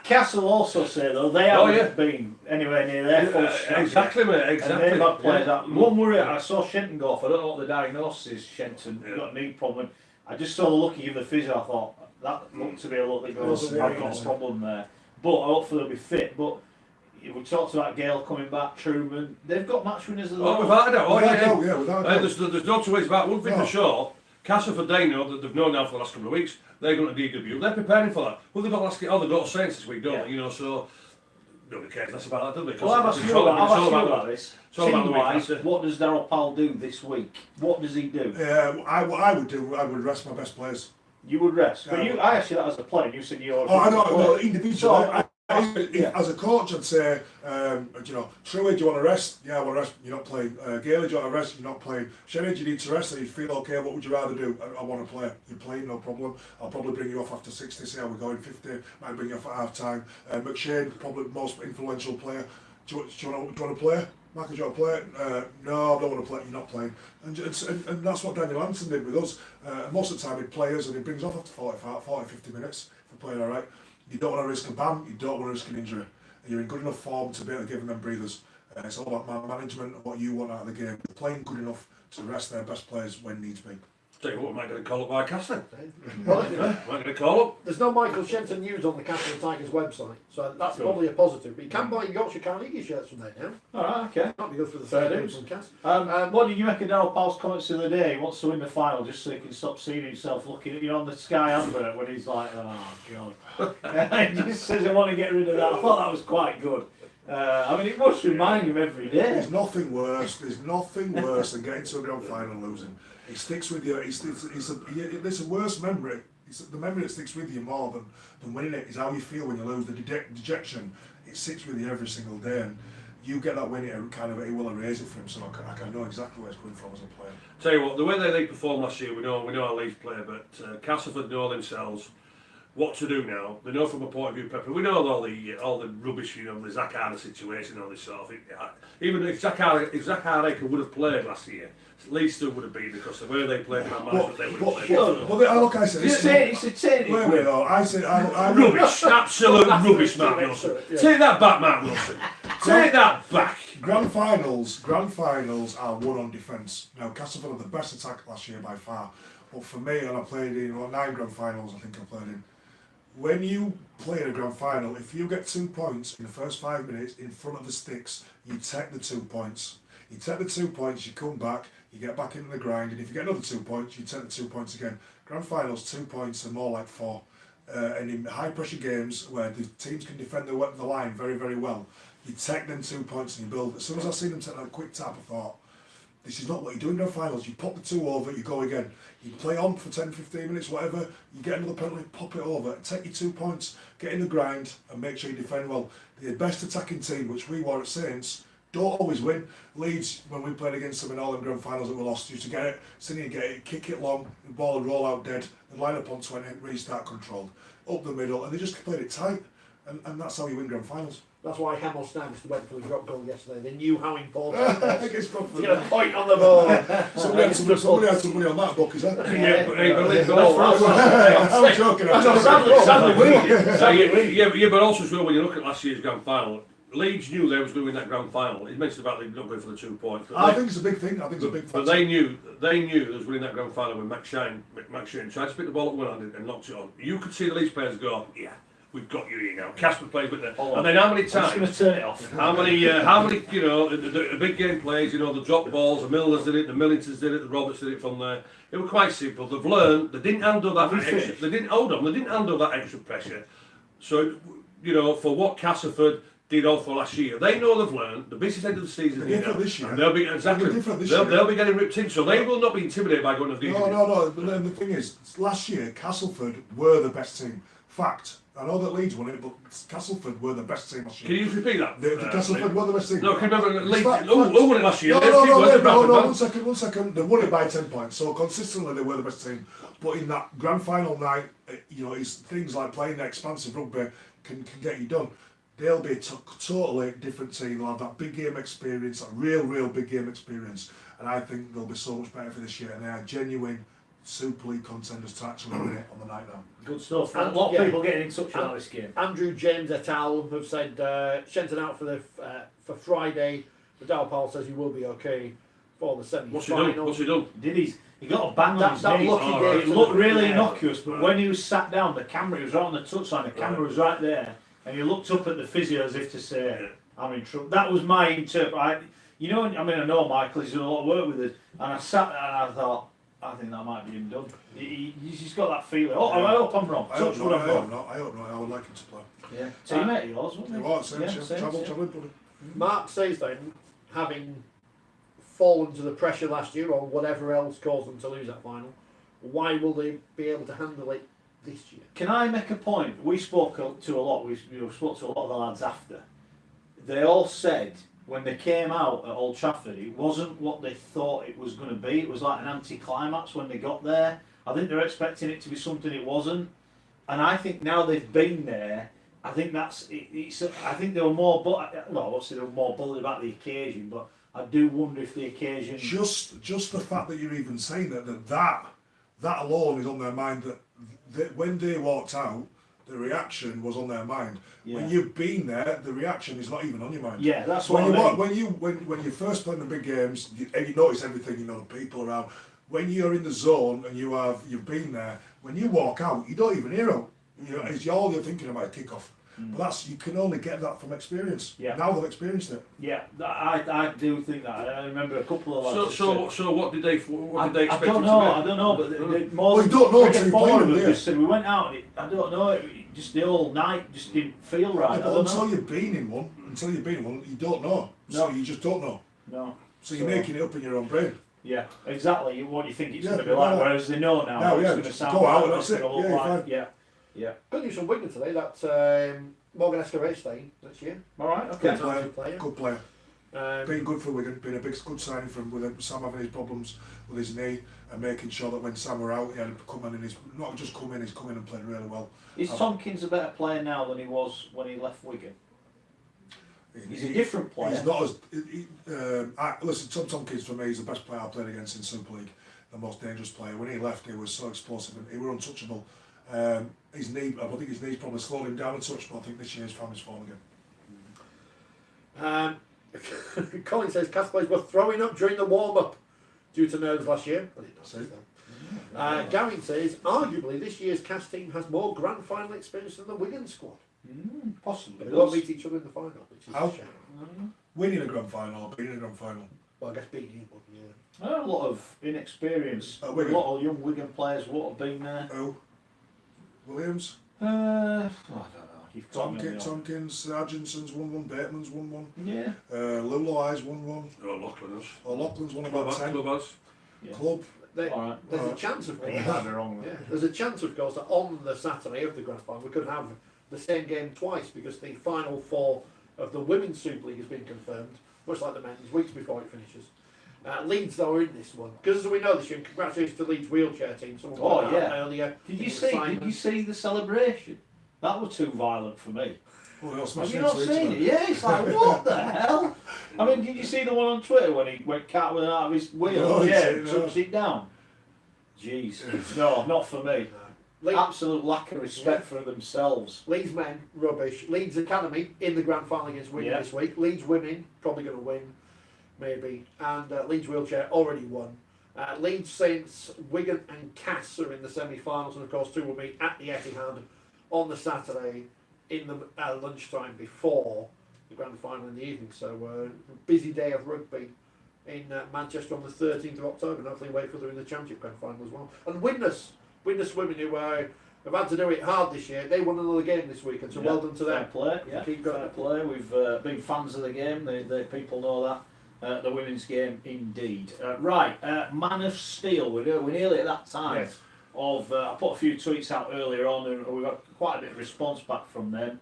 Castle also say though they haven't been anywhere near their full strength. Exactly, mate. Exactly. And they've had players that. One worry, I saw Shenton go off. I don't know what the diagnosis is. Shenton got a knee problem. I just saw the look of the physio. I thought that looked to be a little bit going. I've got a problem there, but hopefully they'll be fit. But we talked about Gale coming back, Truman. They've got match winners as well. Oh, without a doubt. Without a doubt. There's no two ways about. One thing for sure, Castleford, they know that they've known now for the last couple of weeks. They're going to DW. They're preparing for that. Well, they've got last. Oh, they've got Saints this week, don't they? You know, so nobody cares less about that, do they? Well, I've asked you about this. Team-wise, what does Darryl Powell do this week? What does he do? I would rest my best players. You would rest, but I asked you that as a player. You said you're. Oh, I know. Individually. As a coach, I'd say, Truey, do you want to rest? Yeah, I want to rest. You're not playing. Gailey, do you want to rest? You're not playing. Sherry, do you need to rest? And you feel okay? What would you rather do? I want to play. You're playing, no problem. I'll probably bring you off after 60. See how we're going. 50. Might bring you off at half time. McShane, probably the most influential player. Do you want to play? Marcus, do you want to play? No, I don't want to play. You're not playing. And that's what Daniel Anderson did with us. Most of the time, he plays and he brings off after 40, 50 minutes if we're playing all right. You don't want to risk a ban, you don't want to risk an injury. And you're in good enough form to be able to give them breathers. It's all about management and what you want out of the game. They're playing good enough to rest their best players when needs be. Tell you what, we might get a call up by Castle. Well, might get a call up. There's no Michael Shenton news on the Castle and Tigers website, so that's probably a positive. But you can buy Yorkshire Carnegie shirts from there now. Alright, okay. Might be good for the Fair third dues. from Castle. What did you make of Darryl Powell's comments the other day? He wants to win the final just so he can stop seeing himself looking at you on the Sky advert when he's like, oh God. He just says I want to get rid of that. I thought that was quite good. I mean, it must remind him every day. There's nothing worse than getting to a grand final and losing. It sticks with you. It's a worse memory. The memory that sticks with you more than winning it is how you feel when you lose. The dejection, it sits with you every single day. And you get that win, it will erase it for him. So I can know exactly where it's coming from as a player. Tell you what, the way they performed last year, we know how Leeds play, but Castleford know themselves what to do now. They know from a point of view, Pepper. We know all the rubbish, the Zach Harder situation, all this sort of thing. Even if Zach Harder would have played last year, Leeds still would have been because the way they played that match, they would have played. Look, I said, wait, though. I said, rubbish, absolute rubbish, Mark Wilson. Take that back, Mark Wilson. Take that back. Grand finals are won on defence. Now, Castleford had the best attack last year by far. But for me, and I played in 9 grand finals, I think I played in. When you play in a grand final, if you get 2 points in the first 5 minutes in front of the sticks, you take the 2 points. You take the 2 points, you come back, you get back into the grind, and if you get another 2 points, you take the 2 points again. Grand finals, 2 points are more like 4. And in high pressure games where the teams can defend the line very, very well, you take them 2 points and you build. As soon as I seen them take that quick tap, I thought, this is not what you do in grand finals. You pop the 2 over, you go again. You play on for 10, 15 minutes, whatever, you get another penalty, pop it over, take your 2 points, get in the grind, and make sure you defend well. The best attacking team, which we were at Saints, don't always win. Leeds, when we played against them in all them grand finals that we lost, used to get it, sit in, get it, kick it long, the ball would roll out dead, and line up on 20, restart controlled, up the middle, and they just played it tight, and that's how you win grand finals. That's why Hamill Snags went for the drop goal yesterday. They knew how important it was. I think it's to get a point on the ball. Somebody had some money on that book, is that? I'm joking. But also as well, when you look at last year's grand final, Leeds knew they was going to win that grand final. He mentioned about them not going for the 2 points. I think it's a big thing. But they knew they was winning that grand final when Max Shane tried to pick the ball up one handed and knocked it on. You could see the Leeds players go, yeah, we've got you here now. Casper played with them. And then how many times? I'm just going to turn it off. How many, the big game plays, the drop balls, the Millers did it, the Millingtons did it, the Roberts did it from there. It was quite simple. They've learned, they didn't handle that extra, they didn't handle that extra pressure. So, for what Castleford did all for last year, they know they've learned. The business end of the season is different this year. And they'll be they'll be getting ripped in, so they will not be intimidated by going to the No. But the thing is, last year Castleford were the best team. Fact. I know that Leeds won it, but Castleford were the best team last year. Can you repeat that? The Castleford were the best team. No, can you remember Leeds? Who won it last year? No, 1 second. They won it by 10 points, so consistently they were the best team. But in that grand final night, it's things like playing the expansive rugby can get you done. they'll be a totally different team. They'll have that big game experience, that real big game experience, and I think they'll be so much better for this year. And they are genuine Super League contenders to actually win it on the night now. Good stuff. And, a lot of yeah. people getting in touch about this game. Andrew James et al. Have said Shenton out for Friday. But Dal Powell says he will be okay for the semi-final. What's he done? He got a bang on his That knee. lucky game It for looked the- really yeah. innocuous, but when he was sat down, the camera was right on the touchline. The camera was right there, and he looked up at the physio as if to say, "I'm in trouble." That was my interpretation. You know, I mean, I know Michael. He's done a lot of work with us, and I sat there and I thought, I think that might be him done. He's just got that feeling. Oh, I hope I'm wrong. I hope Touch wood, I'm wrong. not. I hope not. I would like him to play. Yeah, teammate of yours, wasn't He he? was, Yeah, same, travel, buddy. Mark says then, having fallen to the pressure last year or whatever else caused them to lose that final, why will they be able to handle it this year? Can I make a point? We spoke to a lot. We spoke to a lot of the lads after. They all said when they came out at Old Trafford, it wasn't what they thought it was going to be. It was like an anticlimax when they got there. I think they're expecting it to be something it wasn't, and I think now they've been there. I think that's it's. I think they were more. Well, obviously they were more bothered about the occasion, but I do wonder if the occasion. Just the fact that you're even saying that alone is on their mind. That when they walked out, the reaction was on their mind. Yeah. When you've been there, the reaction is not even on your mind. Yeah, that's what I mean. When you first play in the big games, you notice everything. You know the people around. When you're in the zone and you've been there, when you walk out, you don't even hear out. It's all you're thinking about kickoff. But you can only get that from experience. Yeah. Now they've experienced it. Yeah, I do think that. I remember a couple of lads. So what did they expect? I don't know. I don't know, but more Well, you don't know than until you four play of them, them do you? just said we went out. And I don't know. Just the whole night just didn't feel right. Yeah, I but don't until know. you've been in one, you don't know. So No. you just don't know. No. So you're making it up in your own brain. Yeah, exactly. What you think it's Yeah, going to be like, no. whereas they know now. No, what yeah, it's going to just sound go out like, and what it's that's going to it. look Yeah, like. fine. Yeah. Yeah. Good news from Wigan today that Morgan Escarret staying next year. All right. Okay. Good player. Good player. Um, Been good for Wigan. Been a good signing from with Sam having his problems with his knee and making sure that when Sam were out, he had to come in and he's not just come in, he's come in and played really well. Is Tompkins a better player now than he was when he left Wigan? He's a different player. He's not as. Listen, Tom Tompkins for me is the best player I've played against in Super League. The most dangerous player. When he left, he was so explosive and he was untouchable. His knee, I think his knee's probably slowed him down a touch, but I think this year's found his form again. Colin says Cast players were throwing up during the warm-up due to nerves last year. I did not say that. Gary says arguably this year's Cast team has more grand final experience than the Wigan squad. Possibly. But they won't meet each other in the final, which is How? a shame. Winning a grand final or beating a grand final. Well, I guess beating you, but yeah. A lot of inexperience. A Wigan. lot of young Wigan players would have been there. Oh, Williams, I don't know. You've got me on the odd. Tompkins, Argenson's won one, Bateman's won one, Yeah. Luloi's won one, Oh, Lachlan's. Lachlan's won about 10. Clubhouse. Yeah. Club. All right. There's a Alright. chance, of course. You might be wrong. Yeah, there's a chance, of course, that on the Saturday of the grand final we could have the same game twice because the final four of the Women's Super League has been confirmed, much like the men's, weeks before it finishes. Leeds, though, are in this one because, as we know this year, and congratulations to the Leeds wheelchair team. Someone pointed out earlier. Did you see the celebration? That was too violent for me. Oh, they all Have smashed you into not each seen other. it? Yeah, it's like, what the hell? I mean, did you see the one on Twitter when he went cartwheeling out of his wheel? No, Yeah, no. touched it down. Jeez. No, not for me. Absolute lack of respect for themselves. Leeds men, rubbish. Leeds Academy in the grand final against Wigan this week. Leeds women, probably going to win, maybe. And Leeds wheelchair already won. Leeds Saints, Wigan and Cass are in the semi-finals, and of course two will meet at the Etihad on the Saturday in the lunchtime before the grand final in the evening. So busy day of rugby in Manchester on the 13th of October, and hopefully Wakefield are in the Championship grand final as well. And Widnes women who have had to do it hard this year, they won another game this week, and so well done to them. Fair play, yeah. Keep going. Fair play. We've been fans of the game. The people know that. The women's game, indeed. Right, Man of Steel. We're nearly at that time. Yes. I put a few tweets out earlier on, and we got quite a bit of response back from them.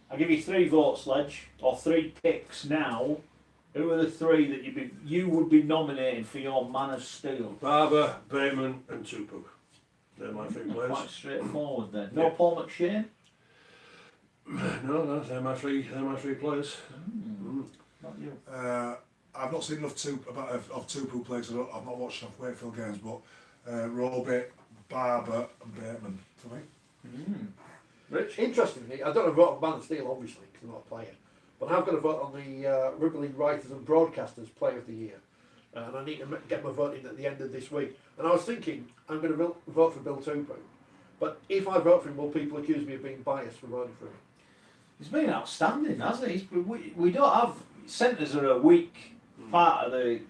I'll give you 3 votes, Ledge, or 3 picks now. Who are the 3 that you would be nominating for your Man of Steel? Barber, Bateman, and Tupu. They're my 3 players. Quite straightforward then. No Paul McShane? No, they're my three players. Not you. I've not seen enough of Tupu play, so I've not watched enough Wakefield games, but Roby, Barber and Bateman for me. Rich? Interestingly, I don't have a vote on Man of Steel, obviously, because I'm not a player. But I've got a vote on the Rugby League Writers and Broadcasters Player of the Year. And I need to get my vote in at the end of this week. And I was thinking, I'm going to vote for Bill Tupu. But if I vote for him, will people accuse me of being biased for voting for him? He's been outstanding, hasn't he? We don't have centres are a weak part of the.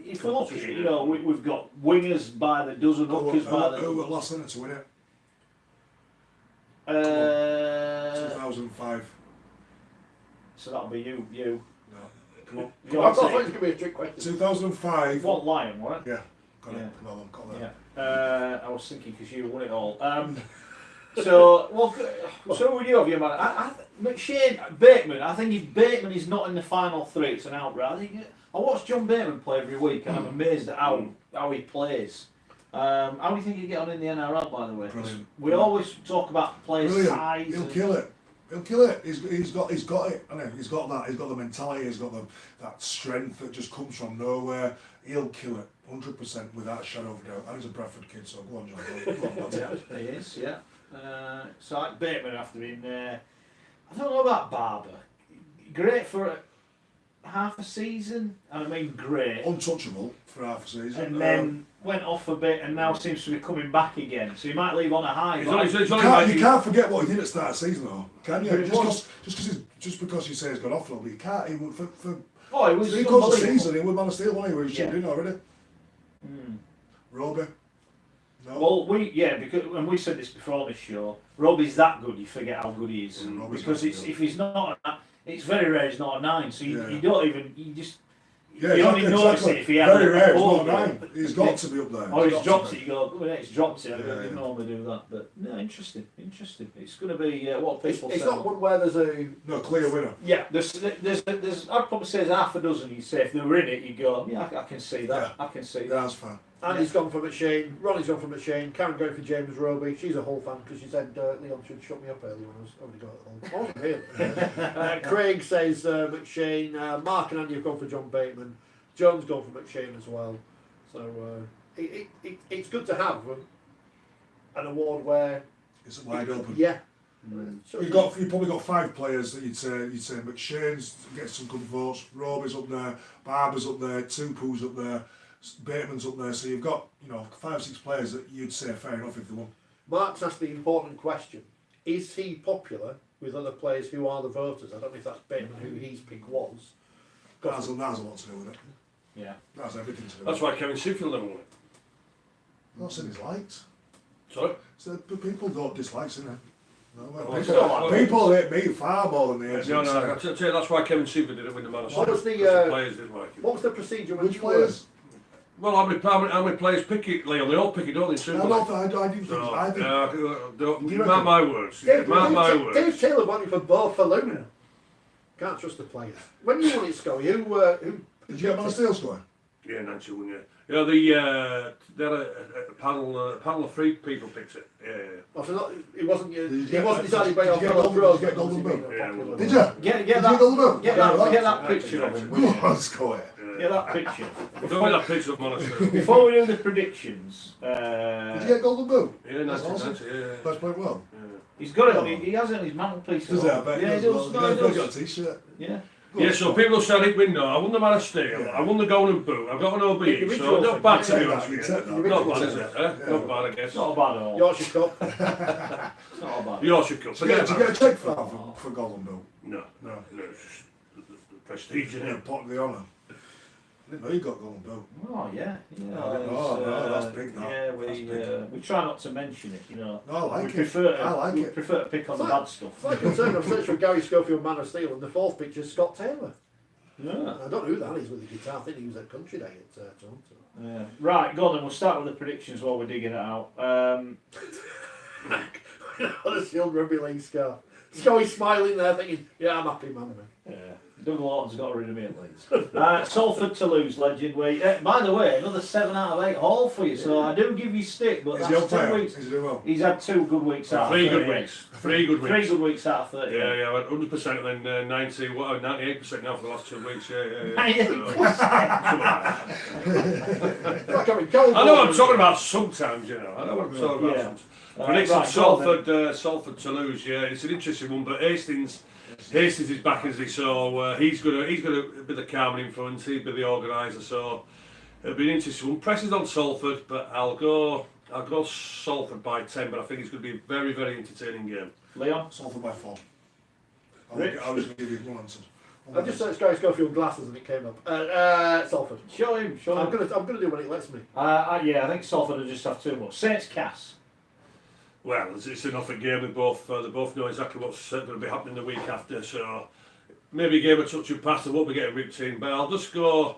If we look at it, you know, we've got wingers by the dozen, hookers by the. Who were last centre to win it? 2005. So that'll be you. No. Come on. I thought it was going to be a trick question. 2005. What Lion, what? Yeah, got Yeah. it. Well, I've got that. Yeah. I was thinking because you won it all. So, well, so would you have your man? McShane, Bateman. I think if Bateman is not in the final three, it's an outright. I watch John Bateman play every week, and I'm amazed at how he plays. How do you think he'd get on in the NRL, by the way? Brilliant. We always talk about players' Brilliant. size. He'll kill it. He'll kill it. He's got it. I know, he's got that. He's got the mentality. He's got that strength that just comes from nowhere. He'll kill it 100% without a shadow of a doubt. And he's a Bradford kid, so go on, John. Go on, Yeah, he is. Yeah. So like Bateman after been. I don't know about Barber. Great for half a season, and I mean great. Untouchable for half a season. And then went off a bit, and now seems to be coming back again. So he might leave on a high. You can't forget what he did at the start of the season, though, can you? Just because you say he's gone off a little bit, you can't. He would, for it was 3 quarters of the season, he was Man of Steel, wasn't he? He was chipped in already. Roby. No. Well, because and we said this before this show. Robbie's that good, you forget how good he is. Because if he's not, it's very rare he's not a 9. So you don't even you only notice it if he has very rare. It's ball, not a 9. He's got to be up there. Or he's dropped it. You go, well, it's dropped it. I don't normally do that, but no, interesting. It's going to be what people say. It's not one where there's a clear winner. Yeah, there's I'd probably say there's half a dozen. You say if they were in it, you go, yeah, I can see that. Yeah. I can see that. That's fine. Andy's gone for McShane, Ronnie's gone for McShane, Karen going for James Roby. She's a Hull fan because she said Leon should shut me up earlier when I was already got at Hull. I wasn't really. Craig says McShane, Mark and Andy have gone for John Bateman, John's gone for McShane as well. So it's good to have an award where it's wide open. Yeah. So you've probably got 5 players that you'd say McShane's gets some good votes, Roby's up there, Barber's up there, Tupu's up there, Bateman's up there, so you've got 5 or 6 players that you'd say fair enough if they won. Mark's asked the important question: is he popular with other players who are the voters? I don't know if that's Bateman who his pick was. That has a lot to do with it. Yeah, that's everything to do. That's why Kevin Seafield never won it. I'm not saying he's liked. Sorry. So people don't dislike, isn't it? No, people hate me far more than they hate. No, I'll tell you, that's why Kevin Seafield didn't win the Man of Steel. What was the players didn't like it. What was the procedure when Which you players? Well, how many players pick it, Leon? They all pick it, don't they? Super I didn't think. I think. Mark my words. Mark my words. Dave Taylor wanted for Bo Falloon. Can't trust the players. When you won it, Scully, who Did you get Man of Steel score? Yeah, Nancy won, yeah. They had a panel of 3 people picked it. Yeah. Oh, so it wasn't decided by your fellow pros. Get Golden Boot? Yeah, Did you? Get Get that picture of him. Go on, score it. Get that picture. Don't get that picture of Man of Steel. Before we do the predictions, Did you get Golden Boot? Yeah, Nancy, awesome. yeah. That's played well. he's got it on. He has it on his mantelpiece. Does it? I bet. Yeah, he does. No, he I've got a does. t-shirt. Yeah. Yeah, so people say, Nick Window, I won the Man of Steel, I won the Golden Boot, I've got an OB, so not bad to be honest with you. Not bad, is it? Not bad, I guess. It's not bad at all. Yorkshire Cup. It's not bad. Yorkshire Cup. Did you get a cheque for Golden Boot? No, it's just the prestige, isn't Yeah, it? pot of the honour. I didn't know you got Golden Boot. Oh yeah. No, that's big, that. Yeah, we try not to mention it. No, I like we it. prefer to, I like we it. prefer to pick on the bad stuff. It's like concerned. I'm searching for Gary Schofield, Man of Steel, and the 4th picture is Scott Taylor. Yeah. I don't know who that is with the guitar. I think he was at Country Day at Toronto. Yeah. Right, go on then. We'll start with the predictions while we're digging it out. Honestly, old rugby league scar. Scully smiling there, thinking, "Yeah, I'm happy, man." Yeah. Doug Lawton's got rid of me at least. Salford to lose, legend. By the way, another 7 out of 8 haul for you, so I do give you stick, but Is he that's on 10 fire? weeks. Is he doing well? He's had 2 good weeks out of 3 good 38. weeks. 3 good weeks. 3 good weeks out of 30. Yeah, yeah, 100% and then 90, 98% now for the last 2 weeks. Yeah. 98%. Like having cold I know what I'm water. talking about sometimes, you know. I know what I'm talking about Yeah. sometimes. Prediction right, go on then. Salford to lose. Yeah, it's an interesting one. But Hastings is back as he so he's gonna be the calming influence. He'll be the organiser. So it'll be an interesting one. Presses on Salford, but I'll go Salford by 10. But I think it's going to be a very very entertaining game. Leon? Salford by 4. Rich? I was going to give you one answer. I just saw this guy's go through your glasses and it came up. Salford. Show him. I'm gonna do what it lets me. Yeah, I think Salford will just have 2 more. Saints Cass. Well, it's an offer game. They both know exactly what's going to be happening the week after. So maybe a game of touch and pass. They won't be getting ripped in. But I'll just go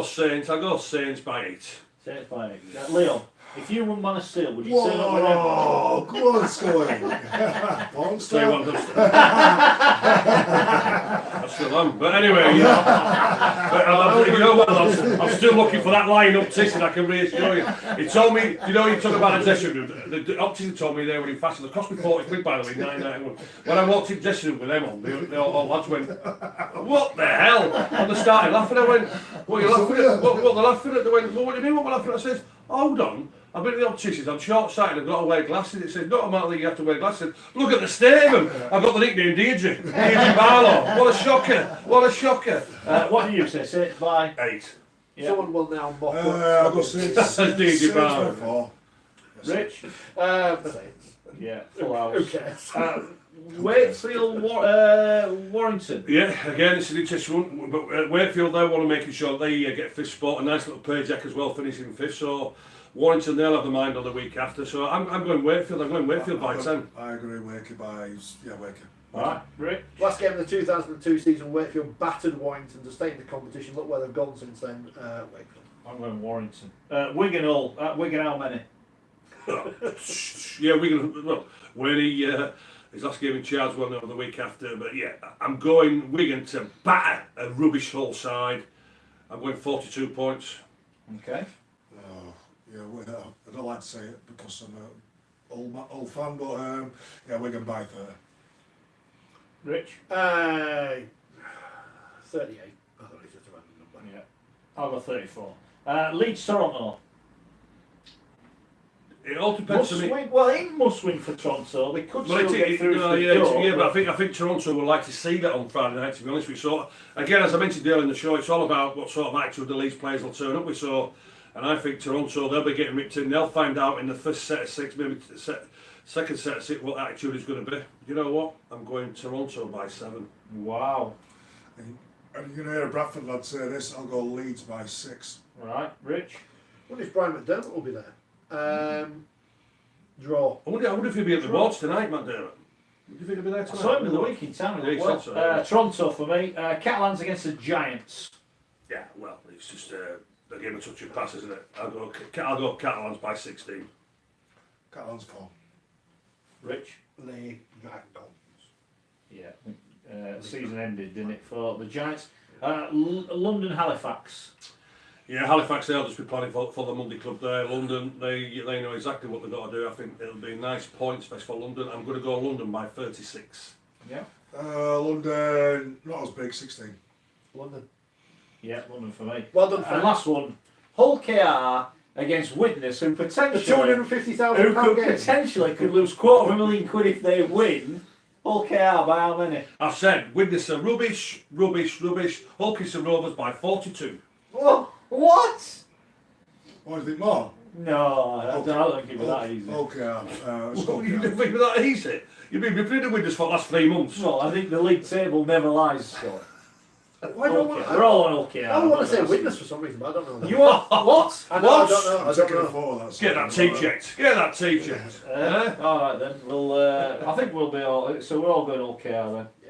Saints. I'll go Saints by 8. Saints by 8. Leon, if you won Man of Steel, would you turn up with them? Whoa, go on, Scully. Porn Tell you star. what, I still am. But anyway, you know what? I'm still looking for that line up tick, and I can reassure you. He told me, you talk about the dressing room. The optician told me they were in fashion. They cost me 40 quid, by the way, 991. When I walked in the dressing room with them on, they all lads went, "What the hell?" And they started laughing. I went, "What are you laughing at? What they're laughing at?" They went, "Well, what do you mean? What we're laughing at?" I said, "Hold on. I've been to the opticians, I'm short-sighted, I've got to wear glasses." It says, not automatically you have to wear glasses. Look at the state of them. I've got the nickname Deirdre Barlow. What a shocker. What a shocker. What do you say? Saints by 8. Yeah. Someone will now mock up. I'll go Saints. Says Deirdre Saints by Barlow. 4. Rich? Saints. Yeah, full house. Who cares? Wakefield, Warrington. Yeah, again, it's an interesting one. But Wakefield, they want to make sure they get 5th spot. A nice little pay jack as well, finishing 5th. So Warrington, they'll have the mind on the week after. So I'm going Wakefield. I'm going Wakefield by 10. I agree, Wakey by, Wakey. Alright, Rich? Last game of the 2002 season, Wakefield battered Warrington to stay in the competition. Look where they've gone since then. Wakefield. I'm going Warrington. Wigan Hull. Wigan how many? Yeah, when his last game in charge won over the week after. But yeah, I'm going Wigan to batter a rubbish Hull side. I'm going 42 points. Okay. I don't like to say it because I'm an old fan, but Wigan by 30. Rich? 38. I thought it was just a random number. Yeah. I'll go 34. Leeds Toronto. It all depends Must on me. win. Well, it must win for Toronto. They could Well, still get through to the door, but I think Toronto would like to see that on Friday night, to be honest with you. So, again, as I mentioned earlier in the show, it's all about what sort of attitude the Leeds players will turn up with. So, and I think Toronto, they'll be getting ripped in. They'll find out in the first set of 6, maybe second set of 6, what attitude is going to be. You know what? I'm going Toronto by 7. Wow. And you're going to hear a Bradford lad say this, I'll go Leeds by 6. Right, Rich? I wonder if Brian McDermott will be there. Draw. I wonder if he'll be at the Wards tonight, Matt Dermott. Do you think he'll be there I tonight? saw him in the week in town. Yeah, he Well, said so, yeah. Toronto for me. Catalans against the Giants. Yeah, well, it's just a game of touch and pass, isn't it? I'll go Catalans by 16. Catalans 4. Rich? The Dragons. Yeah. Season ended, didn't it, for the Giants? London Halifax. Yeah, Halifax, they'll just be planning for the Monday club there. London, they know exactly what they've got to do. I think it'll be nice points fest for London. I'm going to go London by 36. Yeah. London, not as big, 16. London. Yeah, London for me. Well done, And last one, Hull KR against Widnes, who The potentially £250,000 game. potentially could lose £250,000 if they win. Hull KR by how many? I've said, Widnes are rubbish. Hull Kisser Rovers by 42. What? What? What do you think more? No, I don't think it was that easy. Okay, What, you didn't think that easy? You've been playing Widnes for the last 3 months. Well, I think the league table never lies, Scott. Why don't Okay. I, We're all on OK. I want to say witness for some reason, but I don't know. You are what? I don't know. I'm I taking a don't know. photo of that. Get that team checked. Get that team checked. All right then. We'll. I think we'll be all. So we're all going OK then. Yeah.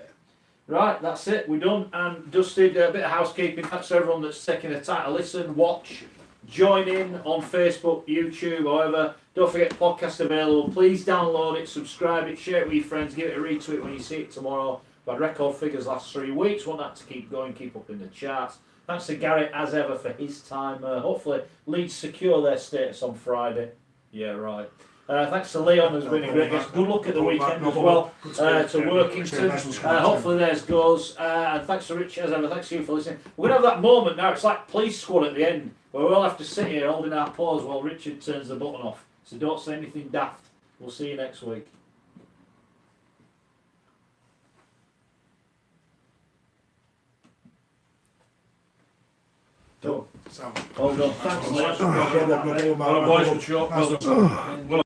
Right, that's it. We're done and dusted. A bit of housekeeping. Thanks to everyone that's taking the time to listen, watch, join in on Facebook, YouTube, however. Don't forget podcast available. Please download it, subscribe it, share it with your friends, give it a retweet when you see it tomorrow. We've had record figures last 3 weeks. Want that to keep going, keep up in the charts. Thanks to Garrett as ever for his time. Hopefully Leeds secure their status on Friday. Yeah, right. Thanks to Leon, who's been a great guest. Good luck at the weekend as well to Workington. Hopefully theirs goes. And thanks to Rich as ever. Thanks to you for listening. We're going to have that moment now. It's like police squad at the end where we all have to sit here holding our paws while Richard turns the button off. So don't say anything daft. We'll see you next week. Done. Sam. Hold on. Thanks, Leon. Well, boys, for sure. Well done. Well